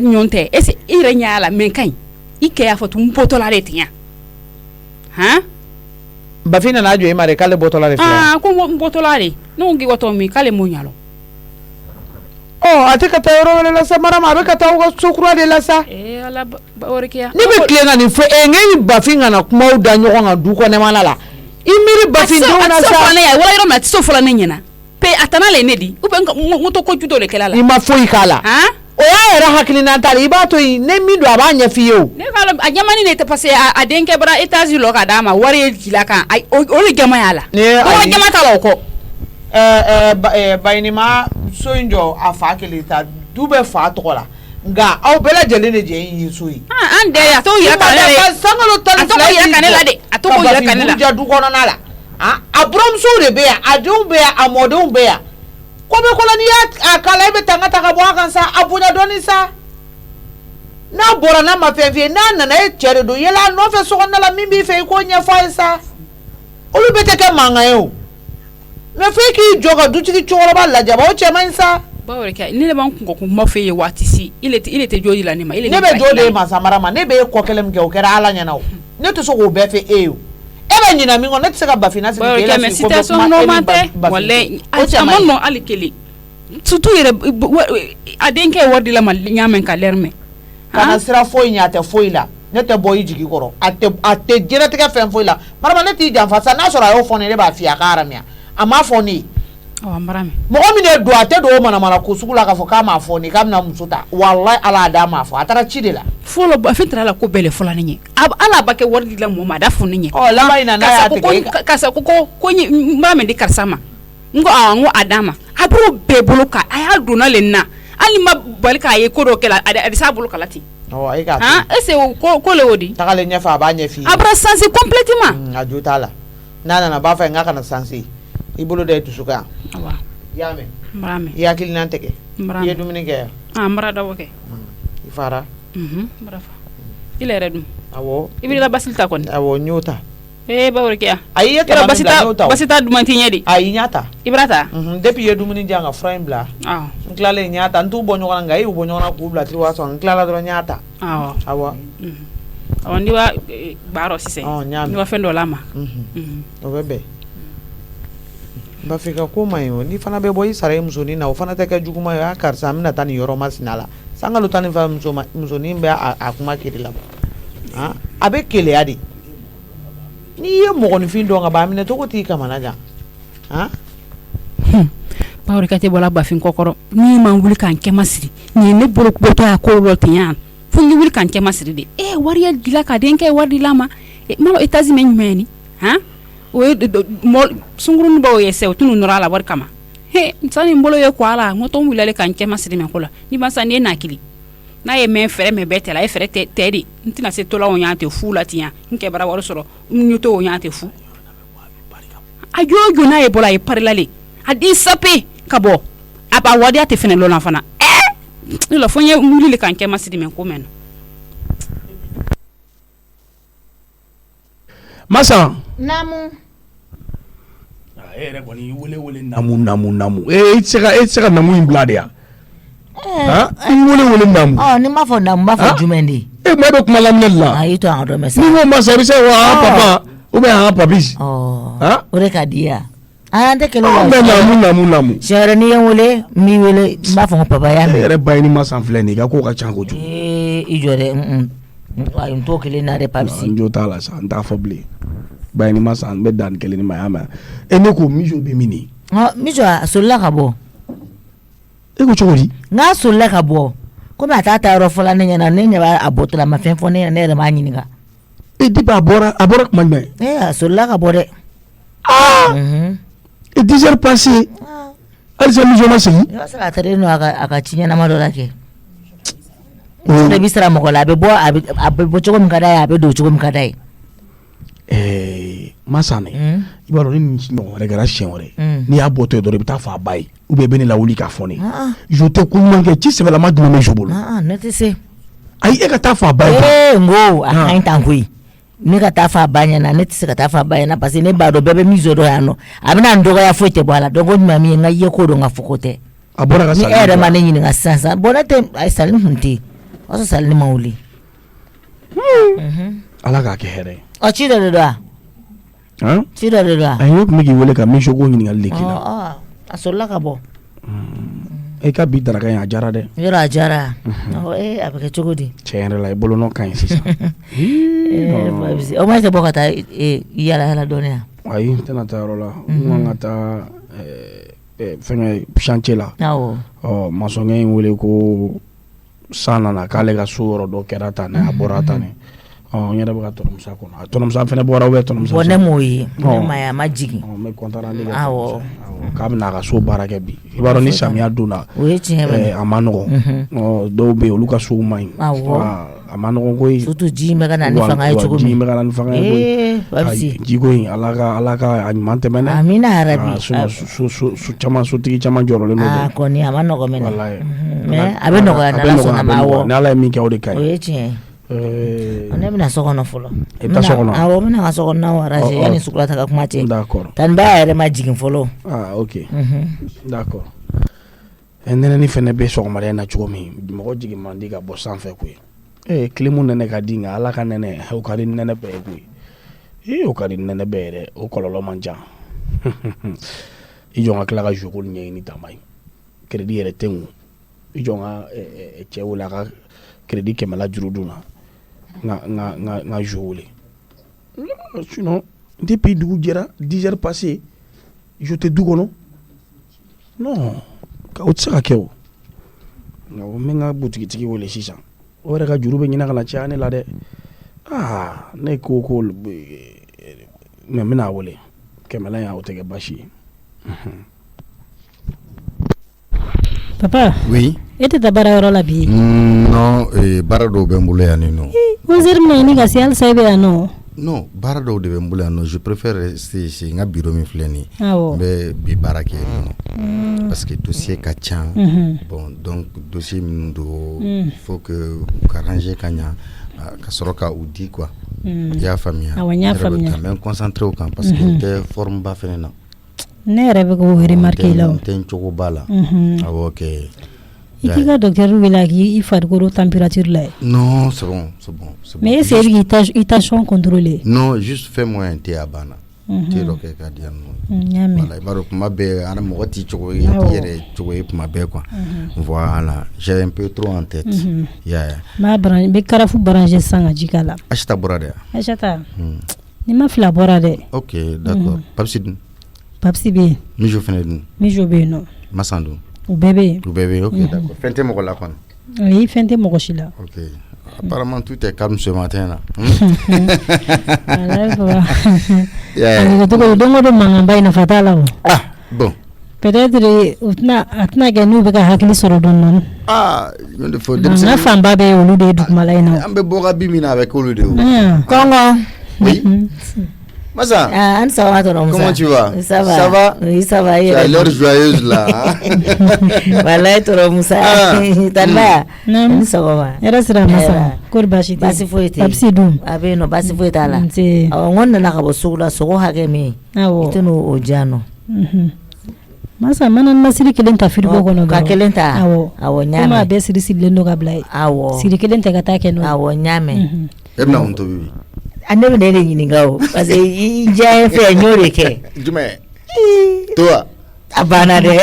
Nyonte ese ire nyala menkai ike ya fotu mbotola re tinya ha bafina na ajo imare kale botola re ko mbotola re no ngi woto mi kale munyalo ate ka tayoro la sa mara ma be ka tawo sokura de la sa ala orkia ni be klenga ni fe ngeni bafinga na kuma uda nyoko nga du ko ne manala imiri bafinga na sa so fana ya wala yoro ma so fala nyina pe atana le nedi ube ngoto ko judo le kelala ima foi kala ha o ya era hakilina tali ibato ne mindo abanya fiyo ne kala ajamani ne te passe a denke bra etazi lo ka dama wari jila kan ai o le jama yala o jama tala ko bayinima so injo afakilita dube fa tokola nga aw bela jele ne je yin soyi ande ya to yira kanela sangalo tan to yira kanela de atoko yira kanela ja du kono nala abrom so de be ya adon be ya amodon be ya kobe koloniya akala ibe tangata ka bwa kan sa abunya doni sa na bora na mafenfie na e chere do yela no fe so na la mimbi fe ko nya fa sa olu bete ke manga yo me fe ki joga du tiki choro ba la jaba o chema sa ba wore ka ni le ban ko mo fe ye watisi ile te jodi la ni ma ile ne be jodi ma samara ma ne be ko kelem ke o kera ala nya na o ne to so go be fe eyo ebe nyina mi ngone tseka bafina se ke la si ko ma normante walle amon alikeli tutu ire adenke wodi la mal nyamen ka lerme kana sira foi nyate foi la ne te boyi jigi koro ate jere te ka fen foi la marama ne ti janfa sa na sora yo foni le ba fi akara mia ama foni marame mo mi ne do ate do mana ko sugula ka fo ka ma foni kam na musuta wallahi ala da ma fo atara chidela folo ba fitra la ko bele fola ni ala ba ke wodi la mo ma da fo ni la bayina na ya te kasa ko ni marame di karsama ngo adama abro bebuluka aya duna lenna ali ma balika ye ko do kala adi sabulu kalati ay ka ese ko le wodi takale nya fa ba nya fi abra sensi complètement ajutala na ba fa ngaka na sensi ibulu de tusuka wa yame marame ya kilina teke marame ye dumini ke mara da woke ifara brafa ile redum awo ibila basilta kon awo nyota ba wore ke ayi ye basita dumanti nyedi ayi nyata ibrata depuis ye dumini janga frame bla nklale nyata ntu bonyo kana ngai ubonyo na ku bla tri waso nklala do nyata awa awandi wa baro sise ni wa fendo lama obebe bafika ko mayo ni fana be boy sare musoni na ofana take juguma ya karsa amina tani yoro masinala sangalo tani fa musoni be akuma kirila abe kele adi ni ye mo ni findo nga ba amina to ko ti kamana ja pawre kate bola ba fin kokoro ni man wuli kan ke masiri ni ne bolo ko to ya ko lo tiyan fu ni wuli kan ke masiri de wariya dila ka den ke wari lama malo etazi men meni o sungurun ba o yese o tunu nura la war kama nsani mbolo ye kwala ngoto wulale kan ke masiri men kola ni ban sa ne nakili na ye men fere me betela e fere tedi ntina se tola o nyate fu la tiyan nke bara waro soro nyuto o nyate fu ajojo na e bola e parlale adi sape kabo aba wadi ate fene lo na fana lo fonye mulile kan ke masiri men ko men masa namu ere boni wele namu itseka namu imblade ya wele namu ni mafo namu mafo jumendi mebe kuma lamnella ayito ando mesa ni mo masa bisa wa papa ube papis ore kadia ande kelo namu shere ni wele mi wele mafo papa ya me ere bayini masa fleni ga ko ka chango ju ijore ay to kele na de papsi njo tala sa nta fobli bayini masa be dan kele ni mayama ene ko mijo be mini mijo asolla kabo ego chori nga solla kabo ko ma tata ro fola nenya na nenya ba abotla ma fen fo ne re ma nyinga dipa abora kuma me solla kabo de et 10 heures passées alisa mijo ma sigi sala tere no aka chinya na madola ke ne bisara mo kola be bo chogom kada ya be do chogom kada masane ibalo ni no regara shenore ni aboto do bita fa bai ube beni la wuli ka foni je te kunmange ci se la maduma me jobolo ne te se ai e ka ta fa bai ngo a intangui ni ka ta fa banya na ne te se ka ta fa banya na parce ne ba do bebe mizo do ya no abina ndogo ya fote bwala dogo ni mami nga ye ko do nga fokote abora ka sala ni ere mane ni nga sansa bona te ai salim hunti o so sal ni mauli ala ka kɛ hɛrɛ o ci dɔ de do a ci dɔ de do a ayi kun bɛ k'i wele ka mission ko ɲininkali de k'i la a sɔrɔla ka bɔ e ka bi daraka in a jara dɛ yɔrɔ a jara a bɛ kɛ cogo di tiɲɛ yɛrɛ la i bolonɔ ka ɲi sisan o ma se bɔ ka taa yala yala dɔɔni yan ayi n tɛna taa yɔrɔ la n kan ka taa fɛngɛ chantier la maçonkɛ in wele ko san nana k'ale ka so yɔrɔ dɔ kɛra tan ne a bɔra tan ne n yɛrɛ bɛ ka tɔnɔmusa kɔnɔ tɔnɔmusa fɛnɛ bɔra tɔnɔmusa bɔn ne m'o ye ne ma ye a ma jigin n bɛ content ale k'a bɛna a ka so baara kɛ bi i b'a dɔn ni samiya donna o ye tiɲɛ a ma nɔgɔn dɔw bɛ yen olu ka sow man ɲi a ma nɔgɔn koyi surtout ji in bɛ ka na ni fanga ye cogo min ji in bɛ ka na ni fanga ye koyi jiko in ala ka a ɲuman tɛmɛ dɛ amina yarabi sotigi caman jɔrɔlen don kɔni a ma nɔgɔn mɛ a bɛ nɔgɔya n'ala sɔnna ma awɔ ni ala ye min kɛ o de ka ɲi o ye tiɲɛ ne bɛna so kɔnɔ fɔlɔ i bɛ taa so kɔnɔ awɔ n bɛna ka so kɔnɔ waraje yanni sugula ta ka kuma cɛ d'accord tani b'a yɛrɛ ma jigin fɔlɔ ok d'accord nɛnɛni fɛnɛ bɛ sɔgɔmada in na cogo min mɔgɔ jigin man di ka bɔ sanfɛ koyi kilimu nɛnɛ ka di nka ala ka nɛnɛ o ka di nɛnɛ bɛɛ ye koyi o ka di nɛnɛ bɛɛ yɛrɛ o kɔlɔlɔ man ca i jɔn ka tila ka jogo ɲɛɲini tama ye crédit yɛrɛ tɛ n kun i jɔn ka cɛ wele a ka crédit 100 juru dun na nga jo wele sinon depuis dugu jɛra 10 heures passées je te du kɔnɔ non o tɛ se ka kɛ o n bɛ n ka butigitigi wele sisan o yɛrɛ ka juru bɛ ɲina ka na caya ne la dɛ ne ko mɛ n bɛna wele 100 in o tɛ kɛ baasi ye papa oui e tɛ taa baara yɔrɔ la bi non baara dɔw bɛ n bolo yan nɔ 11h bɛna ɲini ka se halisa i bɛ yan nɔ non baara dɔw de bɛ n bolo yan nɔ je préfère rester ici n ka bureau min filɛ nin ye awɔ n bɛ bi baara kɛ yen nɔ parce que dossier ka ca bon donc dossier minnu don faut que ka ranger ka ɲa ka sɔrɔ ka u di quoi i y'a faamuya awɔ n y'a faamuya n bɛ n concentrer o kan parce que n tɛ forme ba fɛnɛ na ne yɛrɛ bɛ k'o remarquer la o n tɛ n cogo ba la awɔ ok i k'i ka docteur wele a k'i farikolo température lajɛ non c'est bon mais est-ce que i bɛ tension contrôler non juste fais moyen tɛ a banna tɛ dɔ kɛ ka di yan nɔ voilà i b'a dɔn kuma bɛɛ ana mɔgɔ t'i cogo ye t'i yɛrɛ cogo ye kuma bɛɛ quoi voilà j'ai un peu trop en tête yeah n bɛ karafu brancher sisan ka ji k'a la Achata bɔra dɛ Achata ni ma fila bɔra dɛ ok d'accord Papsi dun Papsi bɛ yen Mijo fɛnɛ dun Mijo bɛ yen nɔ Masan dun u bɛɛ bɛ yen ok d'accord fɛn tɛ mɔgɔ la kɔni oui fɛn tɛ mɔgɔ si la ok apparemment tout est calme ce matin là ani to ko dongo do mangan na fata la bon peut-être a tɛna kɛ n'u bɛ ka hakili sɔrɔ dɔɔni na fanba bɛ olu de dugumala in na an bɛ bɔ ka bi min na a bɛ k'olu de ye kɔngɔ oui Massa, ça va, comment tu vas? Ça va. Oui, ça va. Tu as l'air joyeuse là. Voilà, toi, Moussa. Tanda. Non, ça va. Era sera Massa. Kor bashi. Basi foite. Papsi dum. Abe no basi foite ala. Ngonna na kabo sugula sogo hage me. Awo. Iteno ojano. Massa mana nasiri kelen ta firgo kono ka kelen ta. Awo nyame. Kuma be siri silendo ka blai. Awo. Siri kelen ta ka ta keno. Awo nyame. Ebna on to bibi. Ane bɛ ne ɲininka o parce que i diya fɛ n y'o de kɛ. Jumɛn? Toi? A banna dɛ.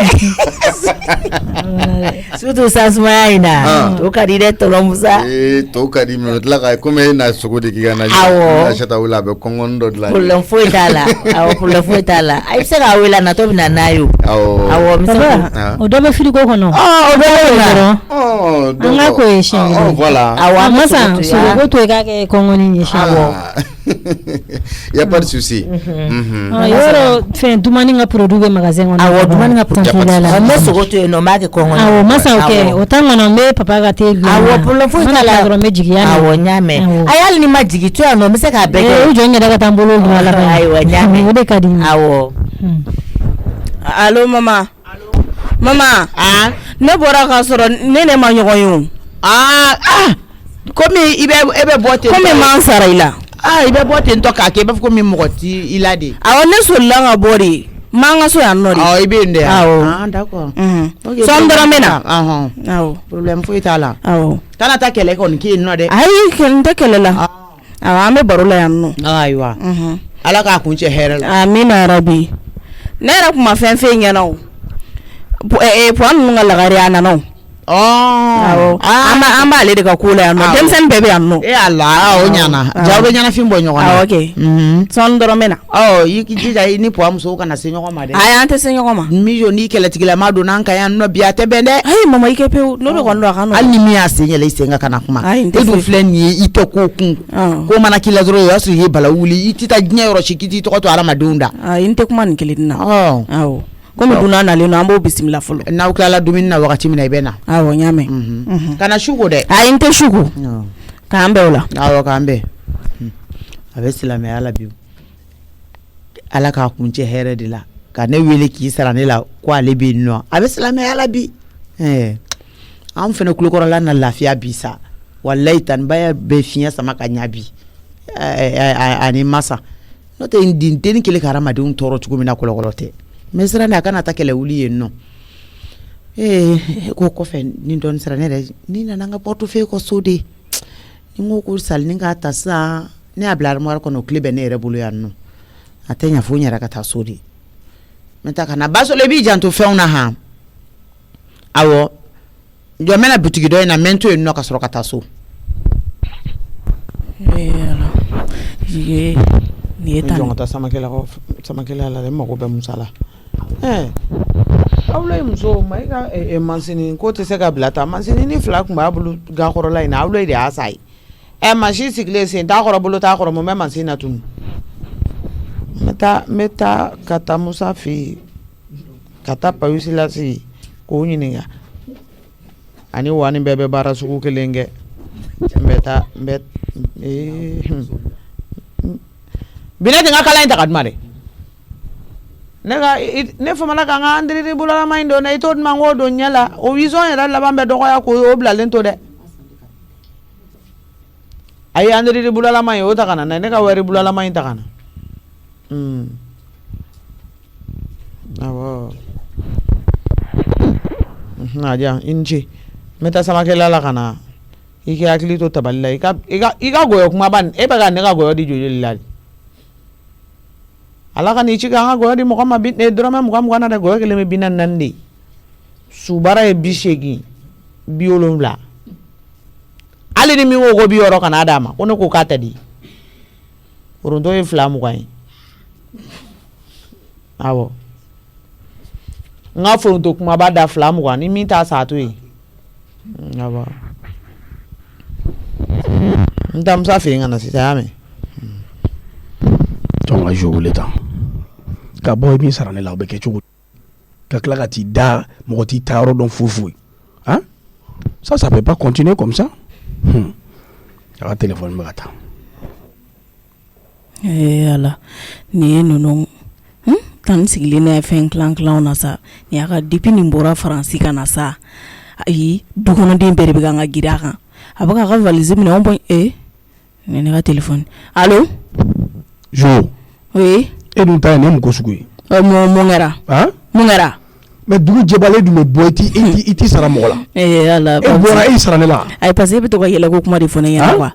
Surtout san sumaya in na. To ka di dɛ tɔlɔ Musa. To ka di mais o tila ka komi e na sogo de k'i ka na. Awɔ. Achata wele a bɛ kɔngɔni dɔ dilan. Problème foyi t'a la. Awɔ problème foyi t'a la. A bɛ se k'a wele a natɔ bɛ na n'a ye o. Awɔ. Awɔ papa o dɔ bɛ frigo kɔnɔ. O dɔ bɛ na. An ka ko ye siɲɛ kelen. Voilà. Awɔ Massa sogo to i k'a kɛ kɔngɔni ye siɲɛ. Awɔ. Il y a pas de souci. Yɔrɔ fɛn dumuni ka produit bɛ magasin kɔnɔ. Awɔ dumuni ka produit la. N bɛ sogo to yen nɔ n b'a kɛ kɔngɔni. Awɔ Massa o kɛ o temps kɔnɔ n bɛ papa ka thé dilan. Awɔ problème foyi t'a la. Dɔrɔn n bɛ jigin yan. Awɔ n y'a mɛn. A y'ale ni ma jigin to yan nɔ n bɛ se k'a bɛɛ kɛ. O jɔ n yɛrɛ ka taa n bolo dun a laban. Ayiwa n y'a mɛn. O de ka di n ye. Awɔ. Allo mama. Mama. Ne bɔra ka sɔrɔ ne ma ɲɔgɔn ye o. Komi i bɛ bɔ ten. Komi m'an sara i la. I bɛ bɔ ten tɔ k'a kɛ i b'a fɔ ko min mɔgɔ ti i la de. Awɔ ne solila ka bɔ de. manga so ya nori ah ibende awo ah d'accord okay so ndoro mena awo problème fo itala awo kana ta kele ko nki no de ai ken ta kele la awa me baro la yanno aiwa ala ka kunche here la amina rabbi nera kuma fen nyana o po anu ngala gari anano amba le de ka kula yanno dem sen bebe yanno ala o nyana jawe nyana fimbo nyoko okay son doro mena yiki jija ni po amso kana se nyoko ma de ay ante se nyoko ma mijo ni kele tigila ma do nan ka yanno biya te bende ay mama ike pe no be kondo akano alni mi asenye le isenga kana kuma edu flen yi ito ko kun ko mana kila zoro yasu yi balawuli itita nya yoro shikiti to to ala madunda inte kuma nikilidina comme duna na le no ambo bismillah folo na ukala dumin na wakati mina ibena nyame kana shugo de inte shugo kambe ola kambe abesila me ala biu ala ka kunche here de la ka ne wele ki sara ne la kwa lebi no abesila me ala bi am fene kulukoro la na lafia bisa wallahi tan baya be finya sama ka nyabi ani masa no te indin kile karama de un toro chugumina kolokolote mesra na kana takele wuli yenno ko fe ni don sra ne ni na nga porto fe ko sodi ni ngoko sal ni nga tasa ne ablar mo ko no klibe ne rebulu yanno atenya funya rakata sodi meta kana baso le bi janto fe una ha awo jo mena butigi do na mento enno ka soro kata so ni etan jonga sama kela la mo ko be musala awlo muso mai ga mansini ko te se ga blata mansini ni flak ma bulu ga khoro la ina awlo ide asai mashi sikle se ta khoro bulu ta khoro mo me mansini atun meta kata musafi kata payusila si ko nyininga ani wani bebe bara suku kelenge binati ngakala inta kadmare nega ne famala ka ngandiri bulala maindo na itod mango do nyala o wizo era la bambe do ya ko obla lento de ay andiri bulala mai o takana na nega wari bulala mai takana awo naja inji meta sama ke lala kana ike akili to taballa ika goyo kuma ban e baga nega goyo di jojo lilali alaka ni chika nga goyo di mokoma bit ne drama mokoma na de goyo kele me binan nandi subara e bishegi biolomla ali ni mi wo go bioro kana adama kono ko kata di urundo e flamu kwai awo nga fronto kuma bada flamu kwa ni minta sa to e awo ndam sa fe ngana si tame tonga jogo le temps ka boy mi sarane la be ke chugo ka kla ti da mo ti taro don fufu hein ça peut pas continuer comme ça ya téléphone me gata ala ni nono tan sigile na fen clan na sa ni aka depuis ni mbora faransi kana sa ayi dukono de mbere biga nga giraka abaka ka valise mi na on ne ka téléphone allô jo oui e dun ta ne mo ko sugu mo ngara mungara mais dugu jebale du me boyti iti sara mola ala e bora e sara ne la ay passé be to ko yela ko kuma de fona yana quoi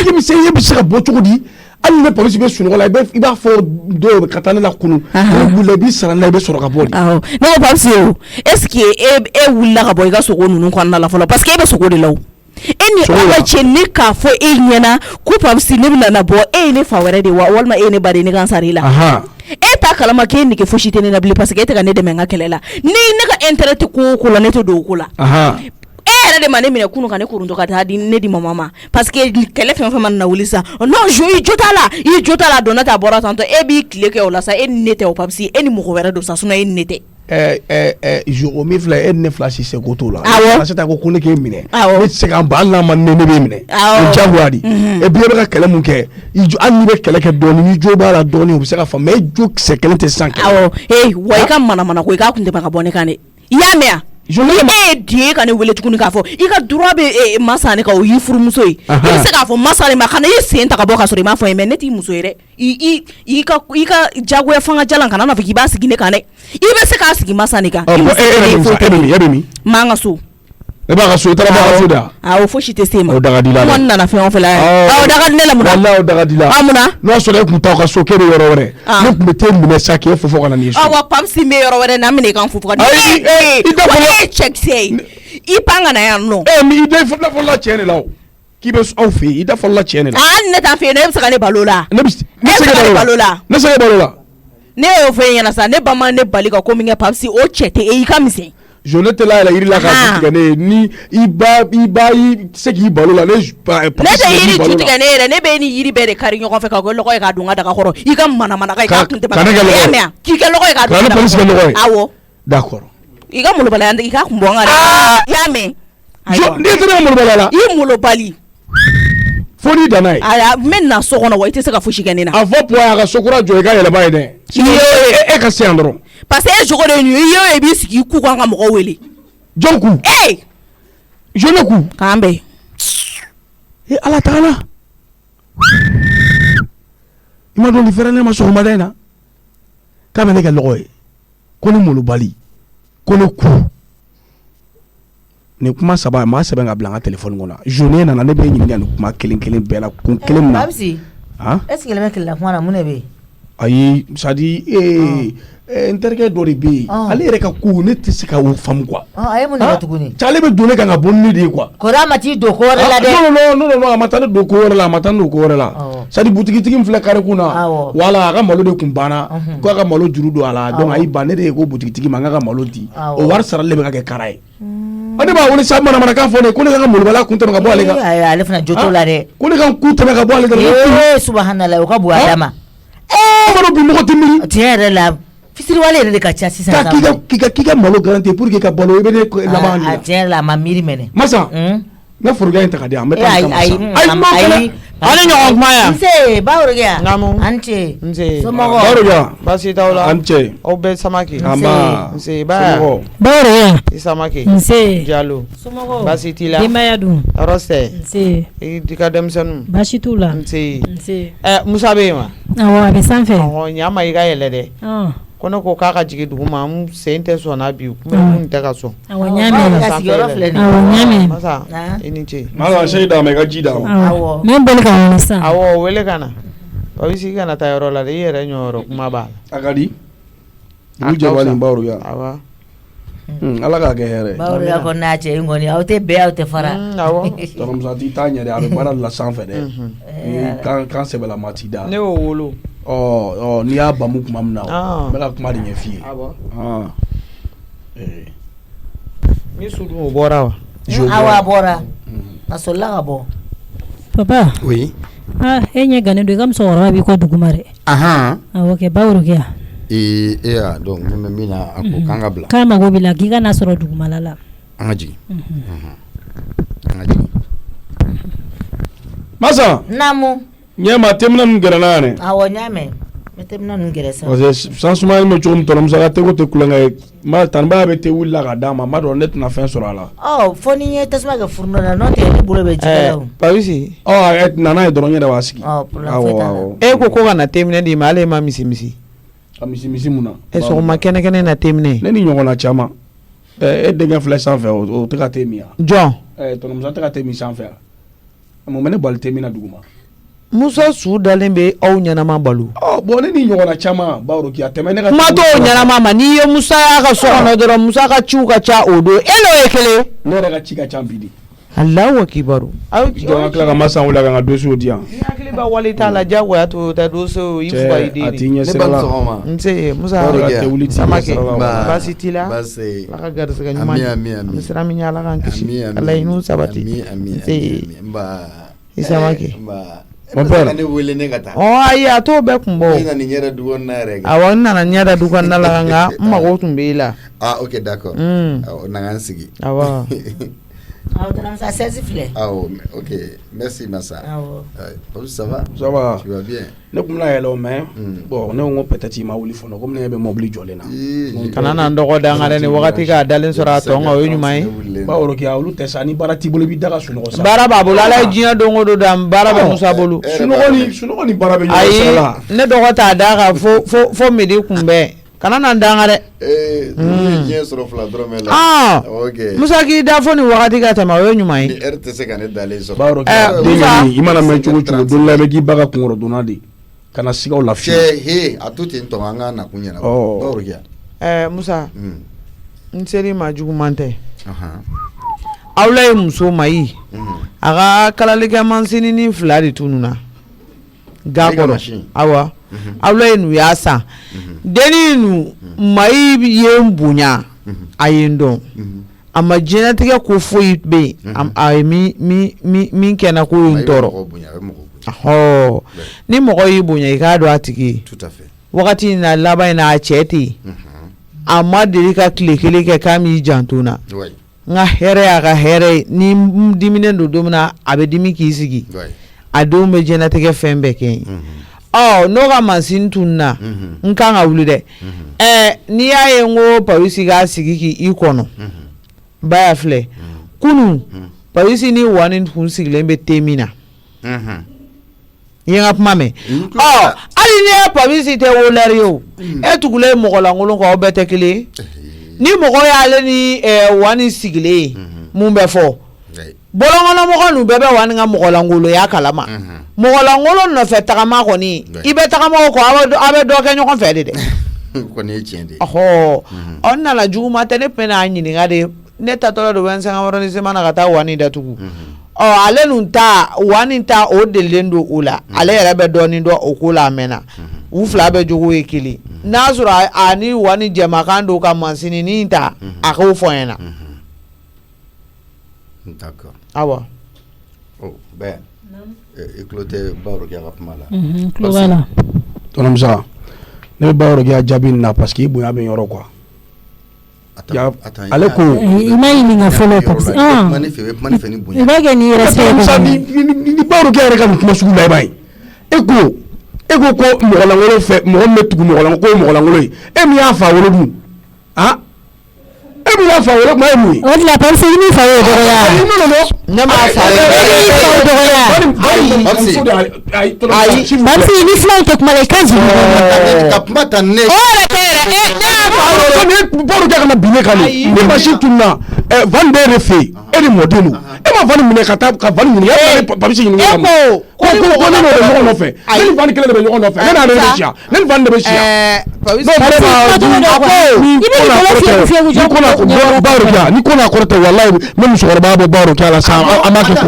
ke mi sey be sara bo chugudi ali ne police be sunu wala be iba fo do katane la kunu bu le bi sara na be soro ka bodi no pas sûr est-ce que e wulla ka boy ga so ko nunu ko na la folo parce que be so ko de law eni ala cheni ka fo e nyena ku pam si ne bila na bo e ne fa were de wa walma e ne bare ni kan sarila e ta kalama ke ni ke fo shite ne na bli parce que te ka ne de menga kelela ni ne ka internet ko la ne to do ko la era de mane mine kunu kane kurunto ka ta di ne di mama parce que kele fe man na wulisa non je jota la donata bora tanto e bi kile ke ola sa e nete o pam si e ni mo ko were do sa suna e nete je omi fla e ne flash se goto la ça ta ko kone ke mine e se kan ba la man ne be mine o jagwadi e bi be ka kele mun ke i jo an ni be kele ke doni ni jo ba la doni o se ka fa me jo se kele te sank wai kan mana ko ka kunte ba ka bone kane ya mea je me die kan wele tukuni ka fo i ka droit be masane ka o yi furu muso yi i se ka fo masane ma kana i sen ta ka bo ka so ma fo me neti muso ire i ka jagoya fanga jalan kana na fiki ba sigi ne kan dɛ i bɛ se k'a sigi masa ne kan manga so e b'a ka so taara b'a ka so da o fosi tɛ se ma o daga dila mo nana fɛn o fɛ la o daga ne la mun wallahi o daga dila amuna n'o sɔrɔ e kun t'aw ka so k'e bɛ yɔrɔ wɛrɛ ne kun bɛ t'e minɛ sa k'e fofo ka na n'i so wa pamsi bɛ yɔrɔ wɛrɛ na minɛ kan fofo ka i da fɔlɔ check say i pan ka na yan nɔ mais i da fɔlɔ tiɲɛ de la o k'i bɛ aw fɛ yen i da fɔlɔ tiɲɛ de la ne t'a fɛ yen ne bɛ se ka ne balo la ne se ka balo la ne se ka balo la ne y'o fɛ yen ɲɛna sa ne ba ma ne bali ka ko min kɛ pamsi o cɛ tɛ e i ka misɛn je te la yiri la ka tigɛ ne ni i ba se k'i balo la ne tɛ yiri ju tigɛ ne yɛrɛ ne bɛ ni yiri bɛɛ de kari ɲɔgɔn fɛ ka ko lɔgɔ ye k'a don n ka daga kɔrɔ i ka mana ka i ka kun tɛ ka ne kɛ lɔgɔ ye k'i kɛ lɔgɔ ye k'a don n ka daga kɔrɔ awɔ d'accord i ka molobaliya i ka kun bɔ n ka i y'a mɛn n'i tɛ ne molobaliya la i molobali fo n'i danna ye n bɛ na so kɔnɔ wa i tɛ se ka fosi kɛ ne na a fɔ puwa y'a ka so kura jɔ i ka yɛlɛma ye dɛ e ka se yan dɔrɔn parce que e jogo de ye nin ye i y'o ye i b'i sigi i ku kan ka mɔgɔw wele jɔn ku jɔn ku k'an bɛn ala tagala i ma dɔn nin fɛrɛ ne ma sɔgɔmada in na k'a bɛ ne kɛ lɔgɔ ye ko ne molobali ko ne ku nin kuma saba maa sɛbɛn ka bila n ka telefɔni kɔnɔ journée nana ne bɛ ɲininka nin kuma kelen kelen bɛɛ la kun kelen min na est-ce que bɛ kɛlɛ kuma na mun de bɛ yen ayi c'est à dire n terikɛ dɔ de bɛ yen ale yɛrɛ ka ko ne tɛ se ka o faamu quoi a ye mun de kɛ tuguni ale bɛ don ne kan ka bɔ ni ne de ye quoi kɔrɔ ma t'i don ko wɛrɛ la dɛ non a ma taa ne don ko wɛrɛ la a ma taa ne don ko wɛrɛ la c'est à dire butigitigi min filɛ kare kun na wala a ka malo de kun banna k'a ka malo juru don a la donc a y'i ban ne de ye ko butigitigi ma n ka malo di o wari sarali de bɛ ka kɛ kara ye ne b'a wele sa manamanakan fɔ ne ko ne ka molobaliya kun tɛmɛ ka bɔ ale kan ale fana jo t'o la dɛ ko ne ka kun tɛmɛ ka bɔ ale kan subhanallah o ka bon a dama malo bi mɔgɔ tɛ miiri tiɲɛ yɛrɛ la fitiriwale yɛrɛ de ka ca sisan k'i ka malo garanti pour que ka balo i bɛ ne laban de la tiɲɛ yɛrɛ la a ma miiri mɛnɛ masa n ka forokɛ in ta ka di yan n bɛ taa ayi ale ɲɔgɔn kuma yan nse Baworokiya naamu an cɛ nse somɔgɔw Baworokiya baasi t'aw la an cɛ aw bɛɛ Samake anba nse baya Baworokiya i Samake nse Jalo somɔgɔw baasi t'i la denbaya dun tɔɔrɔ tɛ nse i ka denmisɛnninw baasi t'u la nse nse Musa bɛ yen wa awɔ a bɛ sanfɛ ɲa ma i ka yɛlɛ dɛ ko ne ko k'a ka jigin dugu ma n sen tɛ sɔn n'a bi kun tɛ ka sɔn awɔ ɲamɛ awɔ ɲamɛ masa i ni ce masa se d'a ma i ka ji d'a ma awɔ n bɛ boli ka wele sisan awɔ wele ka na o bɛ sigi ka na taa yɔrɔ la dɛ i yɛrɛ ɲɔyɔrɔ kuma b'a la a ka di olu jɛbali Baworokiya awɔ ala k'a kɛ hɛrɛ Baworokiya kɔni n'a cɛ in kɔni aw tɛ bɛn aw tɛ fara awɔ tɔnɔmusa t'i t'a ɲɛ dɛ a bɛ baara de la sanfɛ dɛ kan sɛbɛlama t'i da ne y'o wolo n'i y'a bamu tuma min na n bɛ ka kuma de ɲɛ f'i ye ni su dun o bɔra wa awɔ a bɔra a solila ka bɔ papa oui e ɲɛ gannen don i ka musokɔrɔba b'i kɔ duguma dɛ awɔ kɛ Baworokiya y'a donc n bɛ min na a ko k'an ka bila k'a mago b'i la k'i ka n'a sɔrɔ dugumala la an ka jigin an ka jigin masa naamu ɲɛma temina ninnu gɛrɛ n'a yɛrɛ awɔ n y'a mɛn n bɛ temina ninnu gɛrɛ sa parce que san sumaya bɛ cogo min tɔnɔmusa ka teko tɛ kulonkɛ ye tanibaya bɛ te wuli la ka d'a ma n b'a dɔn ne tɛna fɛn sɔrɔ a la fo ni n ye tasuma kɛ furunɔ la n'o tɛ ne bolo bɛ jigin la o Pawisi nana ye dɔrɔn n yɛrɛ b'a sigi e ko ka na teminɛ di ma ale ma misi ka misi mun na sɔgɔma kɛnɛ na teminɛ ne ni ɲɔgɔnna caman e denkɛ filɛ sanfɛ o tɛ ka te min yan jɔn tɔnɔmusa tɛ ka te min sanfɛ yan mun bɛ ne bali te min na duguma Musa su dalen bɛ aw ɲɛnama balo bon ne ni ɲɔgɔnna caman Baworokiya tɛmɛ ne ka kuma t'o ɲɛnama ma n'i ye Musa y'a ka so kɔnɔ dɔrɔn Musa ka ciw ka ca o don e n'o ye kelen ne yɛrɛ ka ci ka ca bi de Alahu akibaru donc an tila ka masa wele ka n ka dossier di yan ni hakili b'a wale t'a la diyagoya to ta dossier i fa i den a t'i ɲɛ sira la nse Musa Samake baasi t'i la ala ka garisɛgɛ ɲuman di sira min ye ala k'an kisi ala i n'u sabati nse i Samake mon père ne wele ne ka taa ayi a t'o bɛɛ kun bɔ e nana nin ɲɛda du kɔnɔna yɛrɛ awɔ n nana ɲɛda du kɔnɔna la nka n mago tun bɛ i la ok d'accord na k'an sigi awɔ Ça c'est Ah, ok. Merci, Massa. Ça va? Ça va. Tu vas bien? Ne kun na yɛlɛ mais bon ne ko peut-être i ma wuli fɔlɔ comme ne bɛ mobili jɔlen na kana na ndɔgɔ danga dɛ ni wagati ka dalen sɔrɔ a tɔ nka o ye ɲuman ye bawro kɛ olu tɛ sa ni baara t'i bolo i b'i da ka sunɔgɔ sa baara b'a bolo ala ye diɲɛ don o don dan baara bɛ Musa bolo sunɔgɔ ni baara bɛ ɲɔgɔn sira la ayi ne dɔgɔ t'a da kan fo midi kunbɛn kana na danga dɛ diɲɛ sɔrɔ fila dɔrɔn la ok Musa k'i da fo ni wagati ka tɛmɛ o ye ɲuman ye ni heure tɛ se ka ne dalen sɔrɔ bawro kɛ i mana mɛn cogo cogo don la i bɛ k'i ba ka kunkɔrɔ donna de kana sigaw lafiya he a to ten tɔn an ka na kun ɲɛna bawro kɛ Musa n seri ma juguman tɛ aw la ye muso ma yi a ka kalalikɛ mansininin 2 de tununna ga kɔrɔ awa aw la ye nu y'a san denni nu mayi ye n bonya a ye n dɔn a ma diɲɛlatigɛ ko foyi bɛ yen a ye min kɛnɛ ko ye n tɔɔrɔ ni mɔgɔ y'i bonya i k'a dɔn a tigi wagati in na laban in na a cɛ tɛ yen a ma deli ka tile kelen kɛ k'a m'i janto na n ka hɛrɛ y'a ka hɛrɛ ye ni n diminen don don min na a bɛ dimi k'i sigi a denw bɛ diɲɛlatigɛ fɛn bɛɛ kɛ yen n'o ka mansin tununna n kan ka wuli dɛ n'i y'a ye n ko Pawusi k'a sigi k'i kɔnɔ baya filɛ kunun Pawusi ni wani kun sigilen bɛ te min na i ye n ka kuma mɛn hali n'i ye Pawusi tɛ wolɛri ye o e tugulen mɔgɔlankolon kan aw bɛɛ tɛ kelen ye ni mɔgɔ y'ale ni wani sigilen ye mun bɛ fɔ bɔlɔnkɔnɔmɔgɔ ninnu bɛɛ bɛ wani ka mɔgɔlankolonya kalama mɔgɔlankolon nɔfɛ tagama kɔni i bɛ tagama o kɔ aw bɛ dɔ kɛ ɲɔgɔn fɛ de dɛ kɔni ye tiɲɛ de ɔ n nana juguma tɛ ne tun bɛ n'a ɲininka de ne tatɔla don 25 arrondissement na ka taa wani datugu ale nun ta wani ta o delilen don o la ale yɛrɛ bɛ dɔɔnin dɔn o ko la a mɛnna u fila bɛɛ jogo ye kelen n'a sɔrɔ a ni wani jɛmakan don ka mansininin ta a k'o fɔ n ɲɛna d'accord awa bɛɛ i tulo tɛ Bawro kɛ ka kuma la tulo b'a la tonton Musa ne bɛ Bawro kɛ jaabi nin na parce que i bonya bɛ yɔrɔ quoi ale ko i ma ɲininka fɔlɔ Pawusi i b'a kɛ ni respect ni Bawro kɛ yɛrɛ ka nin kuma sugu la i b'a ye e ko ko mɔgɔlankolon fɛ mɔgɔ min bɛ tugu mɔgɔlankolon ko ye mɔgɔlankolon ye e min y'a fa wolo dun e min y'a fa wolo kuma ye mun ye o de la Pawusi i ni fa ye dɔgɔya ne m'a fa Pawusi i ni filaw tɛ kuma la i ka jigin ka kuma ta ne Bawro kɛ kana bin ne kan ni machine tununna van bɛ de fɛ yen e de mɔden don e ma van minɛ ka taa ka van ɲininka e ma Pawusi ɲininka ko ne bɛ ɲɔgɔn nɔfɛ ne ni van kelen de bɛ ɲɔgɔn nɔfɛ ne n'ale de bɛ siya ne ni van de bɛ siya ni ko n'a kɔrɔ tɛ walayi ne musokɔrɔba bɛ Bawro kɛ la sa an b'a kɛ ko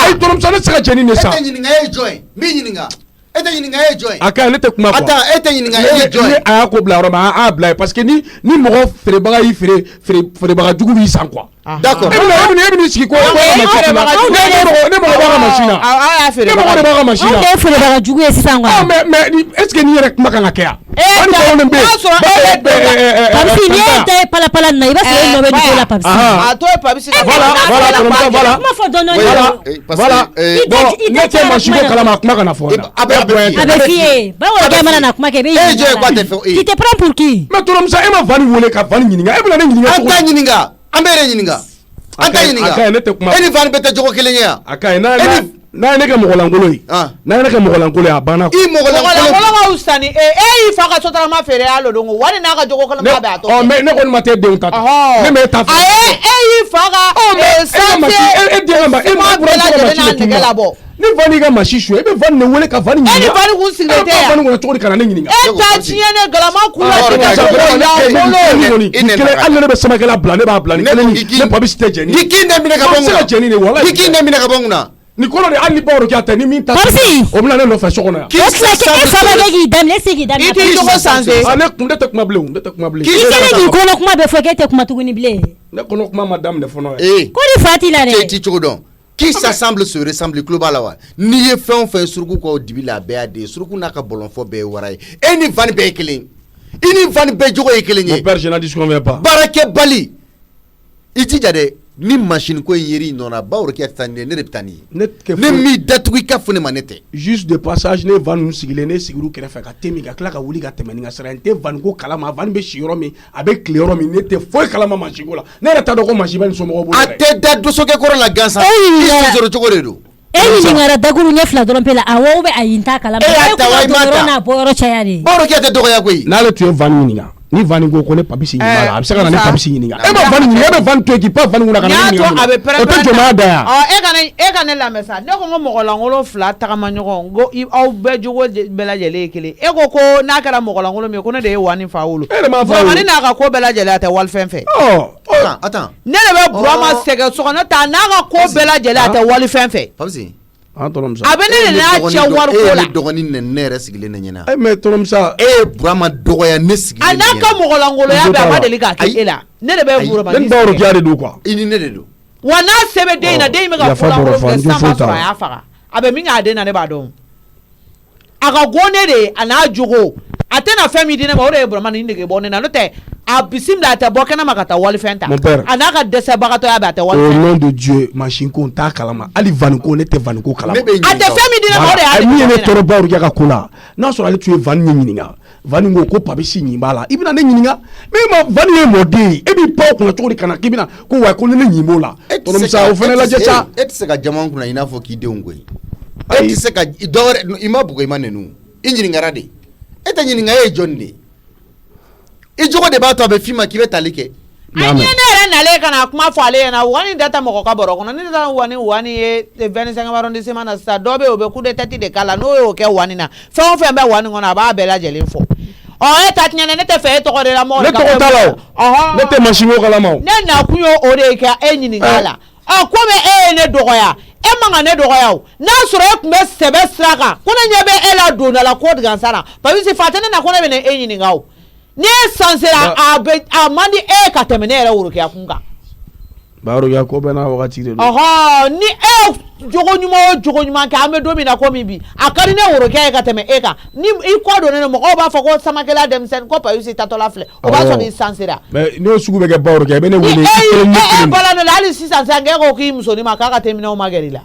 ayi tonton Musa ne tɛ se ka cɛ ni ne sa e tɛ ɲininka e ye jɔn ye min ɲininka e tɛ ɲininka e ye jɔn ye a ka ɲi ne tɛ kuma quoi e tɛ ɲininka e ye jɔn ye a y'a ko bila yɔrɔ min a y'a bila ye parce que ni mɔgɔ feerebaga y'i feerebaga jugu b'i san quoi d'accord e bɛ sigi ko ne mɔgɔ b'a ka machine na ne mɔgɔ de b'a ka machine na anw de ye feerebaga jugu ye sisan quoi mais est ce que nin yɛrɛ kuma kan ka kɛ yan Pawusi n'i ye ta ye palapala nin na i b'a sɔrɔ e nɔ bɛ nin ko la Pawusi a to ye Pawusi ka kuma fɔ dɔɔnin voilà ne tɛ machine ko kalama a kuma kana fɔ a bɛ f'i ye Bawro kɛ mana na kuma kɛ i bɛ e jɔn ye quoi tɛ fɛ tu te prends pour qui mais tonton Musa e ma van wele ka van ɲininka e bɛna ne ɲininka an t'a ɲininka an bɛ yɛrɛ ɲininka an t'a ɲininka a ka ɲi ne tɛ kuma e ni van bɛɛ tɛ jogo kelen ye yan a ka ɲi n'a ye ne kɛ mɔgɔlankolon ye n'a ye ne kɛ mɔgɔlankolon ye a banna i mɔgɔlankolon sanni e y'i fa ka sotarama feere y'a lɔ don ko wari n'a ka jogo kelen b'a bɛ a tɔ mais ne kɔni ma t'e denw ta ne m'e ta fɔ e y'i fa ka ni van y'i ka machine suɲɛ e bɛ van de wele ka van ɲininka e ni van kun sigilen tɛ yan van kɔnɔ cogo di kana ne ɲininka e ta tiɲɛ ne galama kula hali ne bɛ samakɛla bila ne b'a bila ni kelen ne Pawusi tɛ jɛni ni k'i nɛ minɛ ka bɔ n kunna se ka jɛni de walayi ni k'i nɛ minɛ ka bɔ n kunna ni kɔrɔ de hali ni Bawro kɛ a tɛ ni min ta Pawusi o bɛna ne nɔfɛ so kɔnɔ yan o tila e fa ma kɛ k'i daminɛ e se k'i daminɛ i t'i jogo sanse ne tɛ kuma bilen ne tɛ kuma bilen i kɛlen k'i kɔnɔ kuma bɛɛ fɔ k'e tɛ kuma tuguni bilen ne kɔnɔ kuma ma daminɛ fɔlɔ ye ko ni fa t'i la dɛ t'i cogo dɔn qui s'assemble se ressemble tulo b'a la wa n'i ye fɛn o fɛn suruku k'o dibi la a bɛɛ y'a den suruku n'a ka bɔlɔnfɔ bɛɛ ye wara ye e ni van bɛɛ ye kelen i ni van bɛɛ jogo ye kelen ye mon père je n'en disconviens pas baarakɛbali Iti jade ni machine ko yiri nona ba woro ki atani ne reptani ne mi datugi ka fune manete juste de passage ne van nous sigile ne sigiru kerefa ka temi ka kla ka wuli ka temani nga sera inte van ko kalama van be shiro mi avec cléro mi ne te foi kalama machine la ne reta do ko machine ban so mo bo ate da do so ke koro la gansa iso zoro chogoredo ni ngara daguru nyefla do pela awo be ayinta kalama ko na boro chayari boro ki ate do ya koi na le tu van ni nga ni van go ko ne papisi ni mala am saka na ne papisi ni nga e ba van ni e ba van to ki pa van ngula kana ni nga o to joma da ya e kana la mesa ne ko mo la ngolo fla ta ma nyogo go au be jogo bela jele kele e ko na kala mo la ngolo me ko ne de wani fa wulu wani na ka ko bela jele ata wal fenfe attends ne le be broma sege so na ta na ka ko bela jele ata wal fenfe papisi tolomsa abene na cha war ko la dogoni ne nere sigile ne nyina mais tolomsa brama dogoya ne sigile anaka mo la ngolo ya be amadeli ka kela ne le be broma ni bawro ki ade do quoi ini ne de do wana sebe de na de me ga ko la ngolo ke sama so ya faga abe mi nga de na ne ba do aga gone de ana jugo atena fami dina ma ore broma ni ndege bonne na note abisim da ta bokana makata wal fenta anaka dese bagato ya ba ta wal au nom de Dieu machine ko ta kalama ali van ko ne te van ko kalama ate fami dina ma ore ali mi ne toro bawro ya ka kula na so ali tu van nyininga van ngo ko pabe si nyimala ibina ne nyininga me ma van ne modi e bi pa ko na chori kana kibina ko wa ko ne nyimola tonom sa o fene la jecha et se ka jamon kuna ina fo ki de ngoi et se ka idore imabu ko imanenu inyininga rade eta nyininga e jonde e jogo de bato abe fima ki betalike anye ne na le kana kuma fo ale na wani data mo ko boro kono ni data wani e 25 arrondissement na sta dobe obe ku de tati de kala no o ke wani na fe on fe be wani ngona ba be la jeli fo o e tati ne te fe to ko de la mo ne to ko talo ne te machine ko la mo ne na kunyo o de ka enyini ngala ko me ne dogoya e manga ne dogoya na soro e kumbe sebe straka kuna nyebe ela do na la ko de gansara pa bi si fatene na kuna be ne enyini ngawo ni sansera amandi ka temenere wuro ke akunga baro ya ko bena wakati de ni jogo nyuma ka ame do mi na ko mi bi akari ne wuro ke ka teme ka ni I ko do ne mo ko ba fa ko samakela dem sen ko pa yusi tatola fle o ba so ni sansera mais ni o sugu be ke baro ke be ne wele bala no ali si sansera ke ko ki muso ni makaka temina o magerila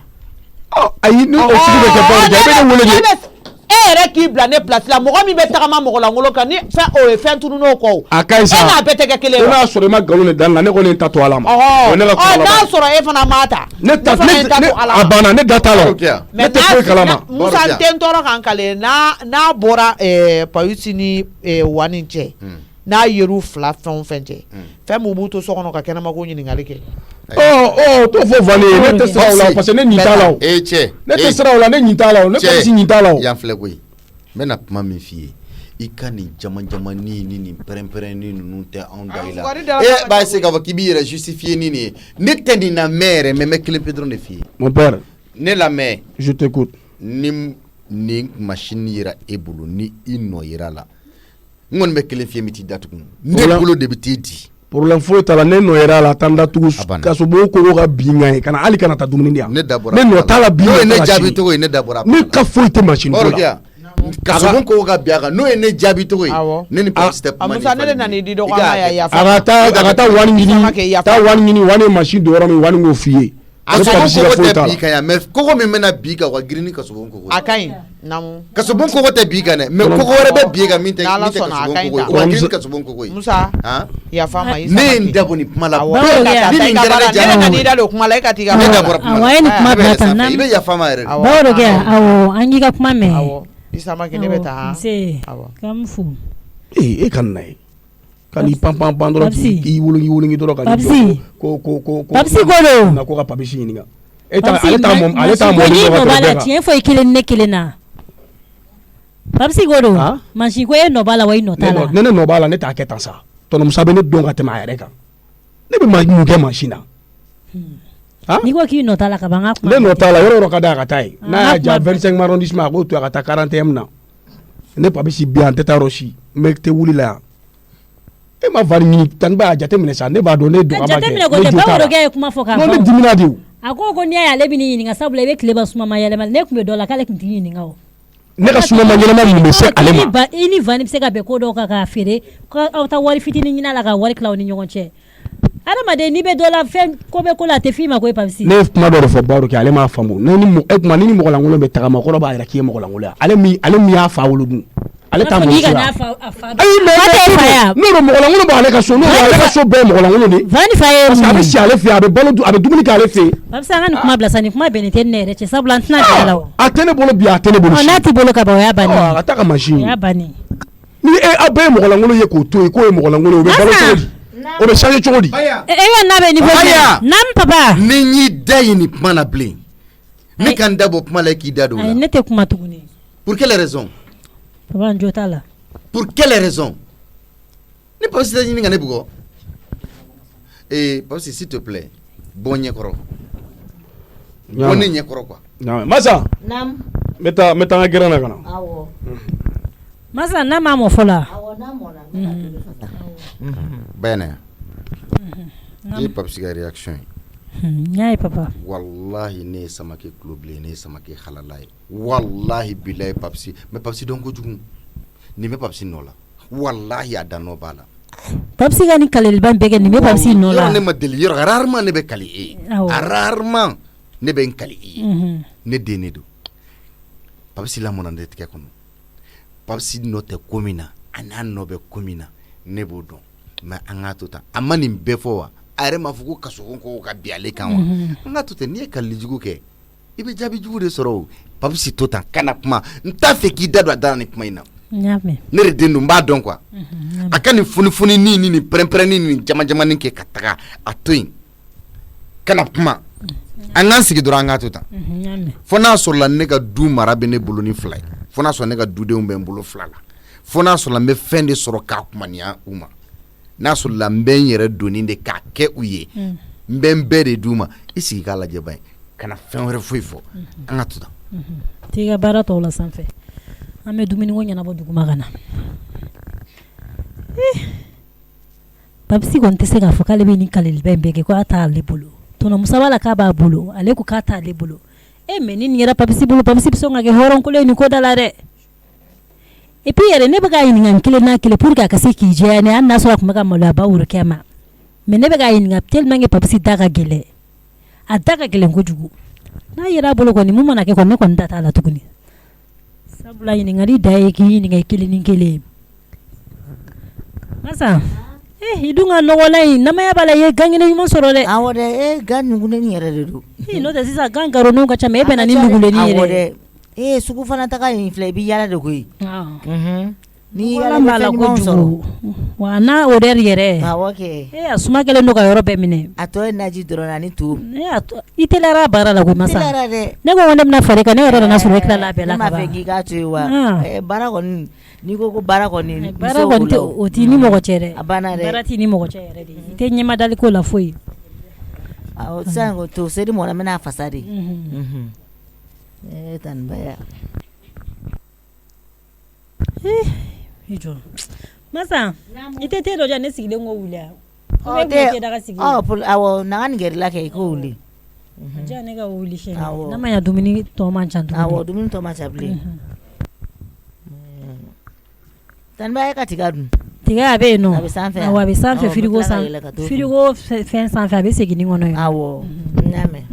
ayi ni o sugu be ke baro ke be ne wele ere ki blane place la mogo mi be tagama mogo la ngolo kan ni fe o e fe tunu no ko akaisa na bete ke kele na soro ma galone dan la ne ko ne tato alama ne la ko na soro e fana mata ne tato abana ne data la ne te ko kalama musa tentoro kan kale na bora payusi ni wani che na yeru fla fenje fe mu buto so kono ka kena ma ko nyini ngalike to fo vale ne te sera la parce que ne ni tala che ne te sera la ne ni tala ne ko si ni tala ya fle koy mena pma mi fie ikani jama ni perempere ni nunte ondaila ba se ka kibi ra justifier ni ne tendi na mere me clé pedro ne fie mon père ne la mère je t'écoute ni machine ira ebulu ni ino ira la ngon me clé fie miti datu ne bulu de bitidi pour l'info tala ne no era la tanda tugu kaso bo ko ga binga kana ali kana ta dumuni dia ne no tala binga ne jabi to ne dabora ne ka foite machine ko la kaso bon ko ga biaga no ne jabi to ne ni step mani amusa ne na ni di do ga ya agata wani ngini wani machine do ro mi wani ngo fie kaso bon ko te bika ya me ko mi mena bika wa girini kaso bon ko akai namu kaso bon ko te bika ne me ko re be bika min te kaso bon ko wa girini kaso bon ko musa ya fama isa ne ndabo ni mala ni ngara jana ni dalo kuma la ikati ga ne dabora awai kuma bata na ibe ya fama re bawro ge awo anyi ga kuma me awo isa ma ke ne beta se kamfu kan nai kan pam doro ki wulungi doro kan ko papsi godo na ko ka pabishi ni nga ale ta mo no bala tien fo ikele ne kele na papsi godo manchi ko e no bala wai no tala ne no bala ne ta ketan sa to no musabe ne donga te ma yare kan ne be ma mu ke machine ni ko ki no tala ka banga ko ne no tala yoro ka da ka tai na ja 25 arrondissement ko to ka ta 40 na ne pabishi bien teta roshi me te wuli la e ma vari ni tan ba jate mine sa ne ba do ne do ama jate mine ko te ba ro ge kuma foka no ne dimina diu agogo ni ya lebi ni nga sabula be kleba suma ma yale mal ne kumbe dola kale kinti ni ngawo ne ka suma ma yale mal ni se alema ba ini vani se ka be ko do ka fere ko auta wari fitini ni na la ka wari klaw ni nyogonche adamaden n'i bɛ dɔ la fɛn ko bɛ ko la a tɛ f'i ma ko Papisi. Ne kuma dɔ de fɔ Baro kɛ ale m'a faamu ne ni mɔgɔlankolon bɛ tagama kɔrɔ b'a yɛrɛ k'i ye mɔgɔlankolon ale min y'a fa wolo dun ale ta mɔ sira ayi mais n'o don mɔgɔlankolon b'ale ka so n'o ale ka so bɛɛ ye mɔgɔlankolon de Vani fa ye parce que a bɛ si ale fɛ a bɛ balo a bɛ dumuni kɛ ale fɛ Papisi an ka nin kuma bila sa nin kuma bɛnnen tɛ ne yɛrɛ cɛ sabula an tɛna gɛrɛ la o a tɛ ne bolo bi a tɛ ne bolo si n'a t'i bolo ka ban o y'a bannen a ka taa ka machine o y'a bannen ni aw bɛɛ ye mɔgɔlankolon ye k'o to yen k'o ye mɔgɔlankolon o bɛ balo cogo di o bɛ changer cogo di e ka n'a bɛ niveau naam papa ni n'i da ye nin kuma na bilen ne ka n da bɔ kuma la k'i da don o la ne tɛ kuma tuguni pour quelle raison papa n jo t'a la pour quelle raison ni Papisi tɛ ɲini ka ne bugɔ Papisi s'il te plaît bɔ ɲɛkɔrɔ bɔ ne ɲɛkɔrɔ quoi Masa Naam. n bɛ taa n ka gɛrɛn na ka na Awɔ. Masa n'a m'a mɔ fɔlɔ Awɔ n'a mɔna. Bayana i ye Papisi ka réaction ye n y'a ye papa wallahi ne ye Samake tulo bilen ne ye Samake halala ye wallahi bilahi Papisi mais Papisi dɔn kojugu nin bɛ Papisi nɔ la wallahi a dan nɔ b'a la Papisi ka nin kaleliba bɛɛ kɛ nin bɛ Papisi nɔ la yɔrɔ ne ma deli yɔrɔ rarement ne bɛ kali e rarement ne bɛ n kali e ne den ne don Papisi lamɔna ne tigɛ kɔnɔ Papisi nɔ tɛ ko min na a n'a nɔ bɛ ko min na ne b'o dɔn mais an k'a to tan a ma nin bɛɛ fɔ wa a yɛrɛ m'a fɔ ko kasogo ko ka bi ale kan wa an k'a to ten n'i ye kalili jugu kɛ i bɛ jaabi jugu de sɔrɔ o Papisi to tan kana kuma n t'a fɛ k'i da don a da la nin kuma in na ne de den don n b'a dɔn quoi a ka nin funifuni ni nin pɛrɛn-pɛrɛnni ni jama-jamanin kɛ ka taga a to yen kana kuma an k'an sigi dɔrɔn an k'a to tan fo n'a sɔrɔla ne ka du mara bɛ ne bolo ni fila ye fo n'a sɔrɔ ne ka dudenw bɛ n bolo fila la fo n'a sɔrɔla n bɛ fɛn de sɔrɔ k'a kumaniya u ma n'a sɔrɔla n bɛ n yɛrɛ donni de k'a kɛ u ye n bɛ n bɛɛ de d'u ma i sigi k'a lajɛ ba ye kana fɛn wɛrɛ foyi fɔ an ka to tan t'i ka baara tɔw la sanfɛ an bɛ dumuni ko ɲɛnabɔ duguma ka na Papisi kɔni tɛ se k'a fɔ k'ale bɛ nin kaleliba in bɛɛ kɛ ko a t'ale bolo tɔnɔ Musa b'a la k'a b'a bolo ale ko k'a t'ale bolo mais ni nin yɛrɛ Papisi bolo Papisi bɛ sɔn ka kɛ hɔrɔnkolon ye nin ko da la dɛ et puis yɛrɛ ne bɛ k'a ɲininka n kelen n'a kelen pour que a ka se k'i jɛya ne hali n'a sɔrɔ a tun bɛ ka maloya a ba wurukɛ ma mais ne bɛ k'a ɲininka tellement que Papisi da ka gɛlɛn a da ka gɛlɛn kojugu n'a yɛrɛ a bolo kɔni mun mana kɛ kɔni ne kɔni da t'a la tuguni sabula ɲininkali da ye k'i ɲininka kelen ni kelen Masa i dun ka nɔgɔla in namaya b'a la i ye gan kɛnɛ ɲuman sɔrɔ dɛ awɔ dɛ gan nugulenni yɛrɛ de don n'o tɛ sisan gan garonnew ka ca mais e bɛna ni nugulenni yɛrɛ sugu fana taga in filɛ i bɛ yaala de koyi ni yaala b'a la kojugu wa n'a odeur yɛrɛ awɔ kɛ a suma kɛlen don ka yɔrɔ bɛɛ minɛ a tɔ ye naji dɔrɔn ani to i teliyara a baara la koyi Masa teliyara dɛ ne ko ne bɛna far'i kan ne yɛrɛ nana sɔrɔ e tilala a bɛɛ la ka ban ne m'a fɛ k'i k'a to yen wa baara kɔni n'i ko ko baara kɔni tɛ o t'i ni mɔgɔ cɛ dɛ a banna dɛ baara t'i ni mɔgɔ cɛ yɛrɛ de i tɛ ɲɛmadali ko la foyi sisan ko to seri mɔna n bɛna fasa de tanbaya Masa i tɛ te dɔ diyan ne sigilen ko wuli awɔ naga nin gɛrɛla kɛ i ko wuli diyan ne ka wuli siyɛn n'a ma ɲɛ dumuni tɔ man ca awɔ dumuni tɔ man ca bilen tanbaya ka tiga dun tiga a bɛ yen nɔ a bɛ sanfɛ awɔ a bɛ sanfɛ frigo fɛn sanfɛ a bɛ segin kɔnɔ yen awɔ n y'a mɛn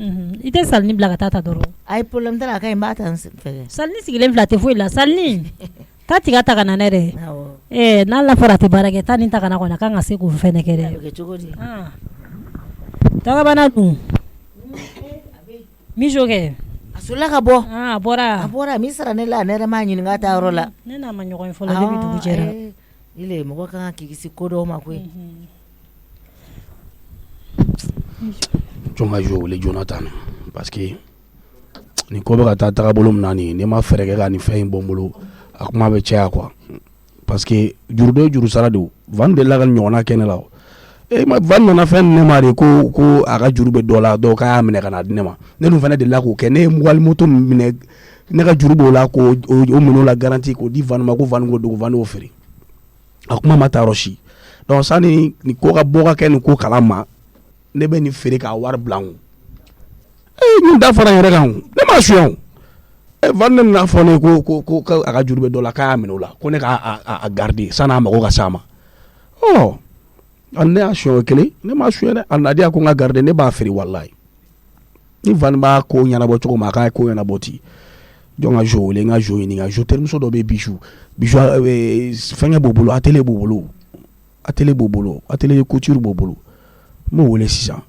i tɛ salini bila ka taa dɔrɔn ayi problème t'a la a ka ɲi n b'a ta n fɛ salini sigilen fila tɛ foyi la salini taa tiga ta ka na ne dɛ n'a la fɔra a tɛ baara kɛ taa nin ta ka na kɔni a kan ka se k'o fɛnɛ kɛ dɛ a bɛ kɛ cogo di dagabana dun mijo kɛ a solila ka bɔ a bɔra min sara ne la ne yɛrɛ m'a ɲininka ta yɔrɔ la ne n'a ma ɲɔgɔn ye fɔlɔ ne bɛ dugu jɛra ile mɔgɔ kan ka k'i kisi ko dɔw ma koyi jɔn ka jouer wele Jonathan parce que nin ko bɛ ka taa tagabolo min na nin ne ma fɛɛrɛ kɛ ka nin fɛn in bɔ n bolo a kuma bɛ caya quoi parce que juru dɔ ye juru sara de Van delila ka ɲɔgɔnna kɛ ne la Van nana fɛn ne ma de ko a ka juru bɛ dɔ la dɔw k'a y'a minɛ ka na di ne ma ne dun fana delila k'o kɛ ne ye mobile moto minɛ ne ka juru b'o la k'o minɛ la garantie k'o di Van ma ko Van ko dogo Van y'o feere a kuma ma taa yɔrɔ si donc sani nin ko ka bɔ ka kɛ nin ko kalan ma ne bɛ nin feere k'a wari bila n kun nin da fara n yɛrɛ kan ne ma suɲɛ Van ne nana fɔ ne ko a ka juru bɛ dɔ la k'a y'a minɛ o la ko ne k'a garder san'a mago ka s'a ma ne y'a suɲɛ kelen ne m'a suɲɛ dɛ a nadiya ko n ka garder ne b'a feere wallahi ni Van b'a ko ɲɛnabɔ cogo min a k'a ko ɲɛnabɔ ten donc ka jo wele n ka jo ɲini ka jo terimuso dɔ bɛ bijou fɛnkɛ b'o bolo atelier b'o bolo atelier couture b'o bolo n b'o wele sisan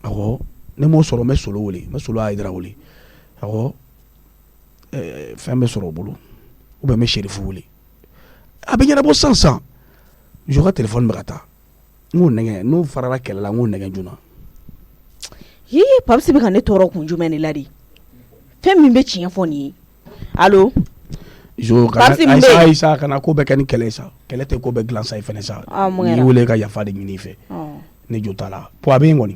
awɔ ne m'o sɔrɔ n bɛ Solo wele n bɛ Solo Ayidara wele awɔ fɛn bɛ sɔrɔ o bolo ou bien n bɛ Sherifu wele a bɛ ɲɛnabɔ sisan jo ka téléphone bɛ ka taa n k'o nɛgɛ n'o farala kɛlɛ la n k'o nɛgɛ joona. Papsi bɛ ka ne tɔɔrɔ kun jumɛn de la de fɛn min bɛ tiɲɛ fɔ nin ye allo Aïssa kana ko bɛɛ kɛ ni kɛlɛ sa kɛlɛ tɛ ko bɛɛ dilan sa i fɛnɛ sa n'i wele ka yafa de ɲini i fɛ ne jo t'a la po a bɛ yen kɔni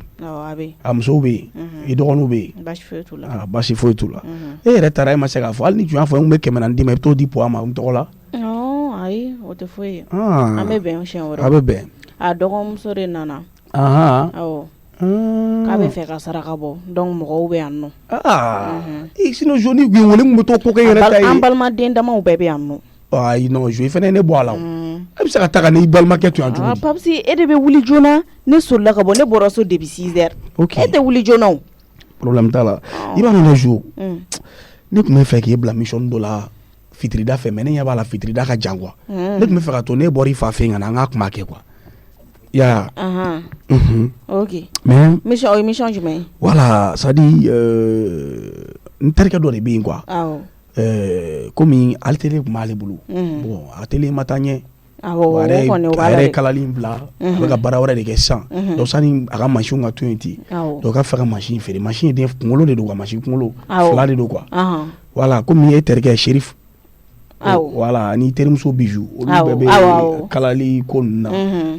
a musow bɛ yen i dɔgɔninw bɛ yen basi foyi t'u la e yɛrɛ taara e ma se k'a fɔ hali ni tun y'a fɔ n kun bɛ 100 d'i ma i bɛ t'o di po a ma n tɔgɔ la ayi o tɛ foyi ye an bɛ bɛn siɲɛ wɛrɛ a bɛ bɛn a dɔgɔmuso de nana awɔ k'a bɛ fɛ ka saraka bɔ donc mɔgɔw bɛ yan nɔ sinon joni gwi wele mun bɛ to ko kɛ yɛrɛ ta ye an balimaden damaw bɛɛ bɛ yan nɔ ayi non jo fɛnɛ ne bɔ a la e bɛ se ka taa ka n'i balimakɛ to yan cogo di Papsi e de bɛ wuli joona ne solila ka bɔ ne bɔra so depuis 6 heures e tɛ wuli joona o problème t'a la i b'a dɔn jo ne tun bɛ fɛ k'e bila mission dɔ la fitirida fɛ mais ne ɲɛ b'a la fitirida ka jan quoi ne tun bɛ fɛ ka to ne bɔra i fa fɛ yen ka na an ka kuma kɛ quoi ya ok mais mission jumɛn voilà ça dit n terikɛ dɔ de bɛ yen quoi komi ale tele tun b'ale bolo bon a tele ma taa ɲɛ a yɛrɛ kalali in bila a bɛ ka baara wɛrɛ de kɛ sisan donc sani a ka machine ka to yen ten donc ka fɛ ka machine feere machine den kunkolo de don quoi machine kunkolo fila de don quoi voilà komi e terikɛ Sherifu voilà ni terimuso bijou olu bɛɛ bɛ kalali ko ninnu na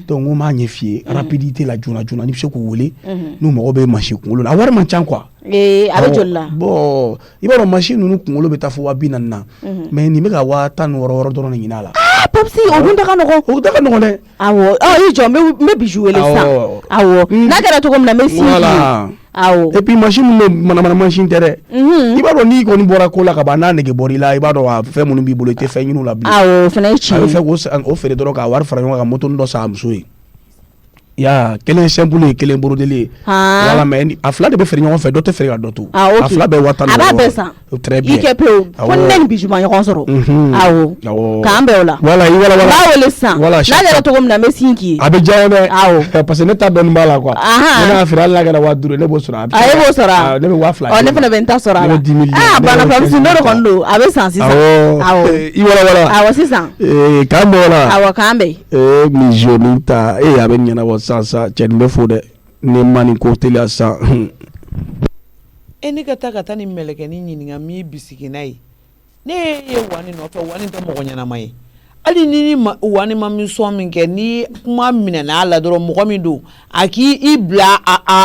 donc n ko m'a ɲɛ f'i ye rapidité la joona joona ni bɛ se k'u wele n'u mago bɛ machine kunkolo la a wari man ca quoi a bɛ joli la bon i b'a dɔn machine ninnu kunkolo bɛ taa fo 40,000 na mais nin bɛ ka 16,600 dɔrɔn de ɲini a la Papsi o dun ta ka nɔgɔn o ta ka nɔgɔn dɛ awɔ i jɔ n bɛ bijou wele sisan awɔ n'a kɛra cogo min na n bɛ sin awɔ et puis machine min bɛ manamana machine tɛ dɛ i b'a dɔn n'i kɔni bɔra ko la ka ban n'a nege bɔr'i la i b'a dɔn fɛn minnu b'i bolo i tɛ fɛn ɲini o la bilen awɔ o fana ye tiɲɛ ye a bɛ fɛ k'o feere dɔrɔn ka wari fara ɲɔgɔn kan moto dɔ san a muso ye ya kelen simple ye kelen brodeli ye wala mais a fila de bɛ feere ɲɔgɔn fɛ dɔ tɛ feere ka dɔ to a fila bɛɛ 10,000 a b'a bɛɛ san très bien i kɛ pewu fo ne ni bijou ma ɲɔgɔn sɔrɔ awɔ k'an bɛn o la voilà i wala b'a wele sisan n'a kɛra cogo min na n bɛ sin k'i ye a bɛ diya n ye dɛ awɔ parce que ne ta dɔɔnin b'a la quoi ne n'a feere hali n'a kɛra 5,000 ne b'o sɔrɔ a e b'o sɔrɔ ne bɛ 2,000 ne fana bɛ n ta sɔrɔ a la ne bɛ 10 000 bana Papsi ne de kɔni don a bɛ san sisan awɔ i wala awɔ sisan k'an bɛn o la awɔ k'an bɛn mi joli ta a bɛ ɲɛnabɔ sisan cɛ nin bɛ fo dɛ ne ma nin ko teliya sisan ne ka taa ni mɛlɛkɛnin ɲininka min bisigi n'a ye ne ye wani nɔfɛ wani tɛ mɔgɔ ɲɛnama ye hali ni wani ma min sɔn min kɛ ni kuma minɛna a la dɔrɔn mɔgɔ min don a k'i bila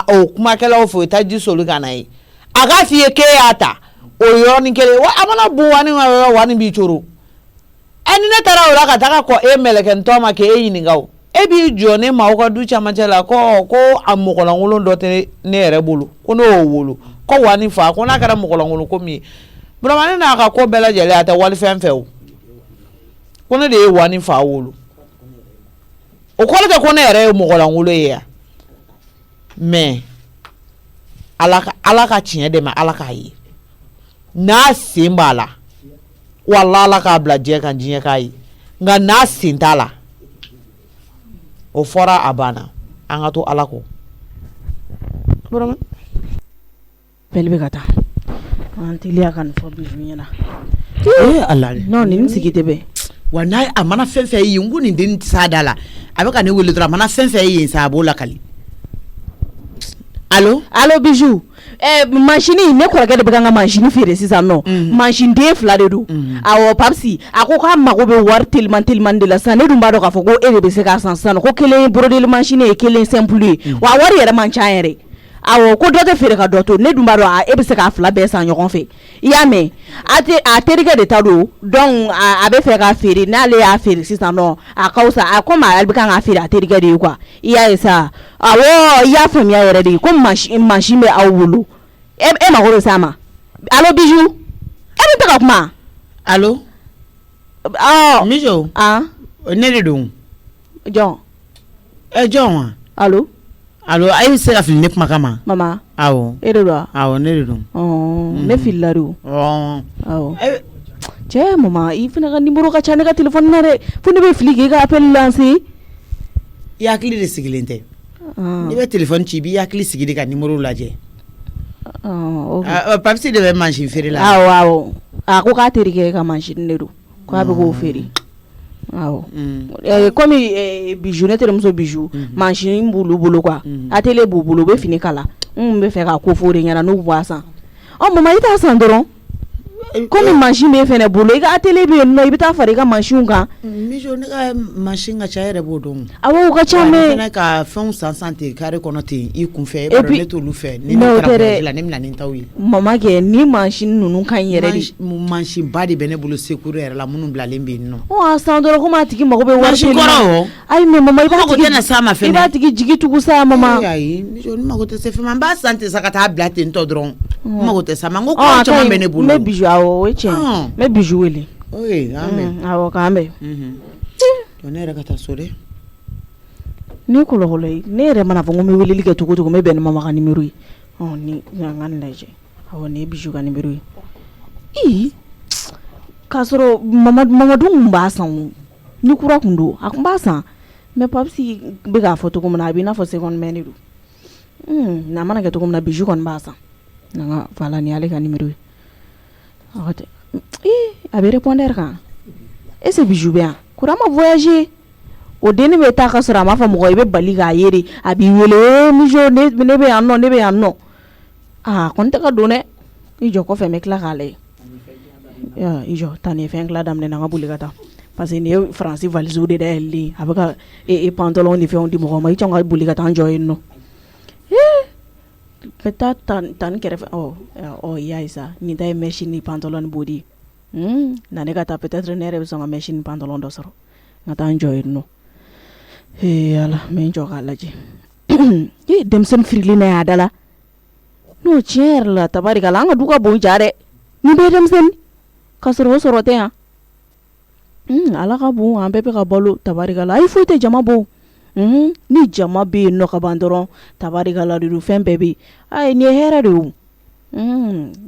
o kumakɛlaw fɛ o taa ji soli ka na ye a k'a f'i ye k'e y'a ta o yɔrɔnin kelen wa a mana bon wani ka yɔrɔ wani b'i coro ni ne taara o la ka taga kɔ e mɛlɛkɛntɔ ma k'e ɲininka o e b'i jɔ ne ma aw ka du camancɛ la ko a mɔgɔlankolon dɔ tɛ ne yɛrɛ bolo ko ne y'o wolo ko wani fa ko n'a kɛra mɔgɔlankolon ko min ye burama ne n'a ka ko bɛɛ lajɛlen a tɛ wali fɛn fɛ o ko ne de ye wani fa wolo o kɔrɔ tɛ ko ne yɛrɛ ye mɔgɔlankolon ye yan mais ala ka tiɲɛ de ma ala k'a ye n'a sen b'a la wala ala k'a bila diɲɛ kan diɲɛ k'a ye nka n'a sen t'a la o fɔra a banna an ka to ala ko bɛɛ bɛ ka taa an teliya ka nin fɔ bijou ɲɛna ala non nin sigi tɛ bɛn wa n'a a mana fɛn fɛn ye n ko nin den tɛ s'a da la a bɛ ka ne wele dɔrɔn a mana fɛn fɛn ye sa a b'o lakali allo bijou machine ne kɔrɔkɛ de bɛ ka n ka machine feere sisan nɔ machine den 2 de don awɔ Papsi a ko k'a mago bɛ wari teliman de la sisan ne dun b'a dɔn k'a fɔ ko e de bɛ se k'a san sisan ko kelen brodeli machine ye kelen simple ye wa wari yɛrɛ man ca yɛrɛ awɔ ko dɔ tɛ feere ka dɔ to ne dun b'a dɔn e bɛ se k'a 2 bɛɛ san ɲɔgɔn fɛ i y'a mɛn a terikɛ de ta don donc a bɛ fɛ k'a feere n'ale y'a feere sisan nɔ a ka wusa komi ale bɛ kan k'a feere a terikɛ de ye quoi i y'a ye sa awɔ i y'a faamuya yɛrɛ de ko machine bɛ aw bolo e mago bɛ s'a ma allo bijou e bɛ tɛ ka kuma allo mijo ne de don jɔn John. Allo? Allo, ayi se ka fili ne kuma kama. Mama. Awɔ. E de don? Awɔ, ne de don. Ne filila de o. Awɔ. Cɛ mama i fana ka numéro ka ca ne ka téléphone na dɛ. Fo ne bɛ fili k'e ka appel lancer. I hakili de sigilen tɛ. N'i bɛ téléphone ci i b'i hakili sigi de ka numéro lajɛ. Papisi de bɛ mansin feere la. Awɔ. A ko k'a terikɛ ka mansin de don. K'a bɛ k'o feere. Awɔ. Komi bijou ne terimuso bijou mansin b'olu bolo quoi. Atelier b'u bolo u bɛ fini kala. N bɛ fɛ ka ko f'o de ɲɛna n'u b'a san. Mama i t'a san dɔrɔn. Komi mansin b'e fɛnɛ bolo i ka atelier bɛ yen nɔ i bɛ taa fara i ka mansinw kan. Bijou ne ka mansin ka ca yɛrɛ b'o dɔn. Awɔ o ka ca mais. Ne ka fɛnw san ten carré kɔnɔ ten i kunfɛ e b'a dɔn ne t'olu fɛ ne taara la ne bɛna ni taw ye. Mama kɛ ni mansin ninnu ka ɲi yɛrɛ de. Mansin ba de bɛ ne bolo secours yɛrɛ la minnu bilalen bɛ yen nɔ. A san dɔrɔn komi a tigi mago bɛ wari mansin kɔrɔ o. Ayi mais mama i b'a tigi tɛna s'a ma fɛnɛ. I b'a tigi jigi tugu sa mama. Ayi Bijou ne mago tɛ se fɛn ma n b'a san ten sa ka taa bila ten tɔ dɔrɔn. N mago tɛ sa ma n ko kɔrɔ caman bɛ ne bolo. Ne bijou awɔ o ye tiɲɛ. Ne bijou wele. Oui an bɛ. Awɔ k'an bɛn. Ne yɛrɛ ka taa so dɛ. Ni kɔlɔkɔlɔ ye ne yɛrɛ mana fɔ ko n bɛ weleli kɛ cogo cogo n bɛ bɛn ni mama ka numéro ye. Ni an ka nin lajɛ. Awɔ nin ye bijou ka numéro ye. K'a sɔrɔ Mamadu kun b'a san o. Ni kura kun don a kun b'a san. Mais Papisi bɛ k'a fɔ cogo min na a b'i n'a fɔ seconde main de don. N'a mana kɛ cogo min na bijou kɔni b'a san. Nka voilà nin y'ale ka numéro ye. A bɛ répondeur kan. Est-ce que bijou bɛ yan? Kura ma voyager. O denni bɛ taa ka sɔrɔ a ma fɔ mɔgɔ i bɛ bali k'a ye de a b'i wele Bijou ne bɛ yan nɔ ne bɛ yan nɔ. Kɔni tɛ ka don dɛ. I jɔ kɔfɛ n bɛ tila k'a lajɛ. I jɔ taa nin ye fɛn tila daminɛ na n ka boli ka taa. Parce que nin ye Faransi valise de dayɛlɛlen a bɛ ka pantalon ni fɛnw di mɔgɔ ma i cɔn ka boli ka taa n jɔ yen nɔ. Ka taa tan ni kɛrɛfɛ i y'a ye sa nin ta ye mèche ni pantalon ni body na ne ka taa peut-être ne yɛrɛ bɛ sɔn ka mèche ni pantalon dɔ sɔrɔ n ka taa n jɔ yen nɔ. Ala n bɛ n jɔ k'a lajɛ. Denmisɛnnin firilen na y'a da la. N'o tiɲɛ yɛrɛ la tabarikala an ka du ka bon ja dɛ. Nin bɛɛ ye denmisɛnnin ka sɔrɔ o sɔrɔ tɛ yan. Ala ka bon an bɛɛ bɛ ka balo tabarikala ayi foyi tɛ jama bon. Ni jama bɛ yen nɔ ka ban dɔrɔn tabarikala de don fɛn bɛɛ bɛ yen. Ayi nin ye hɛrɛ de o.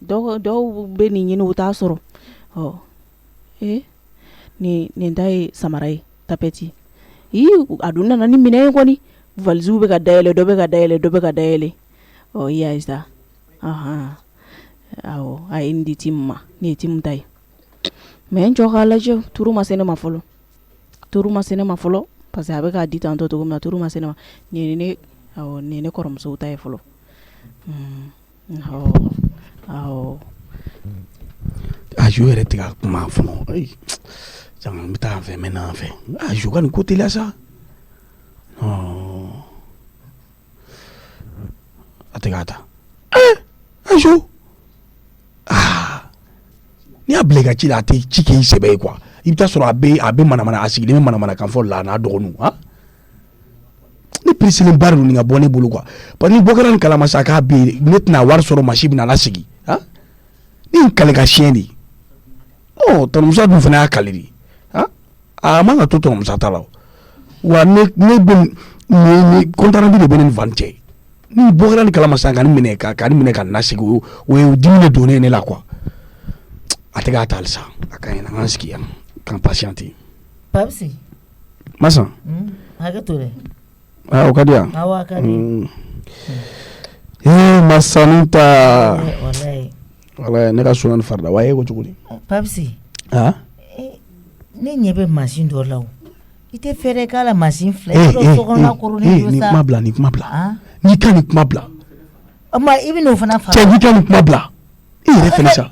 Dɔw bɛ nin ɲini u t'a sɔrɔ. Nin ta ye samara ye tapeti. A dun nana ni minɛn ye kɔni valise bɛ ka dayɛlɛ dɔ bɛ ka dayɛlɛ dɔ bɛ ka dayɛlɛ. I y'a ye sa. Awɔ a ye nin di Tim ma nin ye Tim ta ye. Mais n jɔ k'a lajɛ turu ma se ne ma fɔlɔ. Turu ma se ne ma fɔlɔ parce que a bɛ k'a di tantɔ cogo min na turu ma se ne ma. Nin ye ne kɔrɔmuso ta ye fɔlɔ. Awɔ. Aju yɛrɛ tɛ ka kuma fɔlɔ. Caman n bɛ taa an fɛ n bɛ na an fɛ. Aju ka nin ko teliya sa. A tɛ k'a ta. Aju. N'i y'a bila i ka ci la a tɛ ci kɛ i sɛbɛ ye quoi. I bɛ taa sɔrɔ a bɛ manamana a sigilen bɛ manamana kan fɔ la n'a dɔgɔninw. Ne peresilen ba de don nin ka bɔ ne bolo quoi. Parce que ni bɔ kɛra nin kalama sa k'a bɛ yen ne tɛna wari sɔrɔ machine bɛna lasigi. Ni n kale ka siɲɛ de. Tɔnɔmuso dun fana y'a kale de. A man ka to tɔnɔmuso ta la. Wa ne bɛ compte rendu de bɛ ne ni Van cɛ. Ni bɔ kɛra nin kalama sa ka nin minɛ ka lasigi o ye dimi de donnen ne la quoi. A tɛ k'a ta halisa a ka ɲi na an sigi yan k'an patienter. Papisi. Masa. Hakɛ to dɛ. O ka di yan. Awɔ a ka di. Masa ta. Walayi. Walayi ne ka so ni farida wa ye ko cogo di. Papisi. Ne ɲɛ bɛ machine dɔ la o. I tɛ fɛɛrɛ k'a la machine filɛ. Ni kuma bila ni kuma bila. N'i ka nin kuma bila. O ma i bɛ n'o fana fara. Cɛ n'i ka nin kuma bila. I yɛrɛ fɛnɛ sa.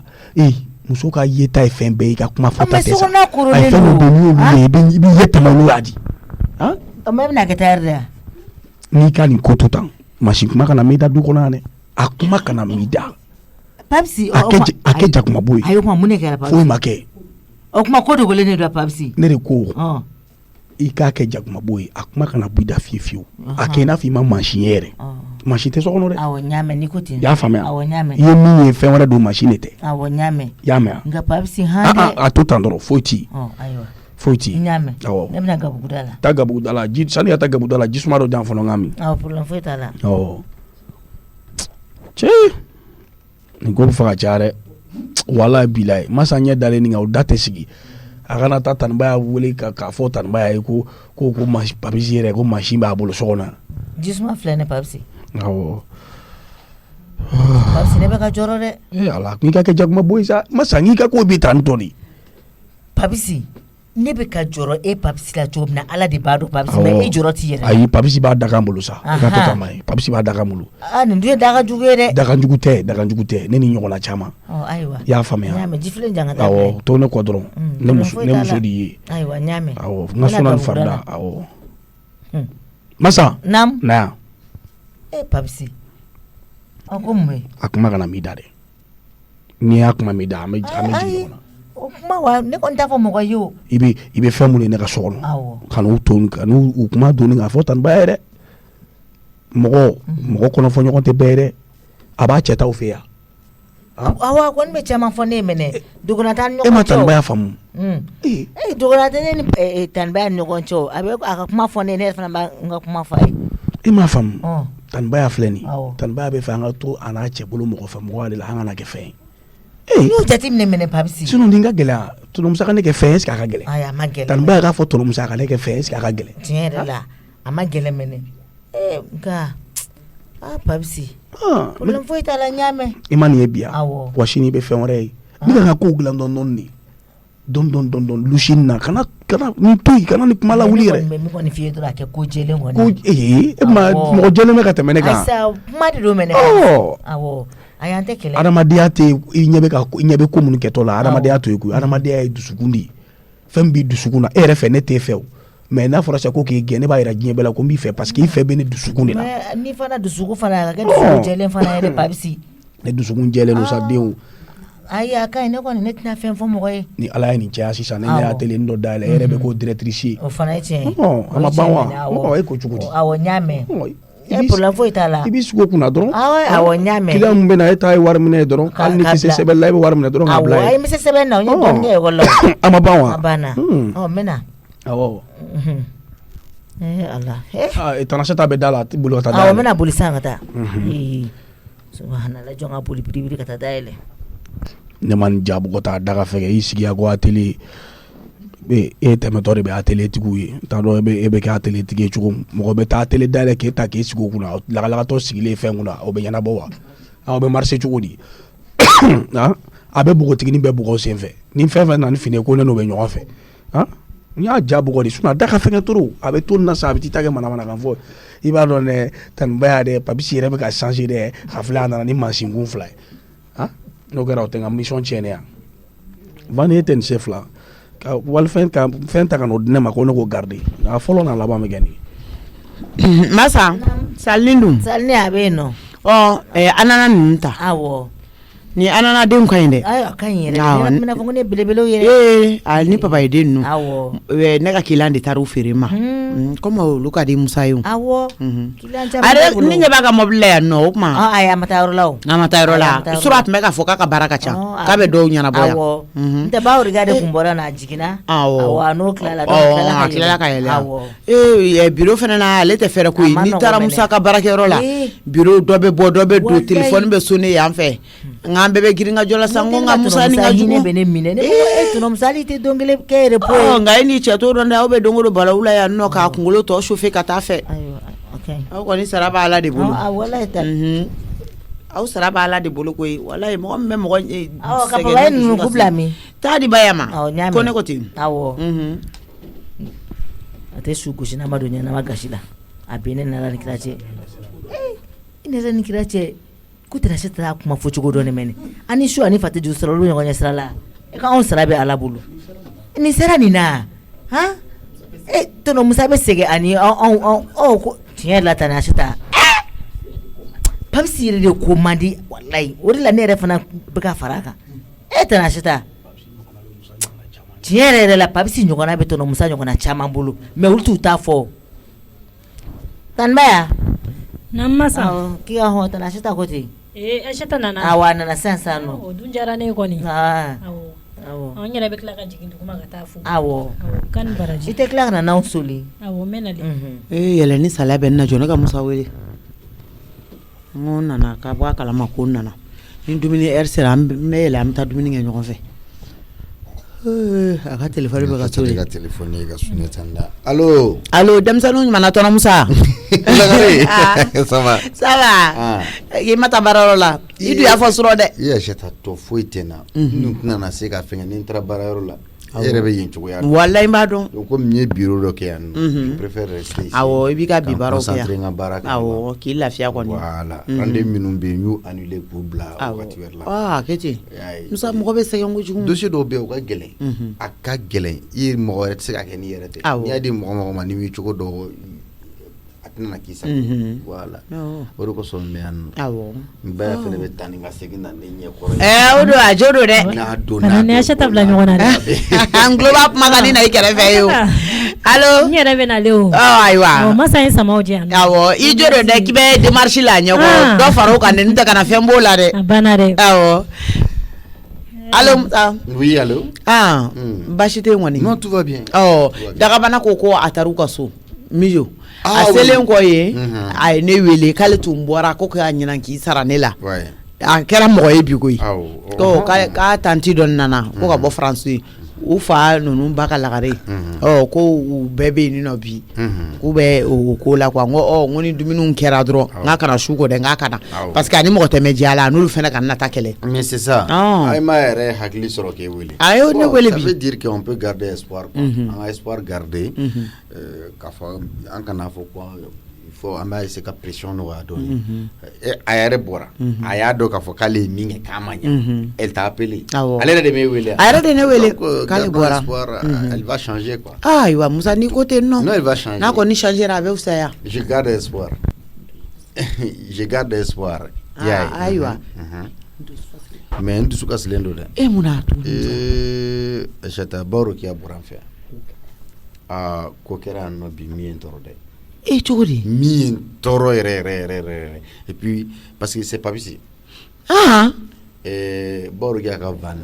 Muso ka yeta ye fɛn bɛɛ i ka kuma fɔta tɛ sa. A ye fɛn dɔ bɛ n'olu ye i bɛ ye tɛmɛ n'o y'a di. O ma i bɛna kɛ taa yɛrɛ de ya. N'i ka nin ko to tan machine kuma kana m'i da du kɔnɔ yan dɛ. A kuma kana m'i da. Papisi. A kɛ jakuma bo ye. Ayi o kuma mun de kɛra Papisi. Foyi ma kɛ. O kuma ko dogolen de don Papisi. Ne de ko. I k'a kɛ jakuma bo ye a kuma kana b'i da fiye fiyewu. A kɛ i n'a fɔ i ma machine ye yɛrɛ. Machine tɛ so kɔnɔ dɛ. Awɔ n y'a mɛn ni ko ten. I y'a faamuya. Awɔ n y'a mɛn. I ye min ye fɛn wɛrɛ don machine de tɛ. Awɔ n y'a mɛn. I y'a mɛn. Nka Papisi han dɛ. A to tan dɔrɔn foyi ti. Ayiwa. Foti. Nyame. Awo. Ne bina gabudala. Ta gabudala, sani ya ta gabudala, jisuma do dan fono ngami. Problem foita la. Oh. Che. Ni ko fa jare. Wala bilai. Masa nya dale ni ngaw date sigi. Agana ta tan baya wele ka fo tan baya ko papisi yɛrɛ ko machine b'a bolo sɔgɔna. Jisuma filɛ ne papisi. Awɔ. Papisi ne bɛ ka jɔrɔ dɛ. Ala k'i ka kɛ jakuma boyi sa. Masa n'i ka ko bi tan tɔ de. Papisi ne bɛ ka jɔrɔ e papisi la cogo min na Ala de b'a dɔn papisi mais e jɔrɔ t'i yɛrɛ. Ayi papisi b'a dakan bolo sa. I ka to ta ma ye. Papisi b'a dakan bolo. Nin dun ye dakan jugu ye dɛ. Dakan jugu tɛ. Ne ni ɲɔgɔnna caman. Ayiwa. I y'a faamuya. N y'a mɛn jifilen janga ta. Awɔ to ne kɔ dɔrɔn. Ne muso de ye. Ayiwa n y'a mɛn. Awɔ n ka sɔnna ni farida. Awɔ. Masa. Naamu. Na yan. Papisi. A ko mun bɛ yen. A kuma kana m'i da dɛ. N'i y'a kuma m'i da an bɛ jigin ɲɔgɔn na. O kuma wa ne kɔni t'a fɔ mɔgɔ ye o. I bɛ fɛn mun ye ne ka so kɔnɔ. Awɔ. Ka n'u to ka n'u kuma donni k'a fɔ tan ba ye dɛ. Mɔgɔ kɔnɔfɔ ɲɔgɔn tɛ bɛɛ ye dɛ. A b'a cɛ taw fɛ yan. Awɔ a kɔni bɛ caman fɔ ne ye mɛnɛ. Dogona t'an ni ɲɔgɔn cɛ o. E ma tanbaya faamu. Dogona tɛ ne ni tanbaya ni ɲɔgɔn cɛ o. A bɛ a ka kuma fɔ ne ye ne yɛrɛ fana b'a n ka kuma fɔ a ye. E m'a faamu. Tanbaya filɛ nin ye. Tanbaya bɛ fɛ an ka to a n'a cɛ bolo mɔgɔ fɛ mɔgɔ de la an kana kɛ fɛn ye. N'o jateminɛ mɛnɛ papisi. Sinon nin ka gɛlɛn tɔnɔmusa ka ne kɛ fɛn est-ce que a ka gɛlɛn. Ayi a ma gɛlɛn. Tanbaya k'a fɔ tɔnɔmusa ka ne kɛ fɛn est-ce que a ka gɛlɛn. Tiɲɛ yɛrɛ la a ma gɛlɛn mɛnɛ. Nka papisi. Problème foyi t'a la n y'a mɛn. I ma nin ye bi yan. Awɔ. Wa sini i bɛ fɛn wɛrɛ ye. Ne ka kow dilan dɔɔni de. Dɔɔni lusini na kana nin to yen kana nin kuma lawuli yɛrɛ. Min kɔni f'i ye dɔrɔn a kɛ ko jɛlen kɔni. Ko e ma mɔgɔ jɛlen bɛ ka tɛmɛ ne kan. Ayisa kuma de don mɛnɛ. Awɔ a y'an tɛ kɛlɛ. Adamadenya tɛ i ɲɛ bɛ ko minnu kɛtɔ la adamadenya to yen koyi adamadenya ye dusukun de ye fɛn b'i dusukun na e yɛrɛ fɛ ne t'e fɛ o mais n'a fɔra sa ko k'i gɛn ne b'a yira diɲɛ bɛɛ la ko n b'i fɛ parce que i fɛ bɛ ne dusukun de la. Mais ni fana dusukun fana ka kɛ dusukun jɛlen fana ye dɛ papisi. Ne dusukun jɛlen don sa denw. Ayi a ka ɲi ne kɔni ne tɛna fɛn fɔ mɔgɔ ye. Ni Ala ye nin caya sisan ne y'a télé dɔ dayɛlɛ e yɛrɛ bɛ k'o directrice ye. O fana ye tiɲɛ ye. A ma ban wa e ko cogo di. Awɔ n y'a mɛn. Problème foyi t'a la. I b'i sigi o kunna dɔrɔn. Awɔ n y'a mɛn. client min bɛ na e ta ye wari minɛ dɔrɔn hali ni kisɛ sɛbɛnni la e bɛ wari minɛ dɔrɔn k'a bila ye. Awɔ a ye misɛ sɛbɛn na o ye dɔɔnin kɛ ekɔli la. A ma ban wa. A banna. Ɔ n bɛ na. Awɔ. Ala. Tanaseta bɛ da la a tɛ boli ka taa da yɛlɛ. Awɔ n bɛna boli sisan ka taa. Subhanala jɔn ka boli biribiri ka taa da yɛlɛ. Ne ma nin ja bɔgɔ ta daga fɛ i sigi ko atelier e tɛmɛtɔ de bɛ atelier tigiw ye n t'a dɔn e bɛ kɛ atelier tigi ye cogo min mɔgɔ bɛ taa atelier dayɛlɛ k'e ta k'e sigi o kunna lagalagatɔ sigilen fɛn kunna o bɛ ɲɛnabɔ wa o bɛ marché cogo di a bɛ bogotigini bɛɛ bugɔ sen fɛ ni fɛn fɛn na ni fini ko ne n'o bɛ ɲɔgɔn fɛ n y'a ja bugɔ de sinon a da ka fɛngɛ trop a bɛ to nin na sa a bɛ t'i ta kɛ manamana kan fɔ i b'a dɔn dɛ tanibaya dɛ papisi yɛrɛ bɛ ka changer dɛ a filɛ a nana ni mansin kun fila ye n'o kɛra o tɛ n ka mission tiɲɛnen yan Vani e tɛ nin chef la ka walifɛn ka fɛn ta ka n'o di ne ma ko ne k'o garder a fɔlɔ n'a laban bɛ kɛ nin ye. Masa salini dun. Salini a bɛ yen nɔ. Anana ninnu ta. Awɔ. Ni anana den ka ɲi dɛ. Ayi a ka ɲi yɛrɛ. Ne bɛna fɔ ko ne belebelew yɛrɛ. Ni papa ye den ninnu. Awɔ. Ne ka kilan de taara u feere ma. Komi olu ka di Musa ye o. Awɔ. Kilan caman bɛ bolo. Ni ɲɛ b'a ka mobili la yan nɔ o kuma. Ayi a ma taa yɔrɔ la o. A ma taa yɔrɔ la. Sura a tun bɛ k'a fɔ k'a ka baara ka ca. K'a bɛ dɔw ɲɛnabɔ yan. Awɔ. N tɛ baw regard kun bɔra n'a jiginna. Awɔ. A n'o tilala. A tilala ka yɛlɛ. Awɔ. Bureau fana na ale tɛ fɛrɛ ko ye. N'i taara Musa ka baarakɛyɔrɔ la. Bureau dɔ bɛ bɔ dɔ bɛ don téléphone bɛ sonné yan fɛ. Nka an bɛɛ bɛ girin ka jɔ la sa n ko n ka Musa ni n ka jugu. Ne bɛ ne minɛ ne ko tɔnɔ Musa hali tɛ don kelen kɛ repos ye. Nka e n'i cɛ t'o dɔn dɛ aw bɛ don o don balawu la yan nɔ k'a kunkolo tɔ chauffer ka taa fɛ. Aw kɔni sara b'a la de bolo. Walayi ta. Aw sara b'a la de bolo koyi walayi mɔgɔ min bɛ mɔgɔ sɛgɛn. Ka papa ye ninnu ku bila min. Taa di Baya ma. Awɔ ko ne ko ten. Awɔ. A tɛ su gosi n'a ma don ɲɛnama gasi la a bɛ ne nana ni kira cɛ. I ne yɛrɛ ni kira cɛ. Ko tɛna se taa kuma fɔ cogo dɔ ne mɛnɛ ani su ani fati ju sara olu ɲɔgɔn ɲɛ sira la e ka anw sara bɛ Ala bolo nin sera nin na tɔnɔ Musa bɛ segin ani ko tiɲɛ la tan a si ta Papisi yɛrɛ de ko man di walayi o de la ne yɛrɛ fana bɛ ka fara a kan e tɛna a si ta tiɲɛ yɛrɛ la Papisi ɲɔgɔnna bɛ tɔnɔ Musa ɲɔgɔnna caman bolo mais olu t'u ta fɔ Tanibaya na masa k'i ka hɔn tana Asita ko ten Asita nana awɔ a nana sisan nɔ o dun diyara ne kɔni awɔ an yɛrɛ bɛ tila ka jigin duguma ka taa fo awɔ kan baraji i tɛ tila ka na n'anw soli awɔ n bɛ nali yɛlɛ ni salaya bɛ n na jɔ ne ka Musa wele n ko n nana ka bɔ a kalama ko n nana ni dumuni heure sera an bɛ yɛlɛ an bɛ taa dumuni kɛ ɲɔgɔn fɛ a ka téléphone bɛ ka sonné ka téléphone ye ka sonné tan da allo denmisɛnninw ɲumanna tɔnɔ Musa ça va i ma taa baarayɔrɔ la i dun y'a fɔ surɔ dɛ i y'a jata tɔ foyi tɛ n na n tɛna na se ka fɛngɛ ni n taara baarayɔrɔ la e yɛrɛ bɛ yen cogoya dɔn walayi n b'a dɔn komi n ye bureau dɔ kɛ yan nɔ je préfère rester ici awɔ i b'i ka bi baaraw kɛ concentrer n yan ka baara kan awɔ k'i lafiya kɔni voilà rendez-vous minnu bɛ yen n y'u annulé k'u bila wagati wɛrɛ la kɛ ten Musa mɔgɔ bɛ sɛgɛn kojugu dossier dɔw bɛ yen o ka gɛlɛn a ka gɛlɛn i ye mɔgɔ wɛrɛ tɛ se ka kɛ n'i yɛrɛ tɛ n'i y'a di mɔgɔ ma n'i b'i cogo dɔn a tɛna k'i sago voilà o de kosɔn n bɛ yan nɔ n bɛɛ fana bɛ taa ni ka segin na ni ɲɛkɔrɔ ye o don a jo don dɛ n'a don kana ni Aisata bila ɲɔgɔn na dɛ an tulo b'a kuma kan ni na i kɛrɛfɛ ye o allo n yɛrɛ bɛ nale o ayiwa masa ye samaw di yan awɔ i jo don dɛ k'i bɛ démarche la ɲɛkɔrɔ dɔ fara o kan dɛ n tɛ ka na fɛn b'o la dɛ a banna dɛ awɔ allo Musa oui allo baasi tɛ yen kɔni non tout va bien dagabana ko a taara u ka so Mijo a selen kɔ ye a ye ne wele k'ale tun bɔra ko k'a ɲinan k'i sara ne la a kɛra mɔgɔ ye bi koyi k'a tanti dɔ nana ko ka bɔ France u fa ninnu ba ka lagare ko u bɛɛ bɛ yen nɔ bi k'u bɛ o ko la quoi n ko ni dumuniw kɛra dɔrɔn n k'a kana su ko dɛ n k'a kana parce que ani mɔgɔ tɛ mɛ diya la n'olu fana ka nata kɛlɛ mais c'est ça ay ma yɛrɛ hakili sɔrɔ k'e wele a ye ne wele bi ça veut dire qu'on peut garder espoir quoi an ka espoir garder k'a fɔ an kana fɔ quoi fo an b'a essayer ka pression nɔgɔya dɔɔni a yɛrɛ bɔra a y'a dɔn k'a fɔ k'ale ye min kɛ k'a ma ɲɛ elle t'a appelé ale yɛrɛ de m'e wele a yɛrɛ de ne wele k'ale bɔra elle va changer quoi ayiwa Musa ni ko ten nɔ non elle va changer n'a kɔni changer a bɛ fisaya je garde espoir je garde espoir ayiwa mais n dusu kasilen don dɛ mun n'a to Aisata Bawro k'i a bɔra an fɛ yan ko kɛra yan nɔ bi min ye n tɔɔrɔ dɛ cogo di min ye n tɔɔrɔ yɛrɛ et puis parce que c'est pas possible Bawro k'i a ka van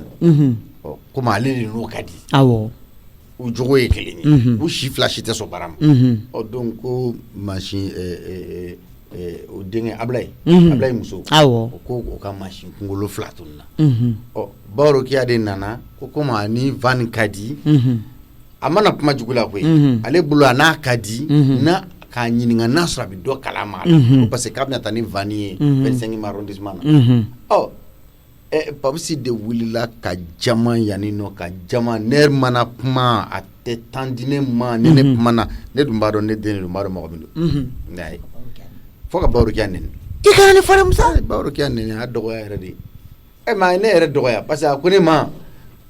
komi ale de n'o ka di awɔ u jogo ye kelen ye u si fila si tɛ sɔn baara ma donc ko machine o denkɛ Ablaye muso ko o ka machine kunkolo fila tununa Bawro k'i a de nana ko komi ani van ka di a mana kuma jugu la koyi ale bolo a n'a ka di na k'a ɲininka n'a sɔrɔ a bɛ dɔ kalama la parce que k'a bɛna taa ni van ye 25e arrondissement na Papisi de wulila ka jama yanni nɔ ka jama ne mana kuma a tɛ temps di ne ma ni ne kuma na ne dun b'a dɔn ne den de don n b'a dɔn mɔgɔ min don nka fo ka Bawro k'i a nɛni i kana ne fɔra Musa Bawro k'i a nɛni a dɔgɔya yɛrɛ de mais a ye ne yɛrɛ dɔgɔya parce que a ko ne ma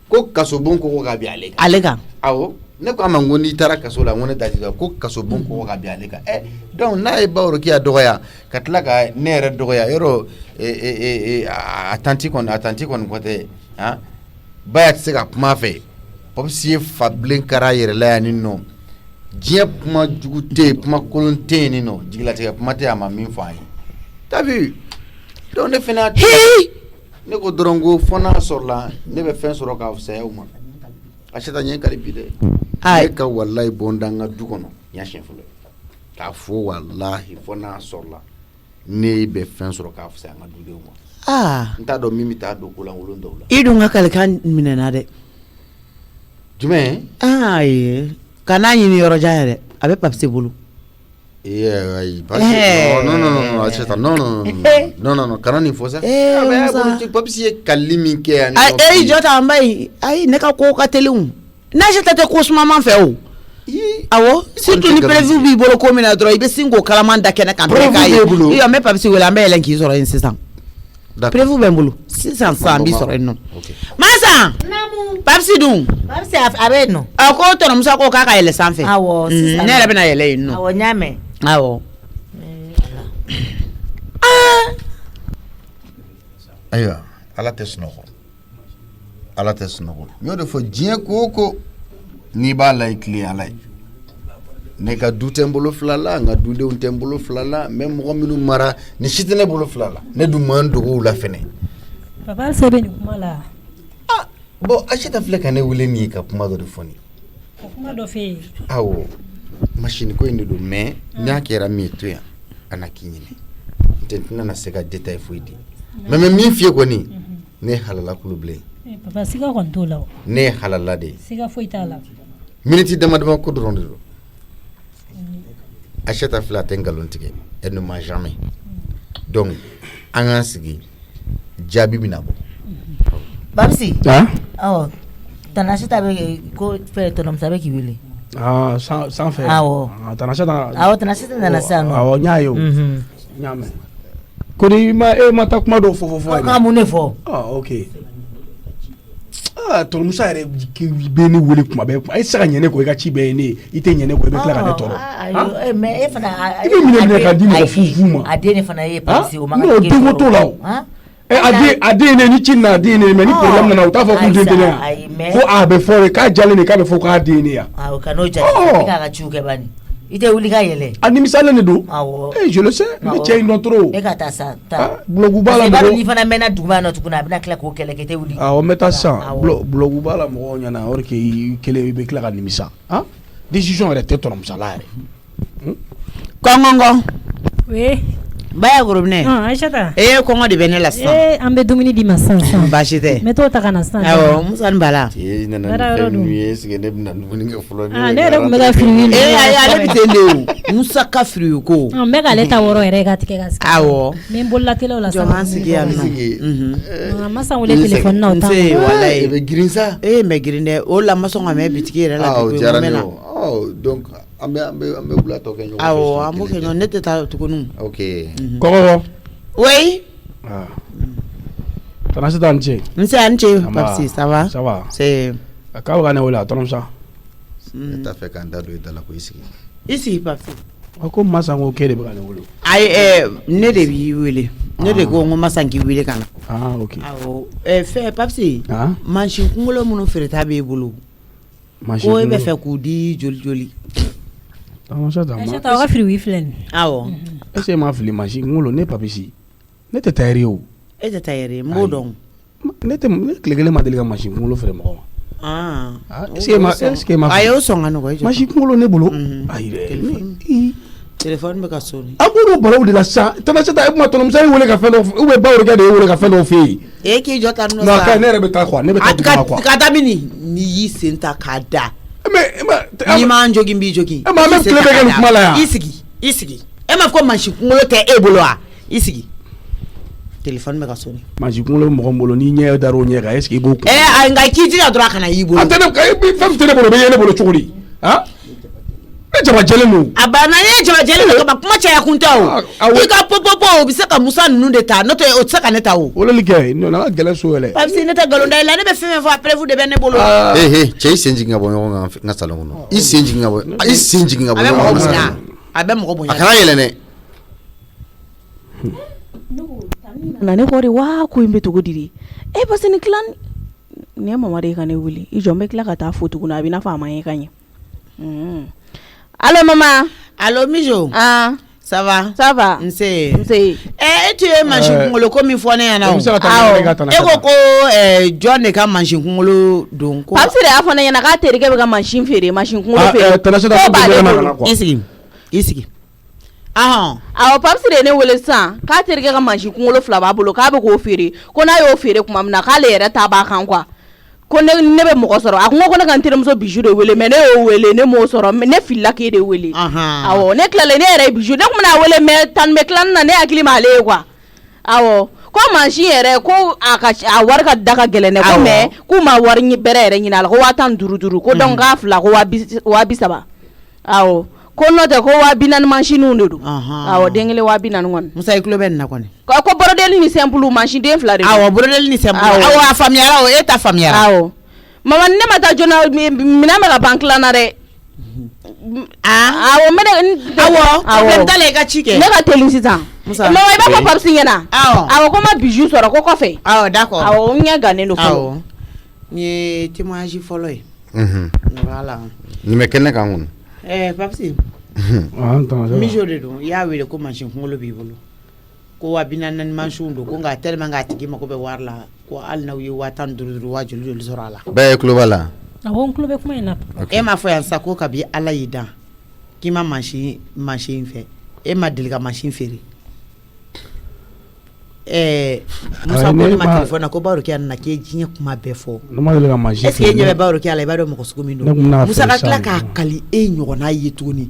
ko kasobon ko k'a bi ale kan awɔ ne ko a ma n ko n'i taara kaso la n ko ne daji ko kasobon ko k'a bi ale kan donc n'a ye Bawro k'i a dɔgɔya ka tila ka ne yɛrɛ dɔgɔya yɔrɔ a tanti kɔni ko tɛ ba tɛ se ka kuma fɛ Papisi ye fabilen kɛra a yɛrɛ la yan ni nɔ diɲɛ kuma jugu tɛ yen kuma kolon tɛ yen ni nɔ jigilatigɛ kuma tɛ a ma min fɔ an ye t'as vu donc ne fana ne ko dɔrɔn ko fɔ n'a sɔrɔla ne bɛ fɛn sɔrɔ k'a fisaya u ma Aisata ɲɛ kari bi dɛ ne ka walayi bɔ n da n ka du kɔnɔ n y'a siɲɛ fɔlɔ k'a fɔ walahi fɔ n'a sɔrɔla ne bɛ fɛn sɔrɔ k'a fisaya n ka dudenw ma n t'a dɔn min bɛ taa don ko lankolon dɔw la i dun ka kalikan minɛna dɛ jumɛn ayi kana ɲini yɔrɔ jan yɛrɛ a bɛ Papisi bolo ayi non Aisata non kana nin fɔ sa Papisi ye kalili min kɛ yan i jɔ ta an ba ye ayi ne ka ko ka teli o n'Aisata tɛ ko sumaman fɛ o awɔ surtout ni prévu b'i bolo ko min na dɔrɔn i bɛ sin k'o kalaman da kɛnɛ kan bɛɛ k'a ye n bɛ Papisi wele an bɛ yɛlɛn k'i sɔrɔ yen sisan prévu bɛ n bolo sisan an b'i sɔrɔ yen nɔ Masa Papisi dun Papisi a bɛ yen nɔ ko tɔnɔmuso ko k'a ka yɛlɛ sanfɛ awɔ sisan ne yɛrɛ bɛna yɛlɛ yen nɔ awɔ n y'a mɛn awɔ ayiwa ala tɛ sunɔgɔ n y'o de fɔ diɲɛ ko o ko n'i b'a la i tilen ala ye ne ka du tɛ n bolo fila la n ka dudenw tɛ n bolo fila la n bɛ mɔgɔ minnu mara ni si tɛ ne bolo fila la ne dun man dogo u la fɛnɛ papa Alisa bɛ nin kuma la bon achète filɛ ka ne wele nin ye ka kuma dɔ de fɔ nin kuma dɔ fɛ yen awɔ machine ko in de don mais n'a kɛra min ye to yan a na k'i ɲinɛ n tɛ tɛna se ka détail foyi di mais min fiyɛ kɔni ne ye halala kulu bilen papa siga kɔni t'o la o ne ye halala de ye siga foyi t'a la minute dama dama ko dɔrɔn de don achète filɛ a tɛ nkalon tigɛ elle ne ment jamais donc an k'an sigi jaabi bɛna bɔ Babsi awɔ Tanasita bɛ ko fɛ tɔnɔmusa bɛ k'i wele sanfɛ Tanasita nana sisan nɔ awɔ n y'a ye o n y'a mɛn ko ni ma taa kuma dɔw fɔ k'a mun ne fɔ ok tɔnɔmusa yɛrɛ bɛ ne wele kuma bɛɛ e tɛ se ka ɲɛ ne kɔ i ka ci bɛɛ ye ne ye i tɛ ɲɛ ne kɔ i bɛ tila ka ne tɔɔrɔ mais e fana i bɛ minɛ ka di mɔgɔ fu ma a den de fana ye Babsi o ma n'o den ko t'o la o a den ne ni ci na den ne mais ni problème nana u t'a fɔ k'u den tɛ ne yan ko a bɛ fɔ k'a jalen de k'a bɛ fɔ k'a den ne yan o ka n'o jate e k'a ka ciw kɛ bani i tɛ wuli ka yɛlɛ a nimisalen de don je le sais ne cɛ in dɔn trop e ka taa sa taa blogu b'a la mɔgɔ n'i fana mɛnna duguba nɔ tuguni a bɛna tila k'o kɛlɛ kɛ tɛ wuli awɔ n bɛ taa sisan blogu b'a la mɔgɔw ɲɛna or que i kelen i bɛ tila ka nimisa décision yɛrɛ tɛ tɔnɔmusala yɛrɛ kɔngɔngɔ oui baya gorobinɛ Aïssata kɔngɔ de bɛ ne la sisan an bɛ dumuni di ma sisan baasi tɛ n bɛ t'o ta ka na sisan awɔ Musa ni Bala cɛ nana ni fɛn minnu ye est-ce que ne bɛna dumuni kɛ fɔlɔ ne yɛrɛ tun bɛ ka firi ale bɛ ten de o Musa ka firi ko n bɛ k'ale ta wɔɔrɔ yɛrɛ ka tigɛ ka sigi awɔ n bɛ n bolola teliw la sisan an sigi yan nɔ ma san wele téléphone na o ta walayi bɛ girin sa mɛ girin dɛ o la ma sɔn ka mɛn bitigi yɛrɛ la o diyara ne ye donc an bɛ wula tɔ kɛ ɲɔgɔn fɛ awɔ an b'o kɛ ɲɔgɔn ne tɛ taa tuguni ok kɔkɔ oui Tanasita n ce n ce Babsi ça va c'est k'a bɛ ka ne wele a tɔnɔmusa ne t'a fɛ k'an da don i da la ko i sigi Babsi ko Masa ko k'e de bɛ ka ne wele ayi ne de b'i wele ne de ko n ko Masa k'i wele ka na ok awɔ fɛ Babsi mansin kunkolo minnu feereta b'e bolo ko e bɛ fɛ k'u di joli joli Aïssata o ka firigo filɛ nin awɔ est-ce que ma fili mansin kunkolo ne Papisi ne tɛ tailleur ye o e tɛ tailleur ye n b'o dɔn ne tile kelen ma deli ka mansin kunkolo feere mɔgɔ ma est-ce que ma a y'o sɔn ka nɔgɔ mansin kunkolo ne bolo ayi dɛ téléphone bɛ ka sonner a b'o balawu de la sisan Tanasita e kuma tɔnɔmusa ye wele ka fɛn dɔ ou bien bawrikɛ de ye wele ka fɛn dɔ f'e ye k'i jɔ ta nɔ sa ne yɛrɛ bɛ taa quoi ne bɛ taa dugu quoi ka taa mini n'i y'i sen ta k'a da n'i ma n jogin b'i jogin maa bɛ tile bɛ kɛ nin kuma la yan i sigi e m'a fɔ ko mansin kunkolo tɛ e bolo wa i sigi téléphone bɛ ka sonner mansin kunkolo bɛ mɔgɔ bolo n'i ɲɛ dar'o ɲɛ kan est-ce que i b'o kun nka k'i jija dɔrɔn a kana y'i bolo a tɛ ne fɛn min tɛ ne bolo bɛ ye ne bolo cogo di ne jamajɛlen don a banna ne jamajɛlen don kaba kuma caya kun tɛ o i ka pɔpɔpɔ o bɛ se ka Musa ninnu de ta n'o tɛ o tɛ se ka ne ta o wololi kɛ non an ka gɛlɛn so yɛlɛ Babsi ne tɛ nkalon da i la ne bɛ fɛn fɛn fɔ a preuve de bɛ ne bolo cɛ i sen jigin ka bɔ ɲɔgɔn kan n ka salon kɔnɔ i sen jigin ka bɔ ɲɔgɔn kan a bɛ mɔgɔ bonya a kana yɛlɛ dɛ na ne kɔ de waa ko in bɛ cogo di de parce que ni tila ni ye mama de ka ne wele i jɔ n bɛ tila ka taa fo tuguni a bɛ i n'a fɔ a ma ɲɛ ka ɲɛ allo maman allo Mijo ça va nse e tu ye mansin kunkolo ko min fɔ ne ɲɛna o e ko ko jɔn de ka mansin kunkolo don ko Babsi de y'a fɔ ne ɲɛna k'a terikɛ bɛ ka mansin feere mansin kunkolo feere ko b'ale bolo i sigi awɔ Babsi de ye ne wele sisan k'a terikɛ ka mansin kunkolo 2 b'a bolo k'a bɛ k'o feere ko n'a y'o feere tuma min na k'ale yɛrɛ ta b'a kan quoi ko ne bɛ mɔgɔ sɔrɔ a ko ne ka n terimuso Bijou de wele mais ne y'o wele ne m'o sɔrɔ ne filila k'e de wele awɔ ne tilalen ne yɛrɛ ye Bijou ne tun bɛna wele mais tan bɛ tilanin na ne hakili ma ale ye quoi awɔ ko mansin yɛrɛ ko a wari ka da ka gɛlɛn dɛ ko mais k'u ma wari bɛrɛ yɛrɛ ɲini a la ko 15,000 ko donc k'a fila ko 30,000 awɔ ko n'o tɛ ko 40,000 mansinw de don awɔ den kelen 40,000 kɔni Musa i tulo bɛ nin na kɔni ko brodeli ni simple mansin den 2 de don awɔ brodeli ni simple awɔ a faamuyara o e ta faamuyara awɔ mama ne ma taa joona minɛn bɛ ka ban tila na dɛ awɔ awɔ t'ale i ka ci kɛ ne ka teli sisan mama i b'a fɔ Babsi ɲɛna awɔ ko ma Bijou sɔrɔ ko kɔfɛ awɔ d'accord awɔ n ɲɛ gannen don awɔ nin ye témoignage fɔlɔ ye voilà nin bɛ kɛnɛ kan kɔni Babsi Mijo de don i y'a wele ko mansin kunkolo b'i bolo ko a bina nan manchun do ko nga tellement nga tigi mako be warla ko al na wi watan duru wajulu lu sorala ba klobala awon club kuma ina e ma fo yan sako ka bi ala yida kima machine fe e ma dilga machine feri musa ko ni ma telephone ko baro kian na ke jinya kuma be fo no ma dilga machine est-ce que nyebe baro kiala ba do mo ko sugumi do musa ka kla ka kali e nyona yetuni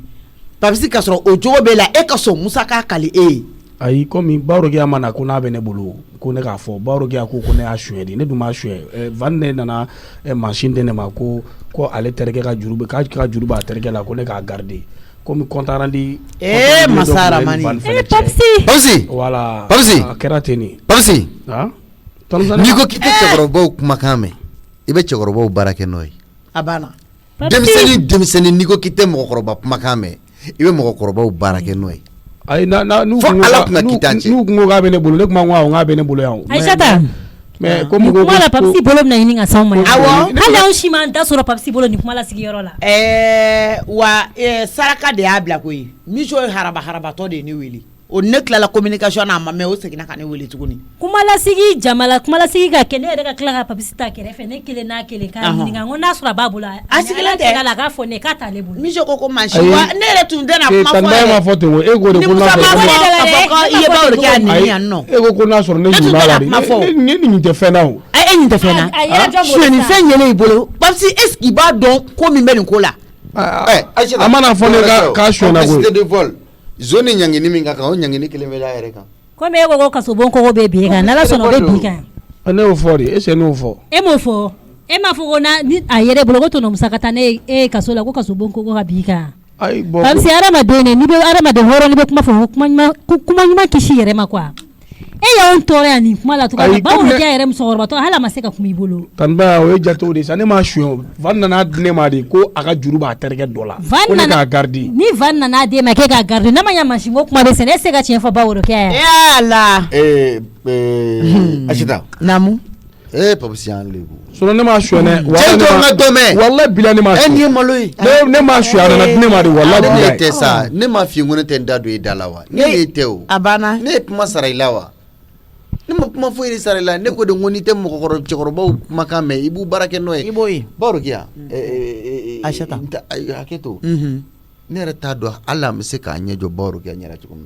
babisi ka soro o jogo be la e ka so musa ka kali e ayi komi baro kia mana ko na be ne bolo ko ne ka fo baro kia ko ne a shwedi ne duma shwe vanne nana machine de ne ma ko ale terke ka jurube ka juruba terke la ko ne ka garder comme kontarandi masara mani Papsi wala Papsi kerateni Papsi ha niko kite chokorobo kumakame ibe chokorobo barake noy abana demiseni niko kite mokoroba kumakame ibe mokoroba barake noy ay na nu ngo ga bene bulu nek ma ngwa nga bene bulu yaw Aisata mais comme go mala Papsi bolom na yini nga sauma awo hala on shima nda soro Papsi bolo ni kuma la sigi yoro la wa saraka de abla ko yi mi jo haraba to de ni wili o nekla la communication na ma me o segina ka ne wili tukuni kuma la sigi jamala kuma la sigi ga kele de ga kla Papsi ta kere fe ne kele na kele ka ni nga ngona sura babula asigila de la ga fo ne ka ta le bulu mi jo ko manchi wa ne re tunde na kuma fo tanda ma foto wo e go de ko na iye ba o ga ni ya no e go ko na soro ne juma la ni ni te fe na o ay ni te fe na je ni fe nyele ibolo Papsi est-ce qu'il ba don ko mi me ni ko la amana fo ne ka shwe na go de vol zone nyangini minga ka nyangini kilemela ereka ko me go ka so bon ko be bi ga na la so no be bi ga ne o fori e se no fo e mo fo e ma fo na ni ayere bolo to no musakata ne e ka so la ko ka so bon ko ga bi ga ai bo Papsi arama de ne ni be arama de horo ni be kuma fo kuma ma kishi yere ma kwa e ya on tore ani kuma la to ka ba wo ja yere mso gorba to hala maseka kuma ibolo tan ba o jato de sa ne ma shwe vanna na ne ma de ko aka juruba terke dola ko ne ka gardi ni vanna na de ma ke ka gardi na ma nya mashingo kuma be sene se ga chen fa ba wo ke ya la Ashita namu Papsi an lebu so ne ma shwe ne wallahi bila ne ma eni maloi ne ma shwe na ne ma de wallahi ne te sa ne ma fi ngone te ndado e dalawa ne te o abana ne puma sarailawa ne ma puma fo iri saraila ne ko de ngoni te mo ko chokorobo makame ibu barake noy iboyi baro kia Ashata haketo ne re ta do ala me se ka nyejo baro kia nyara chukum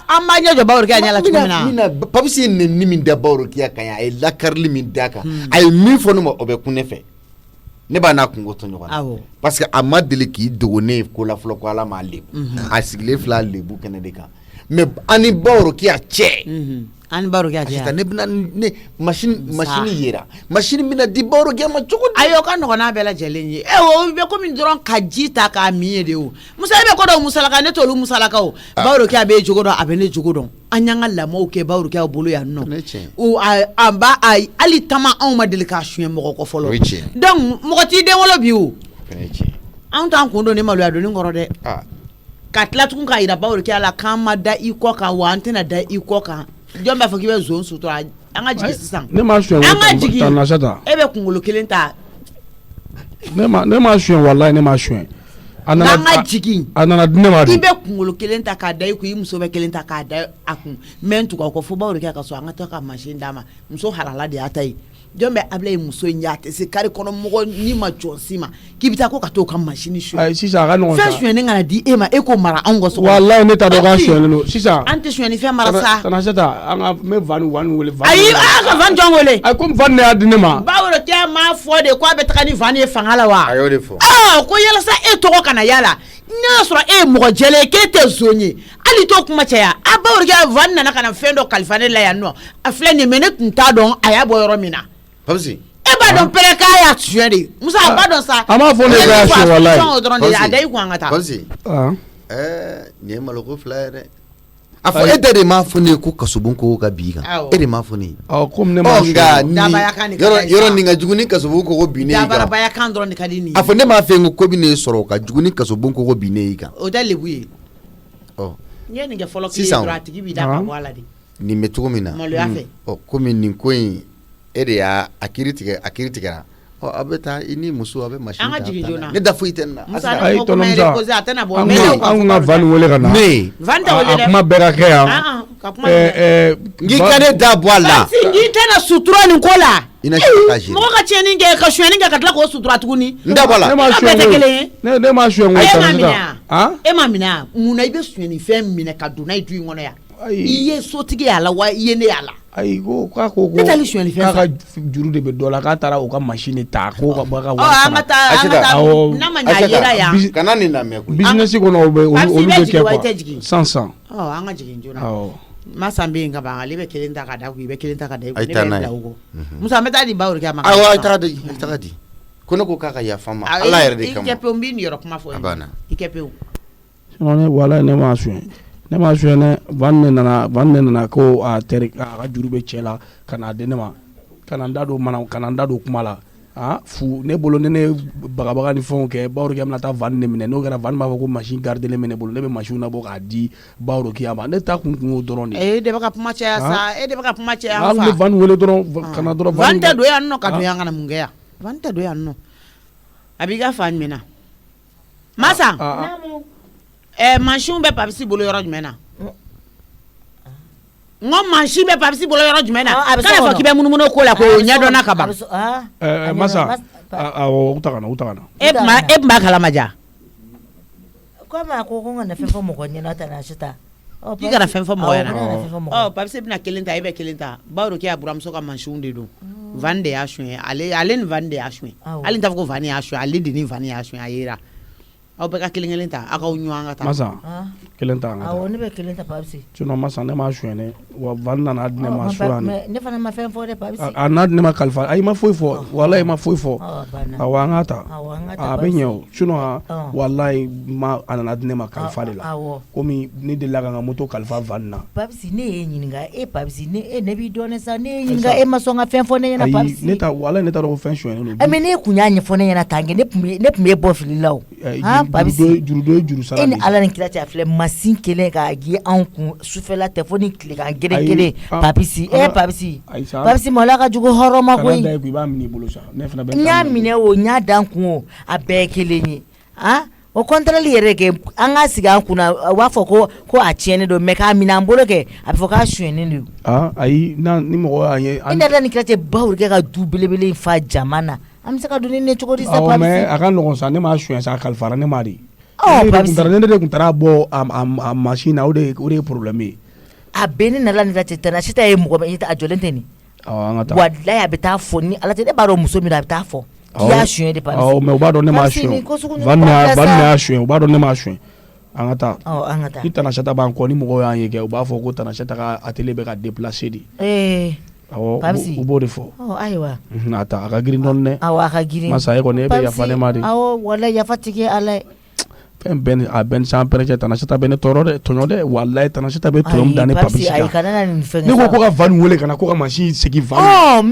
amma nyejo baro kia nyala chukum mina Papsi ne ni min da baro kia kanya e lakarli min daka ay mi fo no mo obe kunefe ne ba na kungo to nyoko parce que amadeli ki dogone ko la flo ko ala ma lebu asigle fla lebu kenedeka mais ani baro kia che an baro ga ja ne bina ne machine yera machine mina di baro ga ma chuko ayo kan no na bela jelenyi o be ko min doron ka jita ka miye de o musa be ko do musala ka ne to lu musala ka o baro ka be jogo do abene jogo do anyanga la mo ke baro ka bolu ya no o amba ai ali tama on ma delikation mo ko folo donc mo ti de wolo bi o an tan ko do ne malu ado ni ngoro de katla tukun ka ira baro ka la kan ma da iko ka wa antena da iko ka jomba fo kibe zone suto anga jigi sisan ne ma shwe tan na shata ebe kungolo kelen ta ne ma shwe wallahi ne ma shwe anga jigi anana ne ma ibe kungolo kelen ta ka dai ku imso be kelen ta ka dai akun mentu ko fo bawre ka so anga to ka machine dama mso harala de atai jombe able muso nyate se kare kono mo ni ma chonsima kibita ko ka to ka machine shu ay sisa ga no fa shwe ne ngana di ema e ko mara ango so wallahi ne ta do ga shwe no sisa ante shwe ni fa mara sa tan shata anga me van wele van ay aka van jon wele ay kom van ne adine ma bawro tia ma fo de ko be takani van e fangala wa ayo de fo ko yela sa e to ko kana yala nya sura e mo jele ke te zonye ali to kuma cha a bawro ga van na kana fendo kalfane la ya no afle ne mene kunta don aya boyoro mina Papsi e ba don pere ka ya tuere musa ba don sa ama fo ne ga shwe wallahi Papsi ne maloko flyer afo ede de ma fone ko kasubun ko ga biga ede ma fone kom ne ma yoro ninga juguni kasubun ko bine ga da ba ya kan don ni kadini afo ne ma fe ko bine soro ka juguni kasubun ko bine ga o dale buye nye ni ga follow ki strategi bi da ka wala di ni metugo mina komi nin koin ede ya akiritika abeta ini musu abe machine ne da fuitenna ay to no sa an nga van wole kana ne van da wole ma berake ya ngi kane da boala ngi tana sutura ni kola ina kaji mo ka tieni nge ka shweni nge ka tla ko sutura tuguni nda boala ne ma shweni e ma mina muna ibe shweni fe mina ka duna itu ngono ya iye sotigi ala wa iye ne ala ayi ko ka juru de be dola ka tara o ka machine ta ko ka ba ka wa na manya yera ya kana ni na me ko business ko no be olu be ke quoi 100 anga jigin jona masambe nga ba ale be kelenta ka da ku be kelenta ka da ku ne be ugo musa meta di bawr ka ma awa ta di kono ko ka ya fama ala yere de kam ikepe umbi ni yorok ma fo abana ikepe ne wala ne ma suene vanne nana ko a teri a juru be cɛla kana de ne ma kana ndado kuma la fu ne bolo ne bagabaga ni fɛnw kɛ bawro kɛ bɛna taa van ne minɛ n'o kɛra van b'a fɔ ko machine gardelen bɛ ne bolo ne bɛ machine na bɔ k'a di bawro kiyama ma ne ta kun y'o dɔrɔn de de bɛ ka kuma caya sa de bɛ ka kuma caya fa hali van wele dɔrɔn kana dɔrɔn van tɛ don yan nɔ ka don yan kana mun kɛ yan van tɛ don yan nɔ a b'i ka fa minɛ masa machine bɛ papisi bolo yɔrɔ jumɛn na ngo machine bɛ papisi bolo yɔrɔ jumɛn na k'a fɔ k'i bɛ munumunu ko la ko ɲɛdɔnna ka ban masa u ta kana e b'a kalama ja ko ma ko n kana fɛn fɔ mɔgɔ ɲɛna ta na sita i kana fɛn fɔ mɔgɔ ɲɛna papisi bɛna kelen ta e bɛ kelen ta bawro kɛ a buramuso ka machine de don van de y'a suɲɛ ale ni van de y'a suɲɛ hali t'a fɔ ko van y'a suɲɛ ale de ni van y'a suɲɛ a yera aw bɛ ka kelen ta aw k'aw ɲɔgɔn ka taa masa kelen ta an ka taa awɔ ne bɛ kelen ta papisi sinon masa ne m'a suɲɛ wa van nana di ne ma sura ne fana ma fɛn fɔ dɛ papisi a n'a di ne ma kalifa ayi ma foyi fɔ walayi ma foyi fɔ awɔ an ka taa a bɛ ɲɛ o sinon walayi a nana di ne ma kalifa de la komi ne delila ka n ka moto kalifa van na papisi ne y'e ɲininka papisi ne b'i dɔn sa ne y'e ɲininka e ma sɔn ka fɛn fɔ ne ɲɛna papisi walayi ne t'a dɔn ko fɛn suɲɛnen don mais ne kun y'a ɲɛfɔ ne ɲɛna tan kɛ ne kun b'e bɔ fili la o juru sara e ni ala ni kira cɛ a filɛ masin kelen k'a ye anw kun sufɛla tɛ fo ni tilegan geren kelen papisi papisi mɔla ka jugu hɔrɔma koyi n y'a minɛ o n y'a dan kun o a bɛɛ ye kelen ye o kɔntrali yɛrɛ kɛ an ka sigi an kunna u b'a fɔ ko a tiɲɛnen don mais k'a minɛ an bolo kɛ a bɛ fɔ k'a suɲɛnen don ayi ni mɔgɔ y'a ye e nana ni kira cɛ bawro kɛ ka du belebele in fa jama na an bɛ se ka don ne cogo di sa papisi mais a ka nɔgɔn sa ne m'a suɲɛ sa a kalifara ne ma de ne de kun taara bɔ a machine na o de ye problème ye a bɛɛ ne nana ni kira cɛ tana sita ye mɔgɔ bɛ a jɔlen tɛ nin an ka taa walayi a bɛ taa fɔ ni ala tɛ ne b'a dɔn muso min a bɛ taa fɔ k'i y'a suɲɛ de papisi mais u b'a dɔn ne m'a suɲɛ van ne y'a suɲɛ u b'a dɔn ne m'a suɲɛ an ka taa ni Tanasata b'an kɔ ni mɔgɔw y'an ye kɛ u b'a fɔ ko Tanasata ka atelier bɛ ka déplacer de awɔ u b'o de fɔ ayiwa a ta a ka girin dɔɔni dɛ awɔ a ka girin masa e kɔni e bɛ yafa ne ma de awɔ walayi yafa tigi ye ala ye fɛn bɛɛ a bɛɛ ni san pɛrɛcɛ Tanasata bɛ ne tɔɔrɔ dɛ walayi Tanasata bɛ tɔrɔ da ne papisi kan ne ko ka van wele kana ko ka machine segin van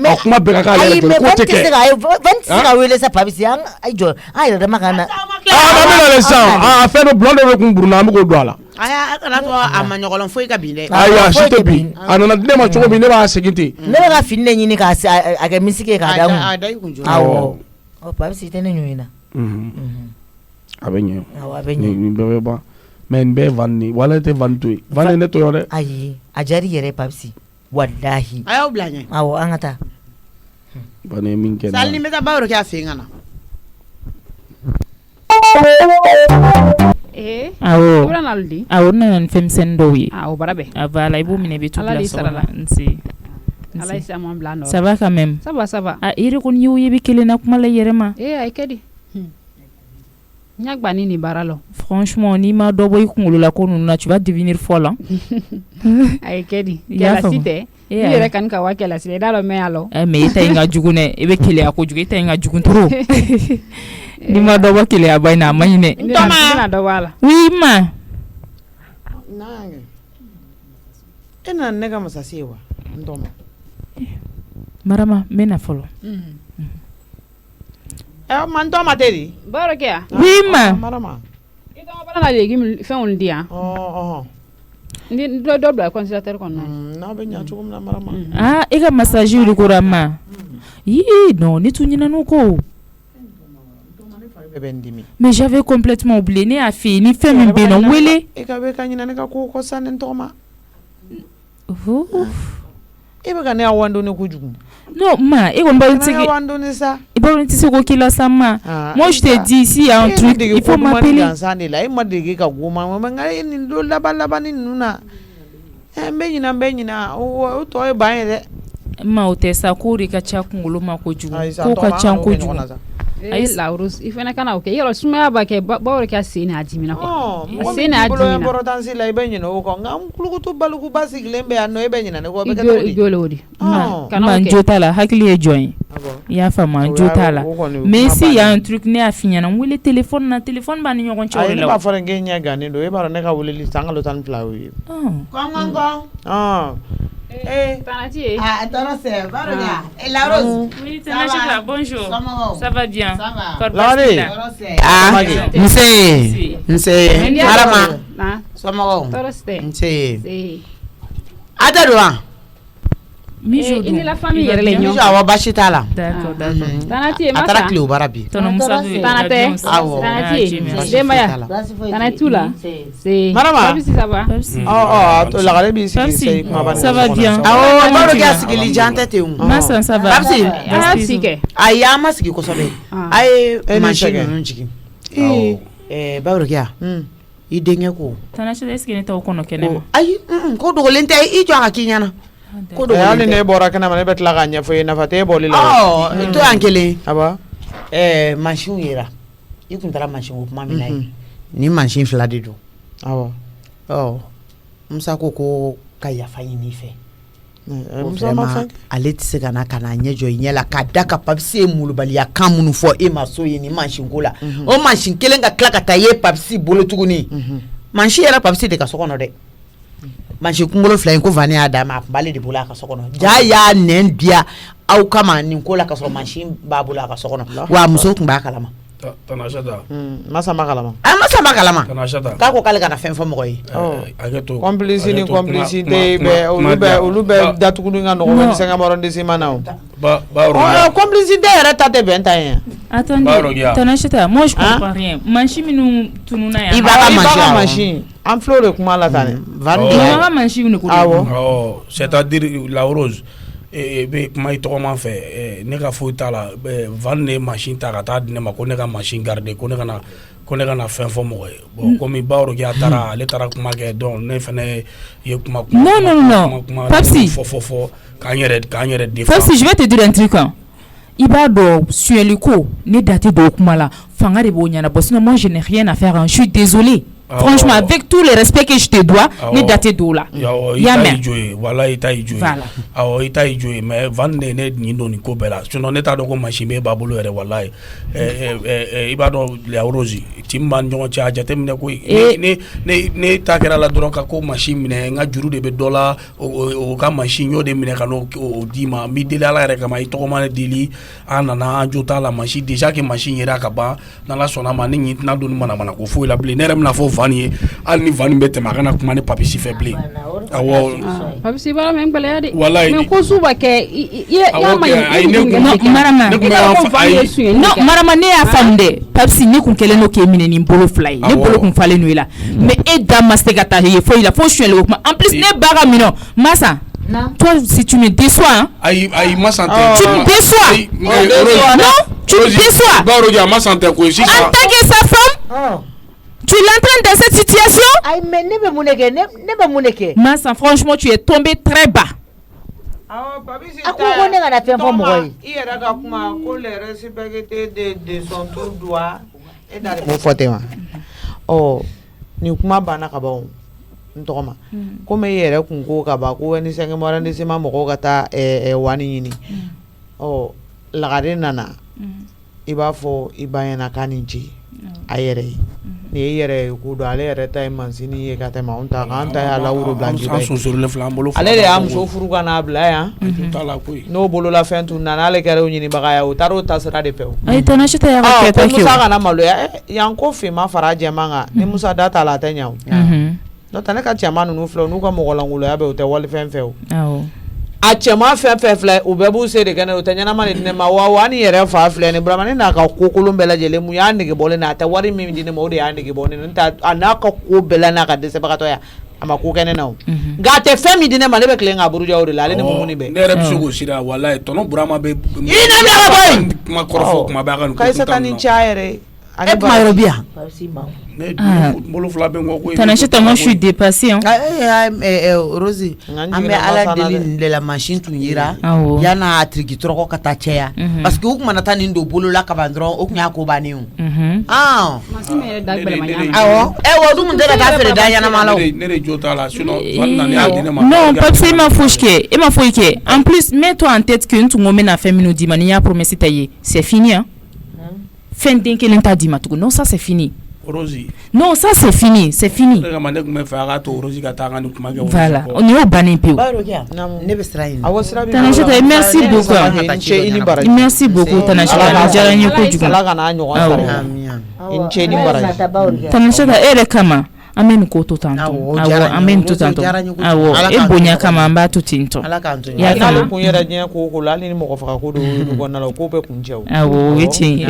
a kuma bɛɛ ka k'ale yɛrɛ ko tɛ kɛ van tɛ se ka wele sa papisi an jɔ an yɛrɛ dama ka na an bɛ na sisan fɛn dɔ bulon dɔ bɛ kun buruna an bɛ k'o don a la a kana fɔ a ma ɲɔgɔn foyi ka bin dɛ ayiwa si tɛ bin a nana di ne ma cogo min ne b'a segin ten ne bɛ ka fini de ɲini k'a kɛ misiki ye k'a da kun awɔ papisi tɛ ne ɲɔgɔn na a bɛ ɲɛ nin bɛɛ bɛ ban mais nin bɛɛ ye van de walayi tɛ van to ye van ne to yan dɛ ayi a diyara i yɛrɛ papisi walahi a y'aw bila ɲɛ awɔ an ka taa van ye min kɛ sali ni n bɛ taa bawro kɛ a fɛ yen ka na awɔ awɔ nana ni fɛnmisɛnnin dɔw ye o bara bɛɛ a voilà i b'o minɛ i bɛ t'u bila sɔgɔma ala ye saman bila nɔ ça va quand même ça va i yɛrɛ kɔni y'o ye i bɛ kelen na kuma la i yɛrɛ ma a ye kɛ di n y'a gbanni nin baara la franchement n'i ma dɔ bɔ i kunkolo la ko ninnu na tu vas devenir folle a ye kɛ di kɛlɛsi tɛ i yɛrɛ kani ka wa kɛlɛsi i t'a dɔn mɛ y'a lɔ mais i ta in ka jugu dɛ i bɛ keleya kojugu i ta in ka jugu trop n'i ma dɔ bɔ keleya ba in na a ma ɲi dɛ n tɛna dɔ bɔ a la oui ma e nana ne ka masasi ye wa n tɔma marama n bɛ na fɔlɔ ma n tɔma tɛ di bawro kɛ yan oui ma marama i tɔma bala na légume fɛnw di yan ni dɔ bila congélateur kɔnɔ n'a bɛ ɲɛ cogo min na marama e ka massage wuli kora ma yii non ne tun ɲinɛna ko mais j'avais complètement oublié ne y'a f'i ye ni fɛn min bɛ yen nɔ wele e ka bɛ ka ɲinɛ ne ka ko sa ni n tɔgɔma e bɛ ka ne awando ne kojugu. Non, ma, et on va ça. Il va dire ce qu'il a sa main. Moi, je te dis, s'il y a un truc, il faut m'appeler. Il m'a dit que woman, ma o tɛ sa ko de ka ca kunkolo ma kojugu ko ka ca kojugu ayi Laurus i fana kana o kɛ yɔrɔ sumaya b'a kɛ bawo de ka sen n'a dimina quoi sen n'a dimina importance la i bɛ ɲinɛ o kɔ nka n kulukutu balikuba sigilen bɛ yan nɔ i bɛ ɲinɛ ne kɔ bɛ kɛ cogo di i jɔlen o de kana o kɛ jo t'a la hakili ye jɔn ye i y'a faamu jo t'a la mais si y a un truc ne y'a f'i ɲɛna n wele téléphone na téléphone b'a ni ɲɔgɔn cɛ o de la ne b'a fɔ n k'e ɲɛ gannen don e b'a dɔn ne ka weleli san kalo 12 o ye kɔn Tanati attends c'est Varonia et Laurose oui Tanachita bonjour ça va bien Nse Marama Somago Nse Adadwa Mijo ini la famille yɛrɛ le ɲɔgɔn Mijo awa baasi t'a la d'accord d'accord Tanati masa a taara kile bara bi Tanate Tanati denbaya Tanatu la Marama Babsi ça va to lagare bi sigi ça va bien baro k'a sigili jan tɛ ten masa ça va Babsi kɛ ayi an ma sigi kosɛbɛ a ye mansin ninnu jigin baro k'a i denkɛ ko Tanachita est-ce que ne t'aw kɔnɔ kɛnɛ ma ayi ko dogolen tɛ i jɔ a ka k'i ɲɛna ko hali ne bɔra kɛnɛ ma ne bɛ tila k'a ɲɛfɔ ye nafa tɛ e bɔli la to yan kelen aba mansinw yera i kun taara mansin ko kuma min na ye ni mansin 2 de don awɔ Musa ko ka yafa ɲini i fɛ Musa ma fɛn ale tɛ se ka na ɲɛ jɔ i ɲɛ la k'a da ka Papisi ye mulubaliya kan minnu fɔ e ma so ye ni mansin ko la o mansin kelen ka tila ka taa ye Papisi bolo tuguni mansin yɛrɛ Papisi de ka so kɔnɔ dɛ mansin kunkolo 2 in ko Vani y'a d'a ma a tun b'ale de bolo a ka so kɔnɔ jaa y'a nɛn diya aw kama nin ko la ka sɔrɔ mansin b'a bolo a ka so kɔnɔ wa muso tun b'a kalama Tanachata Masa ma kalama Masa ma kalama k'a ko k'ale kana fɛn fɔ mɔgɔ ye complice ni complicité olu bɛ datuguni ka nɔgɔ ni sɛgɛn arrondissement na o complicité yɛrɛ ta tɛ bɛn ta ye attendez Tanachita moi je comprends rien mansin minnu tununa yan i b'a ka mansin an filɛ o de kuma la tan ka mansin minnu ko awɔ c'est-à-dire la rose be kuma i tɔgɔman fɛ ne ka foyi t'a la Van ne machine ta ka taa di ne ma ko ne ka machine garder ko ne kana fɛn fɔ mɔgɔ ye bon comme Bawro ki a taara ale taara kuma kɛ donc ne fɛnɛ ye kuma non Papsi fɔ k'an yɛrɛ défendre Papsi je vais te dire un truc i b'a dɔn suyɛli ko ne da tɛ don o kuma la fanga de b'o ɲɛnabɔ sinon moi je n'ai rien à faire je suis désolée franchement avec tout le respect que je te dois ne da tɛ don o la y'a mɛn voilà i ta y'i jo ye awɔ i ta y'i jo ye mais Van ne ɲin don nin ko bɛɛ la sinon ne t'a dɔn ko machine b'e b'a bolo yɛrɛ walayi i b'a dɔn la rose tin b'an ɲɔgɔn cɛ a jateminɛ koyi ne ta kɛra la dɔrɔn ka ko machine minɛ n ka juru de bɛ dɔ la o ka machine y'o de minɛ ka n'o d'i ma n b'i deli Ala yɛrɛ kama i tɔgɔma ne deli an nana an jo t'a la machine déjà que machine yera ka ban n'Ala sɔnna ma ne ɲin tɛna don ni manamana ko foyi la bilen ne yɛrɛ bɛna fɔ Van ye hali ni Van bɛ tɛmɛ a kana kuma ni Papisi fɛ bilen awɔ Papisi b'a mɛn gɛlɛya de walayi mais ko su b'a kɛ y'a ma ye Marama ne y'a faamu dɛ Papisi ne kun kɛlen don k'e minɛ ni bolo 2 ye ne bolo kun falen n'o ye la mais e da ma se ka taa ye foyi la fo suyɛli ko kuma en plus ne ba ka minɛ Masa toi si tu me déçois ayi Masa tu me déçois non tu me déçois Bawro ki a Masa tɛ ko sisan en tant que sa femme tu l'entraînes dans cette situation mais ne bɛ mun de kɛ Masa franchement tu es tombé très bas a ko ne kana fɛn fɔ mɔgɔ ye i yɛrɛ ka kuma ko le respect de son tour doit e da de m'o fɔ ten wa nin kuma banna ka ban n tɔgɔma komi e yɛrɛ kun ko ka ban ko ni sɛngɛm arrondissement mɔgɔw ka taa wani ɲini lagare nana i b'a fɔ i ba ɲɛna k'a ni ce a yɛrɛ ye ni e yɛrɛ ye ko don ale yɛrɛ ta ye mansini ye ka tɛmɛ anw ta kan an ta y'a lawuro bila jiba ye ale de y'a muso furu ka n'a bila yan n'o bolola fɛn tun nana ale kɛra o ɲinibaga ye o taara o ta sira de fɛ o Tanachita y'a ka kɛta kɛ Musa kana maloya yan ko finma fara jɛman kan ni Musa da t'a la a tɛ ɲɛ o n'o tɛ ne ka cɛman ninnu filɛ n'u ka mɔgɔlankoloya bɛ o tɛ wali fɛn fɛ o a cɛman fɛn fɛn filɛ u bɛɛ b'u se de kɛ ne o tɛ ɲɛnama de di ne ma wa ni yɛrɛ fa filɛ ni Burama ne n'a ka ko kolon bɛɛ lajɛlen mun y'a nege bɔlen na a tɛ wari min di ne ma o de y'a nege bɔ ne a n'a ka ko bɛɛ la n'a ka dɛsɛbagatɔya ama ko kɛnɛ na o nka a tɛ fɛn min di ne ma ne bɛ tilen k'a buruja o de la ale ni mumuni bɛ ne yɛrɛ bɛ se k'o sira walayi tɔnɔ burama bɛ i na bila ka bɔ yen kuma kɔrɔfɔ kuma b'a ka nin ko Kayisata ni cɛ yɛrɛ e kuma yɔrɔ bi yan bolo fila bɛ n kɔ ko Tanachita, moi je suis dépassée hein. Rosi an bɛ ala deli nin de la machine tun yira yana a tiriki tɔrɔkɔ ka taa cɛya parce que u tun mana taa nin don bolo la kaban dɔrɔn o tun y'a ko bannen o awɔ wa dun tun tɛ ka taa feere da ɲɛnama la ne de jo t'a la sinon nana y'a di ne ma non parce que il m'a fosi kɛ e ma foyi kɛ en plus mets-toi en tête que n tun ko n bɛna fɛn minnu d'i ma ni y'a promesse ta ye c'est fini hein. Fɛn den kelen t'a d'i ma tugun non ça c'est fini. Rosi. Non, ça c'est fini, c'est fini. Voilà, on est au banin peu. Tanachita, merci beaucoup. Merci beaucoup, Tanachita. Tanachita, elle kama. Amen ko to tanto. Amen to tanto. Awo, e bonya kama amba to tinto. Ya kama kun yɛrɛ diɲɛ ko la ni mɔgɔ faga ko do ko na la ko bɛ kun cɛ o. Awo, eti.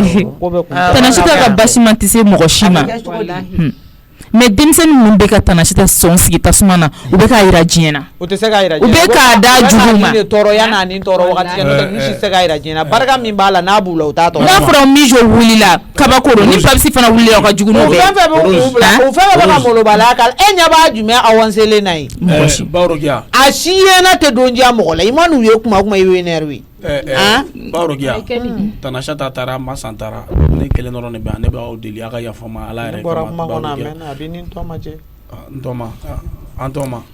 Tanachita ka bashima tise mɔgɔ shima. Mais denmisɛnnin minnu bɛ ka Tanachita sɔn sigi tasuma na u bɛ k'a jira diɲɛ na. U tɛ se k'a jira diɲɛ na. U bɛ k'a da jugu ma. Tɔɔrɔya n'a ni tɔɔrɔ wagati kɛ n'o tɛ si tɛ se k'a jira diɲɛ na barika min b'a la n'a b'u la u t'a tɔɔrɔ. N'a fɔra Mijo wulila kabako don ni Papisi fana wulila o ka jugu n'o bɛɛ. O fɛn fɛn bɛ k'u bila o fɛn fɛn bɛ ka molobaliya k'a la e ɲɛ b'a jumɛn avancelen na ye. Bawrokia. A si yena tɛ don diya mɔgɔ la i ma n'u ye kuma i bɛ énervé. Bawrokia. Tanachita taara Masan taara ne kelen dɔrɔn de bɛ yan ne b'aw deli a ka yafa n ma Ala yɛrɛ kama. Bɔra kuma kɔnɔ a mɛnna a bɛ ni tɔ ma cɛ.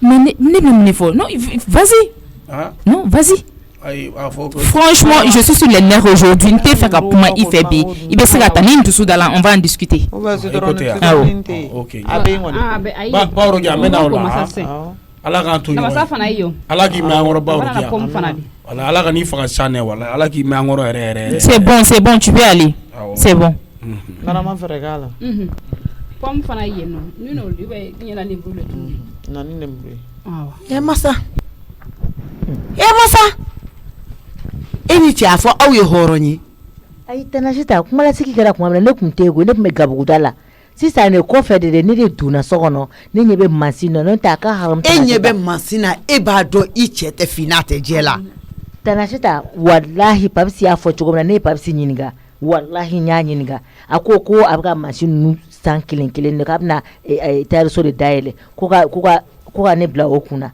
Mais ne bɛ mun fɔ non vas-y. Non vas-y. Franchement, je suis sur les nerfs aujourd'hui. Ne t'es fait qu'à point il fait bi. Il va se gâter ni tout ça là. On va en discuter. Ok. Bawrokia mena ola. Ala k'an to ɲɔgɔn ye. Ala k'i mɛn an kɔrɔ Bawrokia. Voilà, Ala ka n'i faga sa ne wala. Ala k'i mɛn an kɔrɔ yɛrɛ. C'est bon, tu peux aller. C'est bon. Nana fɛrɛ k'a la. Pomme fana yen no ni no li bɛ ɲɛna ni bulu tu na ni nembre masa e ni cɛ a fɔ aw ye hɔrɔn ye ayi Tanachita kuma la sigi kɛra kuma min na ne kun tɛ ko ne kun bɛ gabuguda la sisan ne kɔfɛ de ne de donna so kɔnɔ ne ɲɛ bɛ mansin na n'o tɛ a ka haram e ɲɛ bɛ mansin na e b'a dɔn i cɛ tɛ fina tɛ jɛ la Tanachita wallahi Papisi y'a fɔ cogo min na ne ye Papisi ɲininka wallahi n y'a ɲininka a ko a bɛ ka mansin ninnu san kelen de k'a bɛna tailleur-so de dayɛlɛ ko ka ne bila o kunna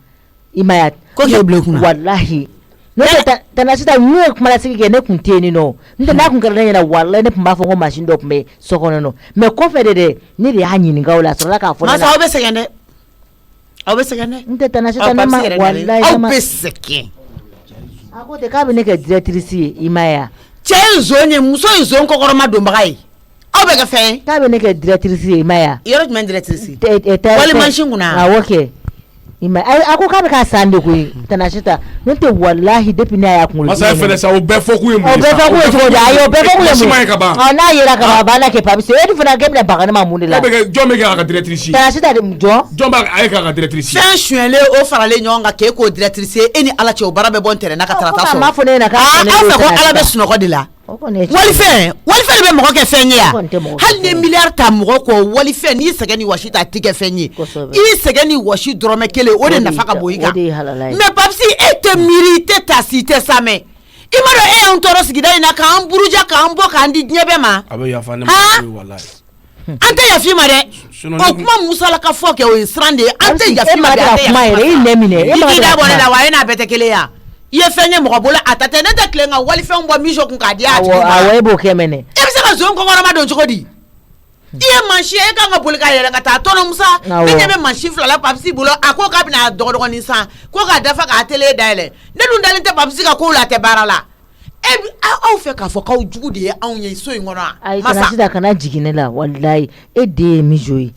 i ma ye ko k'e bila o kunna wallahi n'o tɛ Tanachita n'u ye kumalasigi kɛ ne kun tɛ yen nɔ n'o tɛ n'a kun kɛra ne ɲɛna wallahi ne tun b'a fɔ ko mansin dɔ tun bɛ so kɔnɔ nɔ mais kɔfɛ de ne de y'a ɲininka o la a sɔrɔla k'a fɔ ne na masa aw bɛ sɛgɛn dɛ n tɛ Tanachita ne ma wallahi aw bɛ sɛgɛn a ko tɛ k'a bɛ ne kɛ directrice ye i ma ye wa cɛ ye nson ye muso ye nson kɔkɔrɔma donbaga ye aw bɛ kɛ fɛn ye k'a bɛ ne kɛ directrice ye i ma ye wa yɔrɔ jumɛn directrice wali mansin kunna awɔ kɛ i ma ye a ko k'a bɛ k'a san de koyi Tanachita n'o tɛ wallahi depuis ne y'a kunkolo masa fɛnɛ sa o bɛɛ fɔ k'u ye mun ye o bɛɛ fɔ k'u ye cogo di ayi o bɛɛ fɔ k'u ye mun ye n'a yera ka ban a banna kɛ Papisi e dun fana k'e bɛna baga ne ma mun de la jɔn bɛ kɛ a ka directrice ye Tanachita jɔn b'a a ye k'a ka directrice ye fɛn suyɛnlen o faralen ɲɔgɔn kan k'e k'o directrice ye e ni Ala cɛ o baara bɛ bɔ ntɛnɛn na ka tarata sɔrɔ aw fɛ ko Ala bɛ sunɔgɔ de la walifɛn de bɛ mɔgɔ kɛ fɛn ye yan hali ni miliyari ta mɔgɔ kɔ walifɛn n'i sɛgɛn ni wɔsi ta a ti kɛ fɛn ye i sɛgɛn ni wɔsi dɔrɔmɛ kelen o de nafa ka bon i kan mais Papisi e tɛ miiri i tɛ taa si i tɛ sa mɛ i ma dɔn e y'anw tɔɔrɔ sigida in na k'an buruja k'an bɔ k'an di diɲɛ bɛɛ ma a bɛ yafa ne ma walayi an tɛ yafa i ma dɛ o kuma Musala ka fɔ kɛ o ye siran de ye an tɛ yafa i ma dɛ i k'i da bɔ ne la wa e n'a bɛɛ tɛ kelen ye i ye fɛn ye mɔgɔ bolo a ta tɛ ne tɛ tilen ka walifɛnw bɔ Mijo kun k'a di a tigi ma awɔ e b'o kɛ mɛnɛ e bɛ se ka zon kɔkɔrɔma don cogo di i ye mansin e kan ka boli ka yɛlɛ ka taa tɔnɔ Musa ne ɲɛ bɛ mansin fila la Papisi bolo a ko k'a bɛna dɔgɔdɔgɔnin san ko k'a dafa k'a télé dayɛlɛ ne dun dalen tɛ Papisi ka kow la a tɛ baara la aw fɛ k'a fɔ k'aw jugu de ye anw ye so in kɔnɔ ayi Tanachita kana jigin ne la wallahi e den ye Mijo ye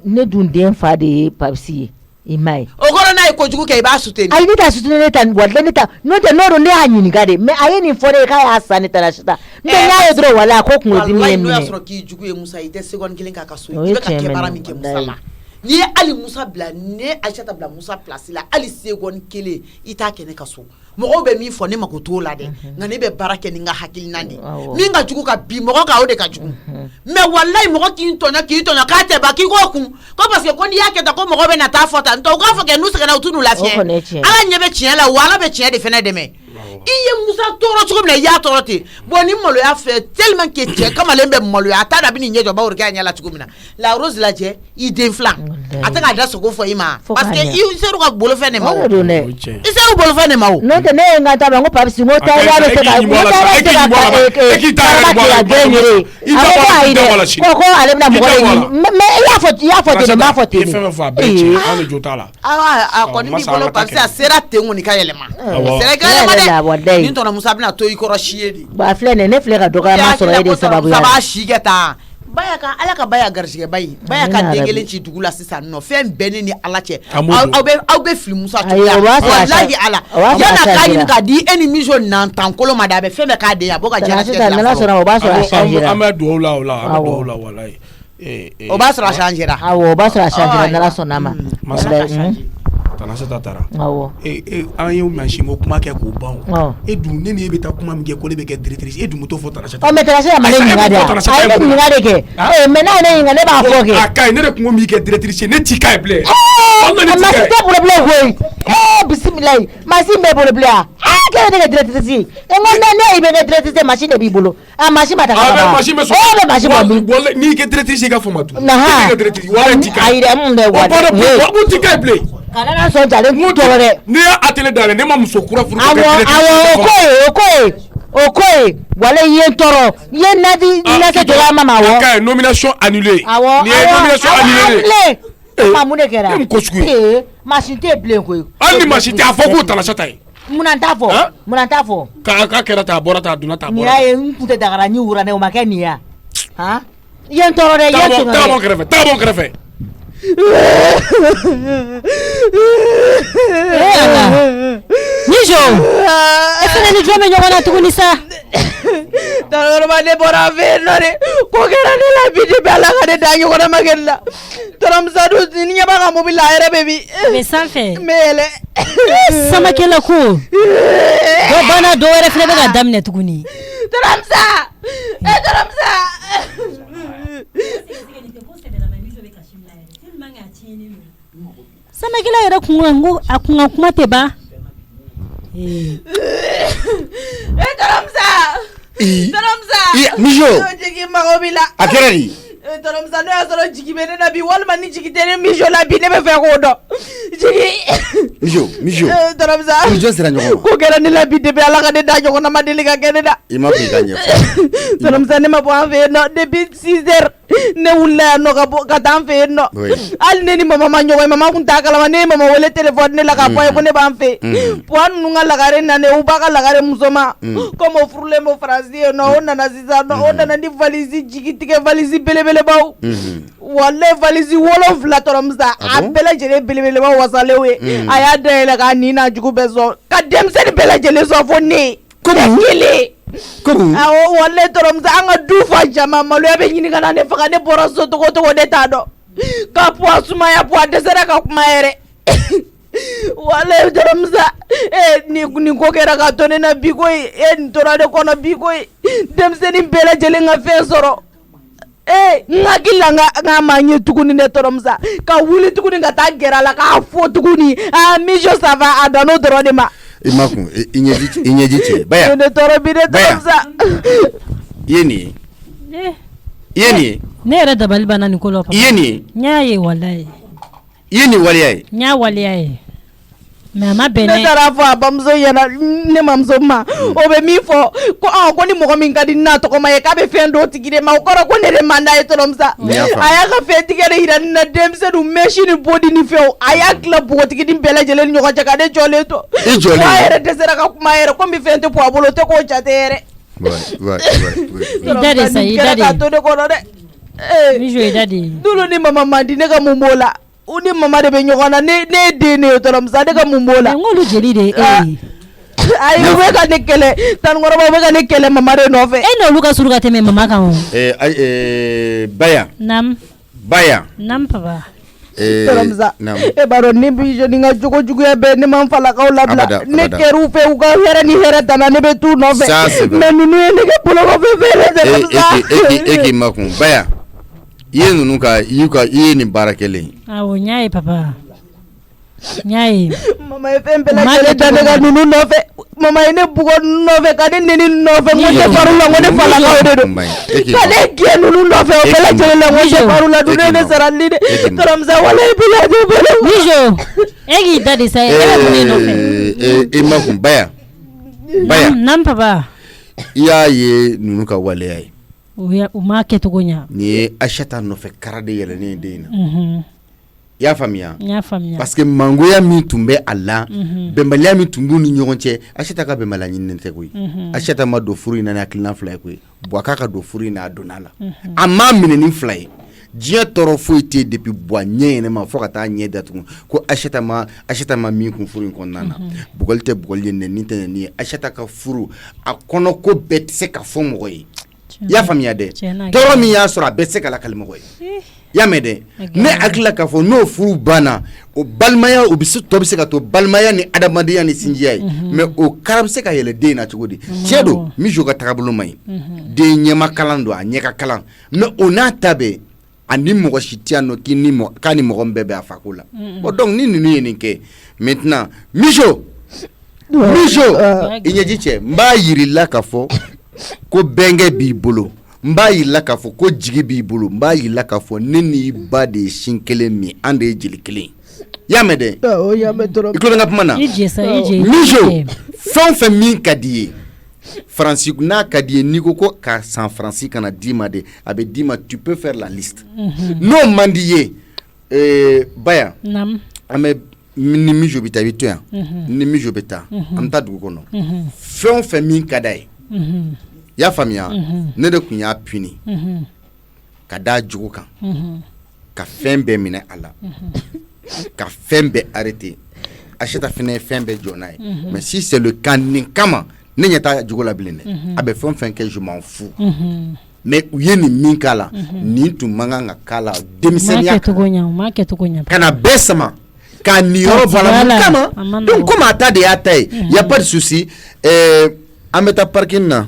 ne dun den fa de ye Papisi ye i ma ye o kɔrɔ n'a ye kojugu kɛ i b'a soutenir ayi ne t'a soutenir ne ta wallahi ne ta n'o tɛ n'o don ne y'a ɲininka de mais a ye nin fɔ ne ye k'a y'a san ne Tanachita n tɛ n'a ye dɔrɔn wallahi a ko kunkolodimi ye minɛ wallahi n'o y'a sɔrɔ k'i jugu ye Musa i tɛ seconde kelen k'a ka so i bɛ ka kɛ baara min kɛ Musa la n'i ye hali Musa bila ne Aïssata bila Musa place la hali seconde kelen i t'a kɛ ne ka so mɔgɔw bɛ min fɔ ne mako t'o la dɛ nka ne bɛ baara kɛ ni n ka hakilina de min ka jugu ka bi mɔgɔ kan o de ka jugu mais wallahi mo ki tonya ka te ba ki ko kun ko parce que ko ni yake ta ko mo be na ta fota to ko fa ke nu se na utunu la fie ala nyebe chien la wala be chien de fene de me iye musa toro tso me ya toro te boni mo lo ya fait tellement que tie kama lembe mo lo ya ta da bi ni nyejo ba o ga nya la tukumina la rose la je i de flan ata ga da so ko fo ima parce que i se ro ka bolo fe ne ma o i se ro bolo fe ne ma o no te ne nga ta ba ngo pa si ngo ta ya be se ka ngo ta ya se ka e ki ta ya genere ko ale na mo me ya fo te ma fo te ani jotala a ko ni bolo pa se sera te ngoni ka yelema sera ka yelema ni tona musa bina to ikoro shiedi ba flene ne flega doga ma so ede sababu ya ba shigeta baya ka ala ka baya garsige baya ka dengele ci dugula sisa no fem beni ni ala che au be film musa to ya wallahi ala yana ka yin ka di enemy jo nan tankolo madabe fem ka de ya boka jana che la so na ba so changira amadu ola wallahi o ba so changira awo ba so changira na la so na ma tana seta tara an ye machine mo kuma kɛ k'o ban e dun ne ni e bɛ taa kuma min kɛ ko ne bɛ kɛ directrice e dun to fɔ tana seta mais tana seta ma ne ɲininka de a ye ne ɲininka de kɛ mais n'a ye ne ɲininka ne b'a fɔ kɛ a ka ɲi ne de kun ko min kɛ directrice ne ti ka ye bilen machine tɛ bolo bilen koyi bisimilayi machine bɛ bolo bilen a kɛra ne kɛ directrice ye n ko ne bɛ kɛ directrice machine de b'i bolo a machine ma ta ka ban machine bɛ sɔrɔ n'i kɛ directrice ye ka fɔ ma tun ne kɛ directrice wala ti ka ayi dɛ mun bɛ wa dɛ ti ka ye bilen kana so jale ku to re ni ya atele dale ne ma muso kura furu okoye wala ye toro ye nadi nase de la mama wo ka nomination annulée ni nomination annulée mamune kera machine te blé ko ani machine te afoko tala sata yi munanta fo ka kera ta bora ta duna ta bora ni ya nkunte dagara ni ura ne o make ni ya ha ye toro re ye toro ta bon krefe Nijo efene ni jome nyongona tukuni sa tarorba ne bora venore ko kera ne la bidi bala ga de danyo ko magella toram sadu ni nyaba ga mobile ere bebi be sanfe mele sama kela ko do bana do ere flebe ga damne tukuni toramsa sama kila yɛrɛ kunga kuma tɛ ban Taramsa Mijo jigi mago bila a kɛra di Taramsa no ya sɔrɔ jigi bɛ ne na bi walima ni jigi tɛ ne Mijo la bi ne bɛ fɛ k'o dɔn jigi Mijo Taramsa Mijo sera ɲɔgɔn ma ko kɛra ne la bi depuis Ala ka ne da ɲɔgɔn na ma deli ka kɛ ne da i ma fɔ i ka ɲɛfɔ Taramsa ne ma bɔ an fɛ yen nɔ depuis 6 heures ne wulila yan nɔ ka taa an fɛ yen nɔ hali ne ni mama ma ɲɔgɔn ye mama kun t'a kalama ne ye mama wele téléphone ne la k'a fɔ a ye ko ne b'an fɛ puwa ninnu ka lagare nane u b'a ka lagare muso ma comme o furulen bɛ Faransi yen nɔ o nana sisan nɔ o nana ni valise jigi tigɛ valise belebelebaw walayi valise 7 Taramsa a bɛɛ lajɛlen belebelebaw wasalew ye a y'a dayɛlɛ k'a nin n'a jugu bɛɛ sɔn ka denmisɛnnin bɛɛ lajɛlen sɔn fo ne kelen awɔ walayi Taramsa an ka du fa jama maloya bɛ ɲini ka na ne faga ne bɔra so togo togo ne t'a dɔn ka puwa sumaya puwa dɛsɛra ka kuma yɛrɛ walayi Taramsa ni ko kɛra ka to ne na bi koyi nin tora ne kɔnɔ bi koyi denmisɛnnin bɛɛ lajɛlen ka fɛn sɔrɔ n hakili la n ka ma ɲɛ tuguni ne Taramsa ka wuli tuguni ka taa gɛrɛ a la k'a fɔ tuguni Mijo ça va a dan n'o dɔrɔn de ma i ma kun i ɲɛji cɛ Baya ne tɔɔrɔ bi ne Taramsa i ye nin ye ne yɛrɛ dabali banna nin ko la i ye nin ye n y'a ye walayi i ye nin waleya ye n y'a waleya ye mais a ma bɛn ne taara fɔ a bamuso ɲɛna ne mamuso ma o bɛ min fɔ ko ni mɔgɔ min ka di n'a tɔgɔma ye k'a bɛ fɛn dɔ tigi de ma o kɔrɔ ko ne de man d'a ye Taramsa a y'a ka fɛn tigɛ de yira ne na denmisɛnninw mèche ni bodi ni fɛnw a y'a tila npogotiginin bɛɛ lajɛlen ni ɲɔgɔn cɛ ka ne jɔlen to a yɛrɛ dɛsɛra ka kuma yɛrɛ komi fɛn tɛ bɔ a bolo o tɛ k'o jate yɛrɛ i da de sa i da de ka to ne kɔnɔ dɛ Mijo i da de dulu ni mama man di ne ka mun b'o la u ni mama de bɛ ɲɔgɔn na ne ye den ne ye Taramsa ne ka mun b'o la n k'olu jeli de ayi u bɛ ka ne kɛlɛ tanikɔrɔbaw bɛ ka ne kɛlɛ mama de nɔfɛ e n'olu ka surun ka tɛmɛ mama kan o Baya nam papa Taramsa e b'a dɔn ni Mijo ni ka jogo juguya bɛɛ ne ma n falakaw labila ne kɛr'u fɛ u ka hɛrɛ ni hɛrɛ tana ne bɛ t'u nɔfɛ mais ninnu ye ne kɛ bolokɔfɛ fɛn eke makun baya iye nunu ka iye ni baara kelen awo nyaye papa nyaye mama ye fɛn bɛɛ lajɛlen da ne ka nunu nɔfɛ mama ye ne bugɔ nɔfɛ ka ne neni nɔfɛ n ko tɛ faru la n ko ne falakaw de don ka ne gɛn nunu nɔfɛ o bɛɛ lajɛlen la n ko tɛ faru la dun ne sarali de karamisa wala i bila de bolo Mijo e k'i da de sa e bɛ mun de nɔfɛ e makun baya nan papa i y'a ye nunu ka waleya ye u m'a kɛcogo ɲa nin ye Aishata nɔfɛ kara de yɛlɛnen den in na i y'a faamuya parce que mangoya min tun bɛ a la bɛnbaliya min tun b'u ni ɲɔgɔn cɛ Aishata ka bɛnbaliya ɲininen tɛ koyi Aishata ma don furu in na ni hakilina fila ye koyi Buwaka ka don furu in na a donna la a m'a minɛ ni fila ye diɲɛ tɔɔrɔ foyi tɛ depuis Buwa ɲɛ yɛlɛma fo ka taa ɲɛ datugu ko Aishata ma min kun furu in kɔnɔna na bugɔli tɛ bugɔli ye nɛni tɛ nɛni ye Aishata ka furu a kɔnɔ ko bɛɛ tɛ se ka fɔ mɔgɔ ye i y'a faamuya dɛ tɔɔrɔ min y'a sɔrɔ a bɛɛ tɛ se ka lakali mɔgɔ ye i y'a mɛn dɛ ne hakilila k'a fɔ n'o furu banna o balimaya o tɔ bɛ se ka to balimaya ni adamadenya ni sinjiya ye mais o kara bɛ se ka yɛlɛ den na cogo di tiɲɛ don Mijo ka taabolo man ɲi den ɲɛma kalan don a ɲɛ ka kalan mais o n'a ta bɛɛ ani mɔgɔ si tɛ yan nɔ k'a ni mɔgɔ min bɛɛ bɛ a fako la bon donc ni ninnu ye nin kɛ maintenant Mijo i ɲɛji cɛ n b'a yirila k'a fɔ ko bɛnkɛ b'i bolo n b'a yirila k'a fɔ ko jigi b'i bolo n b'a yirila k'a fɔ ne n'i ba de ye sin kelen min an de ye jeli kelen i y'a mɛn dɛ i tulo bɛ n ka kuma na Mijo fɛn o fɛn min ka di ye Faransi n'a ka di ye n'i ko ka San Faransi kana d'i ma de a bɛ d'i ma tu peux faire la liste n'o man di ye Baya an bɛ ni Mijo bɛ taa i bɛ to yan ni Mijo bɛ taa an bɛ taa dugu kɔnɔ fɛn o fɛn min ka d'a ye i y'a faamuya ne de tun y'a puni ka da jogo kan ka fɛn bɛɛ minɛ a la ka fɛn bɛɛ arrêter Aishata fana ye fɛn bɛɛ jɔ n'a ye mais si c'est le cas nin kama ne ɲɛ t'a jogo la bilen dɛ a bɛ fɛn fɛn kɛ je m'en fous mais u ye nin min k'a la nin tun man kan ka k'a la denmisɛnniya kana bɛɛ sama k'a nin yɔrɔ bala mun kama donc comme a ta de y'a ta ye y a pas de souci an bɛ taa parking na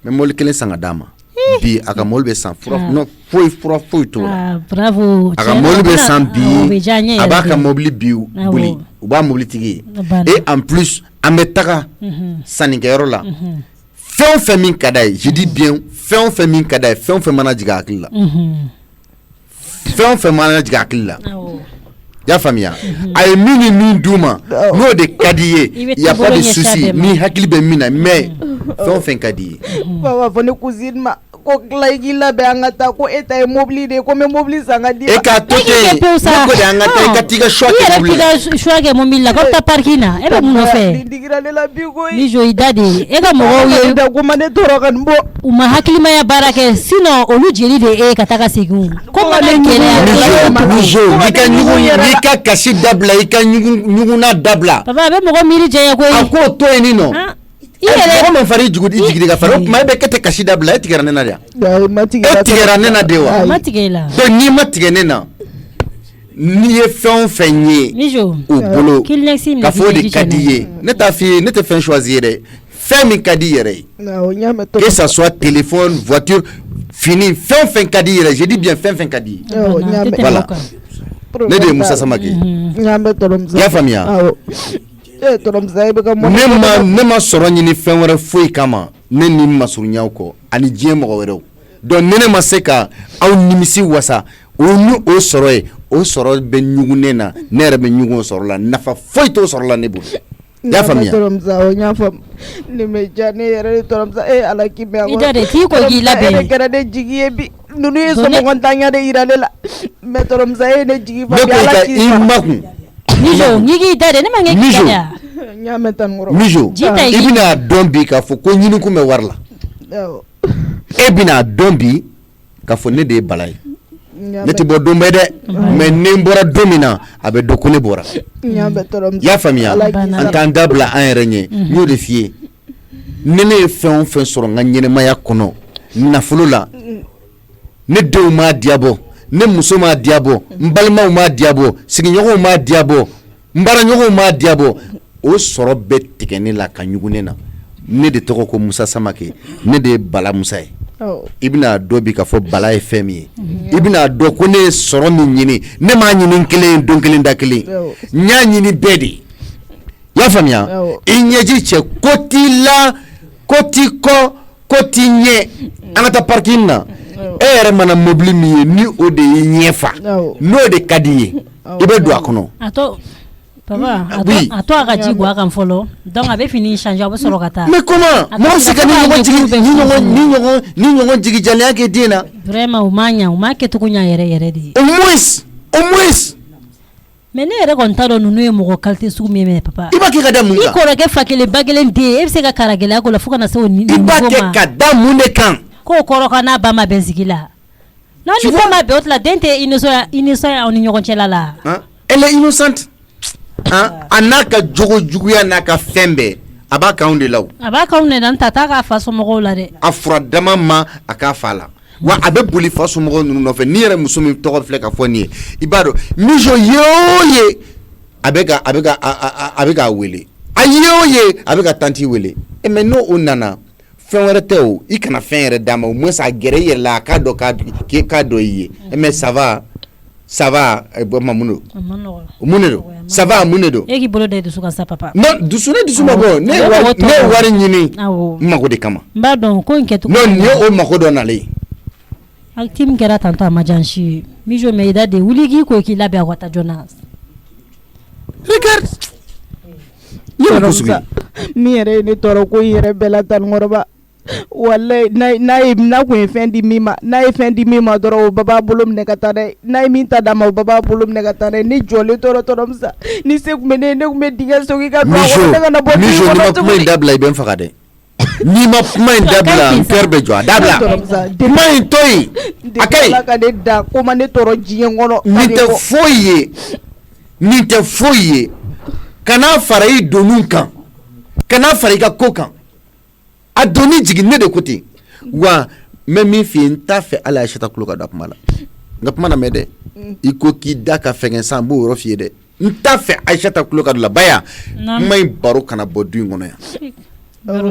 mɛ mobili kelen san ka d'a ma bi a ka mobili bɛ san fura foyi t'o la a ka mobili bɛ san bi a b'a ka mobili bi boli u b'a mobili tigi ye et en plus an bɛ taga sannikɛyɔrɔ la fɛn o fɛn min ka d'a ye je dis bien fɛn o fɛn min ka d'a ye fɛn o fɛn mana jigin a hakili la fɛn o fɛn mana jigin a hakili la i y'a faamuya a ye min ni min d'u ma n'o de ka di ye y a pas de souci ni hakili bɛ min na mais fɛn o fɛn ka di ye baba fɔ ne cousine ma ko tila i k'i labɛn an ka taa ko e ta ye mobili de ye ko n bɛ mobili san ka di ma e k'a to ten ne ko de an ka taa i ka t'i ka choix kɛ mobili la i yɛrɛ t'i ka choix kɛ mobili la ko bɛ taa parking na e bɛ mun nɔfɛ nin digira ne la bi koyi Mijo i da de e ka mɔgɔw ye da ko ma ne tɔɔrɔ ka nin bɔ u ma hakilimaya baara kɛ sinon olu jeli de e ka taga segin ko mana gɛlɛya Mijo n'i ka kasi dabila i ka ɲuguna dabila papa a bɛ mɔgɔ miiri jɛya koyi a k'o to yen nin nɔ mɔgɔ min fari jigin ka fari o tuma e bɛ kɛ tɛ kasi dabila e tigɛra ne na de wa e tigɛra ne na de wa a ma tigɛ i la donc n'i ma tigɛ ne na n'i ye fɛn o fɛn ye o bolo ka fɔ o de ka di ye ne t'a f'i ye ne tɛ fɛn choisir dɛ fɛn min ka di i yɛrɛ ye que ça soit téléphone voiture fini fɛn o fɛn ka di i yɛrɛ je dis bien fɛn fɛn ka di voilà ne de ye Musa Samake i y'a faamuya ne ma sɔrɔ ɲini fɛn wɛrɛ foyi kama ne ni masuruɲaw kɔ ani diɲɛ mɔgɔ wɛrɛw donc ne ma se ka aw nimisi wasa o ni o sɔrɔ ye o sɔrɔ bɛ ɲugun ne na ne yɛrɛ bɛ ɲugun o sɔrɔ la nafa foyi t'o sɔrɔ la ne bolo i y'a faamuya ne mɛ ja ne yɛrɛ de tɔrɔmusa e ala k'i mɛn i da de k'i ko k'i labɛn e kɛra ne jigi ye bi ninnu ye sɔmɔgɔntanya de yira ne la mɛ tɔrɔmusa e ye ne jigi fa bi ala k'i fa Mijo n'i k'i da de ne ma ŋɛ k'i da de Mijo i bɛna dɔn bi k'a fɔ ko ɲini kun bɛ wari la e bɛna dɔn bi k'a fɔ ne de ye bala ye ne tɛ bɔ don bɛɛ dɛ mais ne bɔra don min na a bɛ dɔn ko ne bɔra i y'a faamuya an t'an dabila an yɛrɛ ɲɛ n y'o de f'i ye ni ne ye fɛn o fɛn sɔrɔ n ka ɲɛnɛmaya kɔnɔ nafolo la ne denw m'a diyabɔ ne muso m'a diyabɔ n balimaw m'a diyabɔ sigiɲɔgɔnw m'a diyabɔ n baaraɲɔgɔnw m'a diyabɔ o sɔrɔ bɛ tigɛ ne la ka ɲugun ne na ne de tɔgɔ ko Musa Samake ne de ye Bala Musa ye i bɛna dɔ bi ka fɔ Bala ye fɛn min ye i bɛna dɔ ko ne ye sɔrɔ min ɲini ne m'a ɲini kelen don kelen da kelen n y'a ɲini bɛɛ de i y'a faamuya i ɲɛji cɛ ko t'i la ko t'i kɔ ko t'i ɲɛ an ka taa parking na e yɛrɛ mana mobili min ye ni o de y'i ɲɛ fa n'o de ka di ye i bɛ don a kɔnɔ papa a to a ka ji bɔ a kan fɔlɔ donc a bɛ fini changer a bɛ sɔrɔ ka taa mais comment mɔgɔ se ka ni ɲɔgɔn jigijaliya kɛ den na vraiment u m'a kɛ cogo ɲɛ yɛrɛ de ye au moins mais ne yɛrɛ kɔni t'a dɔn ninnu ye mɔgɔ qualité sugu min ye papa i b'a kɛ ka da mun kan i kɔrɔkɛ fa kelen ba kelen den e bɛ se ka kara gɛlɛya ko la fo ka na se o niveau ma i b'a kɛ ka da mun de kan k'o kɔrɔ ka n'a ba ma bɛn sigi la non ni ko ma bɛn o tila den tɛ innocent aw ni ɲɔgɔn cɛla la elle est innocente a n'a ka jogo juguya n'a ka fɛn bɛɛ a b'a k'anw de la o a b'a k'anw de la n ta t'a k'a fa somɔgɔw la dɛ a fura dama ma a k'a fa la wa a bɛ boli fa somɔgɔw ninnu nɔfɛ n'i yɛrɛ muso min tɔgɔ filɛ ka fɔ nin ye i b'a dɔn mijo ye o ye a bɛ k'a wele a ye o ye a bɛ ka tanti wele mais n'o o nana fɛn wɛrɛ tɛ o i kana fɛn yɛrɛ d'a ma au moins a gɛrɛ i yɛrɛ la a k'a dɔn k'a dɔ i ye mais ça va mun de don ça va mun de don e k'i bolo da dusu kan sa papa non dusu ma bɔ ne ye wari ɲini n mago de kama n b'a dɔn ko in kɛcogo non nin ye o mago dɔ nalen ye acte min kɛra tantôt a ma jan si ye mijo mais i da de wuli k'i ko k'i labɛn a ka taa joona regarde min yɛrɛ ye ne tɔɔrɔ ko in yɛrɛ bɛɛ la Tanikɔrɔba wallahi n'a kun ye fɛn di min ma dɔrɔn o baba bolo minɛ ka taa dɛ n'a ye min ta d'a ma o baba bolo minɛ ka taa dɛ ni jɔlen tɔɔrɔ musa ni se kun bɛ ne kun bɛ dingɛ sogin ka don a kɔnɔ ne kana bɔ Mijo ni ma kuma in dabila i bɛ n faga dɛ n'i ma kuma in dabila n cœur bɛ jɔ a dabila kuma in to yen a ka ɲi ka ne da ko ma ne tɔɔrɔ diɲɛ kɔnɔ nin tɛ foyi ye kana fara i donu kan kana fara i ka ko kan a doni jigin ne de ko ten wa n bɛ min f'i ye n t'a fɛ hali Ayisata tulo ka don a kuma la n ka kuma na mɛn dɛ i ko k'i da ka fɛngɛ san n b'o yɔrɔ f'i ye dɛ n t'a fɛ Ayisata tulo ka don la baya kuma in baro kana bɔ du in kɔnɔ yan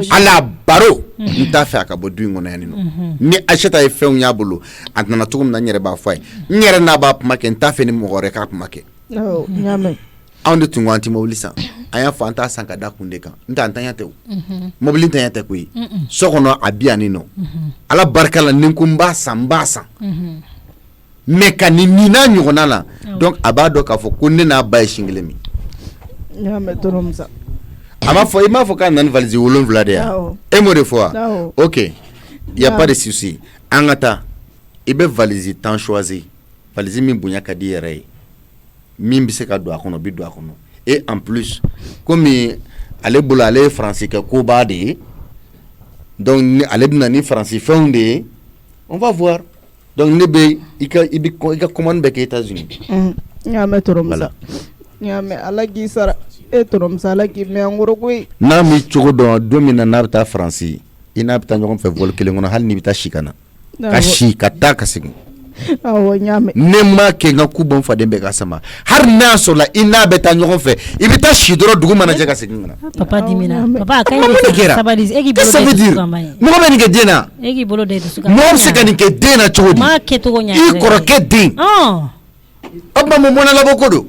ala baro n t'a fɛ a ka bɔ du in kɔnɔ yan nɔ ni Ayisata ye fɛnw y'a bolo a nana cogo min na n yɛrɛ b'a fɔ a ye n yɛrɛ n'a b'a kuma kɛ n t'a fɛ ni mɔgɔ wɛrɛ k'a kuma kɛ anw de tun ko an ti mobili san an y'a fɔ an t'a san ka da kun de kan n tɛ an tanya tɛ o mobili ntanya tɛ koyi so kɔnɔ a bi yan nin nɔ ala barika la ni ko n b'a san mais ka nin n'a ɲɔgɔnna la donc a b'a dɔn k'a fɔ ko ne n'a ba ye sin kelen min a m'a fɔ i m'a fɔ k'a nana valise 7 de yan e m'o de fɔ wa ok y a pas de souci an ka taa i bɛ valise 10 choisir valise min bonya ka di yɛrɛ ye min bɛ se ka don a kɔnɔ bi don a kɔnɔ et en plus komi ale bolo ale ye faransi kɛ koba de ye donc ale bɛna ni faransi fɛnw de ye on va voir donc ne bɛ i ka commande bɛ kɛ États-Unis n y'a mɛn tɔrɔmusa n y'a mɛn ala k'i sara e tɔrɔmusa ala k'i mɛn an kɔrɔ koyi n'a mi cogo dɔn don min na n'a bɛ taa faransi i n'a bɛ taa ɲɔgɔn fɛ vol kelen kɔnɔ hali n'i bɛ taa si ka na ka si ka taa ka segin ne ma kɛ n ka ku bɔ n faden bɛɛ ka sama hali n'a sɔrɔla i n'a bɛ taa ɲɔgɔn fɛ i bɛ taa si dɔrɔn dugu mana jɛ ka segin ka na papa dimina papa a ka ɲi sabali e k'i bolo da dusu kan mɔgɔ bɛ nin kɛ den na e k'i bolo da dusu kan mɔgɔ bɛ se ka nin kɛ den na cogo di m'a kɛcogo ɲɛ i kɔrɔkɛ den o tuma mun mɔnɛ labɔ ko don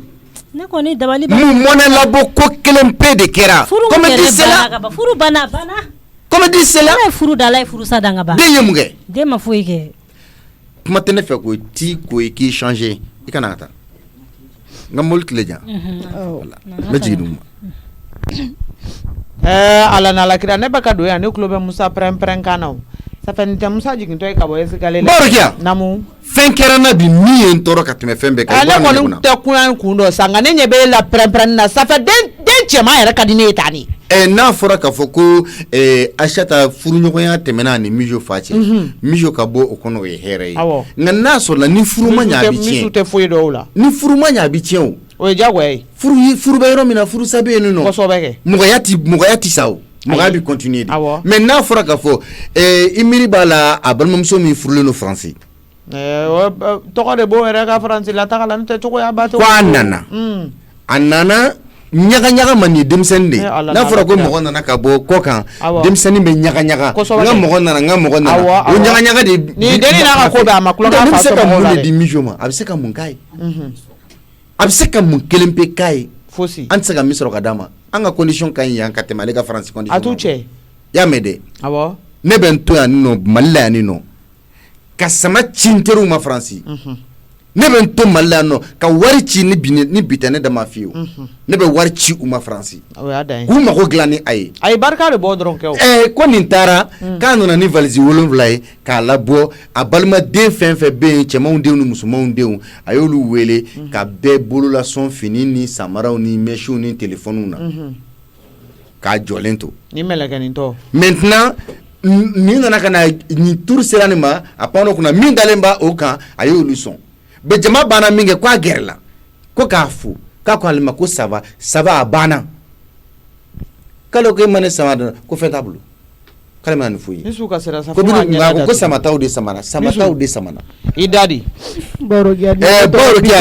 ne kɔni dabali b'a mun mɔnɛ labɔ ko kelen pe de kɛra comme di sela furu bana comme di sela ne furu da la ye furu sa dan ka ban den ye mun kɛ den ma foyi kɛ kuma tɛ ne fɛ ko ti ko i k'i changer i kana ka taa n ka mobili tile jan voilà n bɛ jigin dugu ma ala n'ala kira ne bɛ ka don yan ne tulo bɛ Musa pɛrɛn-pɛrɛn kan na o ça fait n tɛ Musa jigintɔ ye ka bɔ escalier la Borokiya namu fɛn kɛra na bi min ye n tɔɔrɔ ka tɛmɛ fɛn bɛɛ kan ne kɔni tɛ kun dɔ san nka ne ɲɛ bɛ la pɛrɛn-pɛrɛn na ça fait den cɛman yɛrɛ ka di ne ye tan ni n'a fɔra k'a fɔ ko Ayisata furuɲɔgɔnya tɛmɛna ni Mijo fa cɛ Mijo ka bɔ o kɔnɔ o ye hɛrɛ ye nka n'a sɔrɔla ni furu ma ɲɛ a bɛ tiɲɛ Mijo tɛ foyi dɔn o la ni furu ma ɲɛ a bɛ tiɲɛ o ye diyagoya ye furu bɛ yɔrɔ min na furusa bɛ yen nɔ kosɛbɛ kɛ mɔgɔya ti sa o mɔgɔya bɛ continuer de mais n'a fɔra k'a fɔ i miiri b'a la a balimamuso min furulen don Faransi tɔgɔ de b'o yɛrɛ ka Faransi la taga la n'o tɛ cogoya ba tɛ ko a nana ɲaga man ni denmisɛnnin de n'a fɔra ko mɔgɔ nana ka bɔ kɔ kan denmisɛnnin bɛ ɲaga n ka mɔgɔ nana o ɲaga de ni deni n'a ka ko bɛ a ma kulon k'a fa sɔrɔ mun de di mijo ma a bɛ se ka mun k'a ye a bɛ se ka mun kelen pe k'a ye fosi an tɛ se ka min sɔrɔ ka d'a ma an ka condition ka ɲi yan ka tɛmɛ ale ka France condition a t'u cɛ y'a mɛn dɛ awɔ ne bɛ n to yan nɔ Mali la yan nɔ ka sama ci n teriw ma France ne bɛ n to Mali la yan nɔ ka wari ci ni bi tɛ ne da ma fiyewu ne bɛ wari ci u ma France k'u mago dilan ni a ye barika de bɔ dɔrɔn kɛ o ko nin taara k'a nana ni valise 7 ye k'a labɔ a balimaden fɛn fɛn bɛ yen cɛmanw denw ni musomanw denw a y'olu wele ka bɛɛ bololasɔn fini ni samaraw ni mèches ni téléphone na k'a jɔlen to ni mɛlɛkɛnin tɔ maintenant nin nana ka na nin tour sera nin ma a panno kunna min dalen ba o kan a y'olu sɔn bɛ jama banna min kɛ k'a gɛrɛla ko k'a fo k'a ko ale ma ko ça va a banna k'ale ko e ma ne sama dɔn ko fɛn t'a bolo k'ale ma nin f'u ye ko samataw de samana i dadi baro kɛ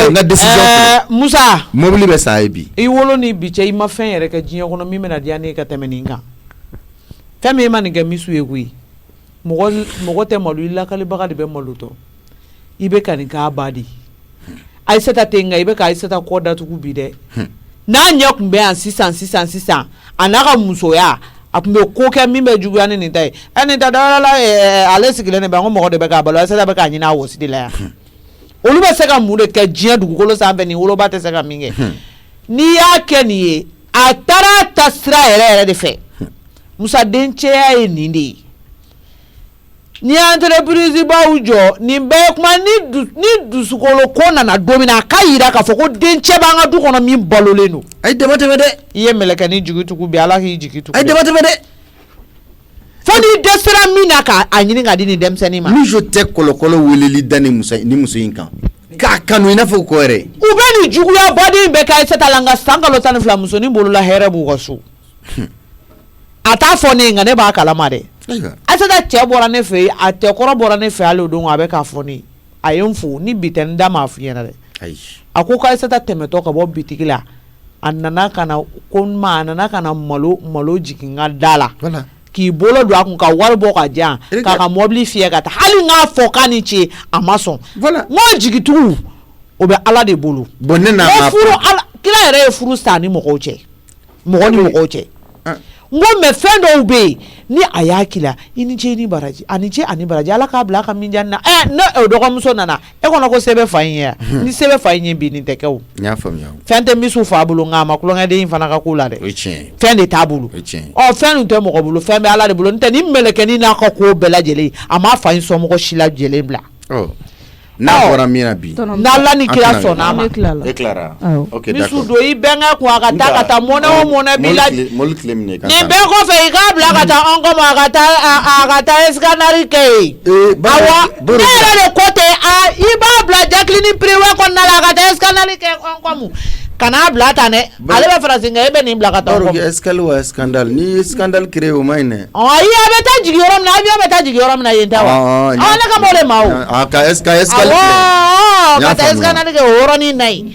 n ka décision Musa mobili bɛ sa ye bi i wolo ni bi cɛ i ma fɛn yɛrɛ kɛ diɲɛ kɔnɔ min bɛna diya ne ka tɛmɛ nin kan fɛn min ma nin kɛ misu ye koyi mɔgɔ tɛ malo i lakalibaga de bɛ malo tɔ i bɛ ka nin k'a ba di Aïssata tɛ nka i bɛ ka Aïssata kɔ datugu bi dɛ n'a ɲɛ tun bɛ yan sisan a n'a ka musoya a tun bɛ ko kɛ min bɛ juguya ni nin ta ye nin ta dawɛrɛ la ale sigilen de bɛ an ko mɔgɔ de bɛ k'a balo Aïssata bɛ k'a ɲini a wɔsi de la yan olu bɛ se ka mun de kɛ diɲɛ dugukolo sanfɛ nin woloba tɛ se ka min kɛ n'i y'a kɛ nin ye a taara ta sira yɛrɛ de fɛ Musa dencɛya ye nin de ye ni entreprise baw jɔ nin bɛɛ kuma ni dusukolo ko nana don min na a ka yira k'a fɔ ko dencɛ b'an ka du kɔnɔ min balolen don a ye dama tɛmɛ dɛ i ye mɛlɛkɛnin jigi tugu bi Ala k'i jigi tugu a ye dama tɛmɛ dɛ fo n'i dɛsɛra min na k'a ɲini ka di nin denmisɛnnin ma Mijo tɛ kɔlɔkɔlɔ weleli da ni muso in kan k'a kanu i n'a fɔ ko yɛrɛ u bɛ nin juguya baden bɛɛ kɛ Aïssata la nka san kalo 12 musonin bolola hɛrɛ b'u ka so a t'a fɔ ne nka ne b'a kalama dɛ Aïssata cɛ bɔra ne fɛ a tɛkɔrɔ bɔra ne fɛ hali o don a bɛ k'a fɔ ne a ye n fo ni bi tɛ n da m'a f'i ɲɛna dɛ a ko Aïssata tɛmɛtɔ ka bɔ bitigi la a nana ka na malo jigin n ka da la k'i bolo don a kun ka wari bɔ ka diyan k'a ka mɔbili fiyɛ ka taa hali n k'a fɔ k'a ni ce a ma sɔn n ko jigitugu o bɛ Ala de bolo kira yɛrɛ ye furu sa ni mɔgɔw cɛ n ko mais fɛn dɔw bɛ yen ni a y'a kila i ni ce ni baraji ani ce ani baraji Ala k'a bila a ka minjani na ne o dɔgɔmuso nana e kɔnɔ ko se bɛ fa in ye ni se bɛ fa in ye bi nin tɛ kɛ o n y'a faamuya fɛn tɛ misu fa bolo nka a ma kulonkɛden in fana ka ko la dɛ o ye tiɲɛ fɛn de t'a bolo fɛn dun tɛ mɔgɔ bolo fɛn bɛ Ala de bolo n tɛ ni mɛlɛkɛnin n'a ka ko bɛɛ lajɛlen a ma fa in sɔnmɔgɔ si lajɛlen bila n'a bɔra min na bi n'Ala ni kira sɔnna a ma e tilara ok misu don i bɛnkɛ kun a ka taa mɔnɛ o mɔnɛ b'i la nin bɛɛ kɔfɛ i k'a bila ka taa an kɔ ma a ka taa escanner kɛ yen awɔ ne yɛrɛ de ko ten i b'a bila Jacqueline privé kɔnɔna la a ka taa escanner kɛ an kɔ mu kana bila tan dɛ ale bɛ Faransi nka e bɛ nin bila ka taa an kɔ mu escale wa scandale ni ye scandale créé o ma ɲi dɛ ayi a bɛ taa jigin yɔrɔ min na avion bɛ taa jigin yɔrɔ min na yen tɛ wa ne ka bɔ o de ma o ka escale ka taa escanner kɛ o yɔrɔnin na yen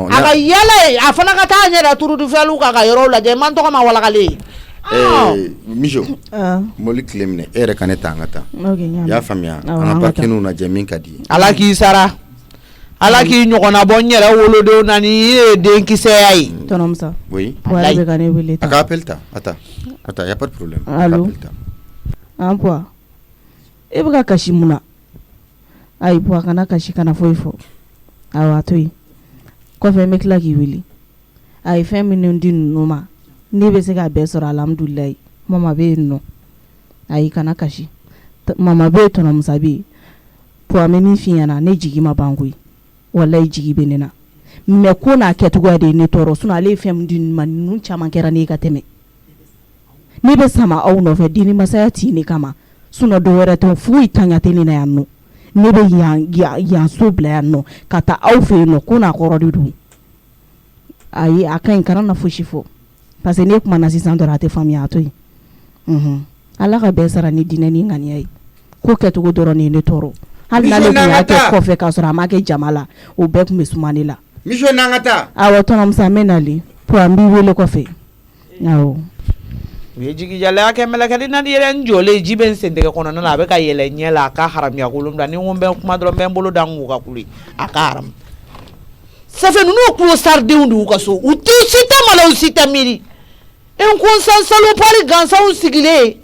a ka yɛlɛ a fana ka taa ɲɛ da turudufɛnw kan ka yɔrɔw lajɛ man tɔgɔ ma walakale Mijo mɔbili tile minɛ e yɛrɛ ka ne ta an ka taa i y'a faamuya an ka parkiniw lajɛ min ka di Ala k'i sara Ala k'i ɲɔgɔnna bɔ n yɛrɛ wolodenw na ni ye denkisɛya ye Tɔnɔmusa oui Puwa bɛ ka ne wele a ka appel ta attends y a pas de problème allo an Puwa e bɛ ka kasi mun na ayi Puwa kana kasi kana foyi fɔ awɔ a to yen kɔfɛ n bɛ tila k'i wele a ye fɛn minnu di ninnu ma ne bɛ se ka bɛɛ sɔrɔ alhamdulilayi mama bɛ yen nɔ ayi kana kasi mama bɛ yen Tɔnɔmusa bɛ yen Puwa n bɛ min f'i ɲɛna ne jigi ma ban koyi wallahi jigi bɛ ne na mais ko n'a kɛcogoya de ye ne tɔɔrɔ sinon ale ye fɛn min di ninnu ma ninnu caman kɛra ne ka tɛmɛ ne bɛ sama aw nɔfɛ deni masaya ti ne kama sinon dɔwɛrɛ tɛ foyi taɲa tɛ ne na yan nɔ ne bɛ yan so bila yan nɔ ka taa aw fɛ yen nɔ ko n'a kɔrɔ de don ayi a ka ɲi kana na fosi fɔ parce que ne kuma na sisan dɔrɔn a tɛ faamuya a to yen Ala ka bɛɛ sara ni dinɛ ni ŋaniya ye ko kɛcogo dɔrɔn de ye ne tɔɔrɔ hali n'ale tun y'a kɛ kɔfɛ k'a sɔrɔ a ma kɛ jama la o bɛɛ tun bɛ suma ne la Mijo n'an ka taa awɔ Tɔnɔmusa n bɛ nali pour an b'i wele kɔfɛ awɔ u ye jigijala kɛ mɛlɛkɛni na ni yɛrɛ n jɔlen ji bɛ n sen tɛgɛ kɔnɔna na a bɛ ka yɛlɛ ɲɛ la a ka haramuya kolon bila ni n ko n bɛ kuma dɔrɔn n bɛ n bolo da n kun ka kuli a ka haramu ça fait ninnu kulo saridenw de y'u ka so u tɛ si tɛ mala u si tɛ miiri n ko n san salopali gansanw sigilen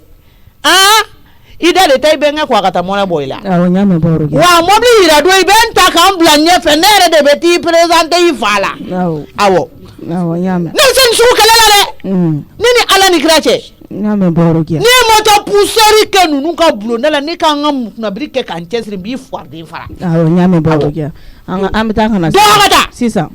i da de ta i bɛ n kɛ ko a ka taa mɔnɛ bɔ i la awɔ n y'a mɛn Baworokiya wa mɔbili yira don i bɛ n ta k'an bila ɲɛfɛ ne yɛrɛ de bɛ t'i présenter i fa la awɔ n y'a mɛn ne bɛ se nin sugu kɛlɛ la dɛ ne ni Ala ni kira cɛ n y'a mɛn Baworokiya ni ma taa pousseur kɛ ninnu ka bulonda la ne k'an ka mukunabiri kɛ k'an cɛsiri n b'i fuwaden fara awɔ n y'a mɛn Baworokiya an bɛ taa ka na sisan sisan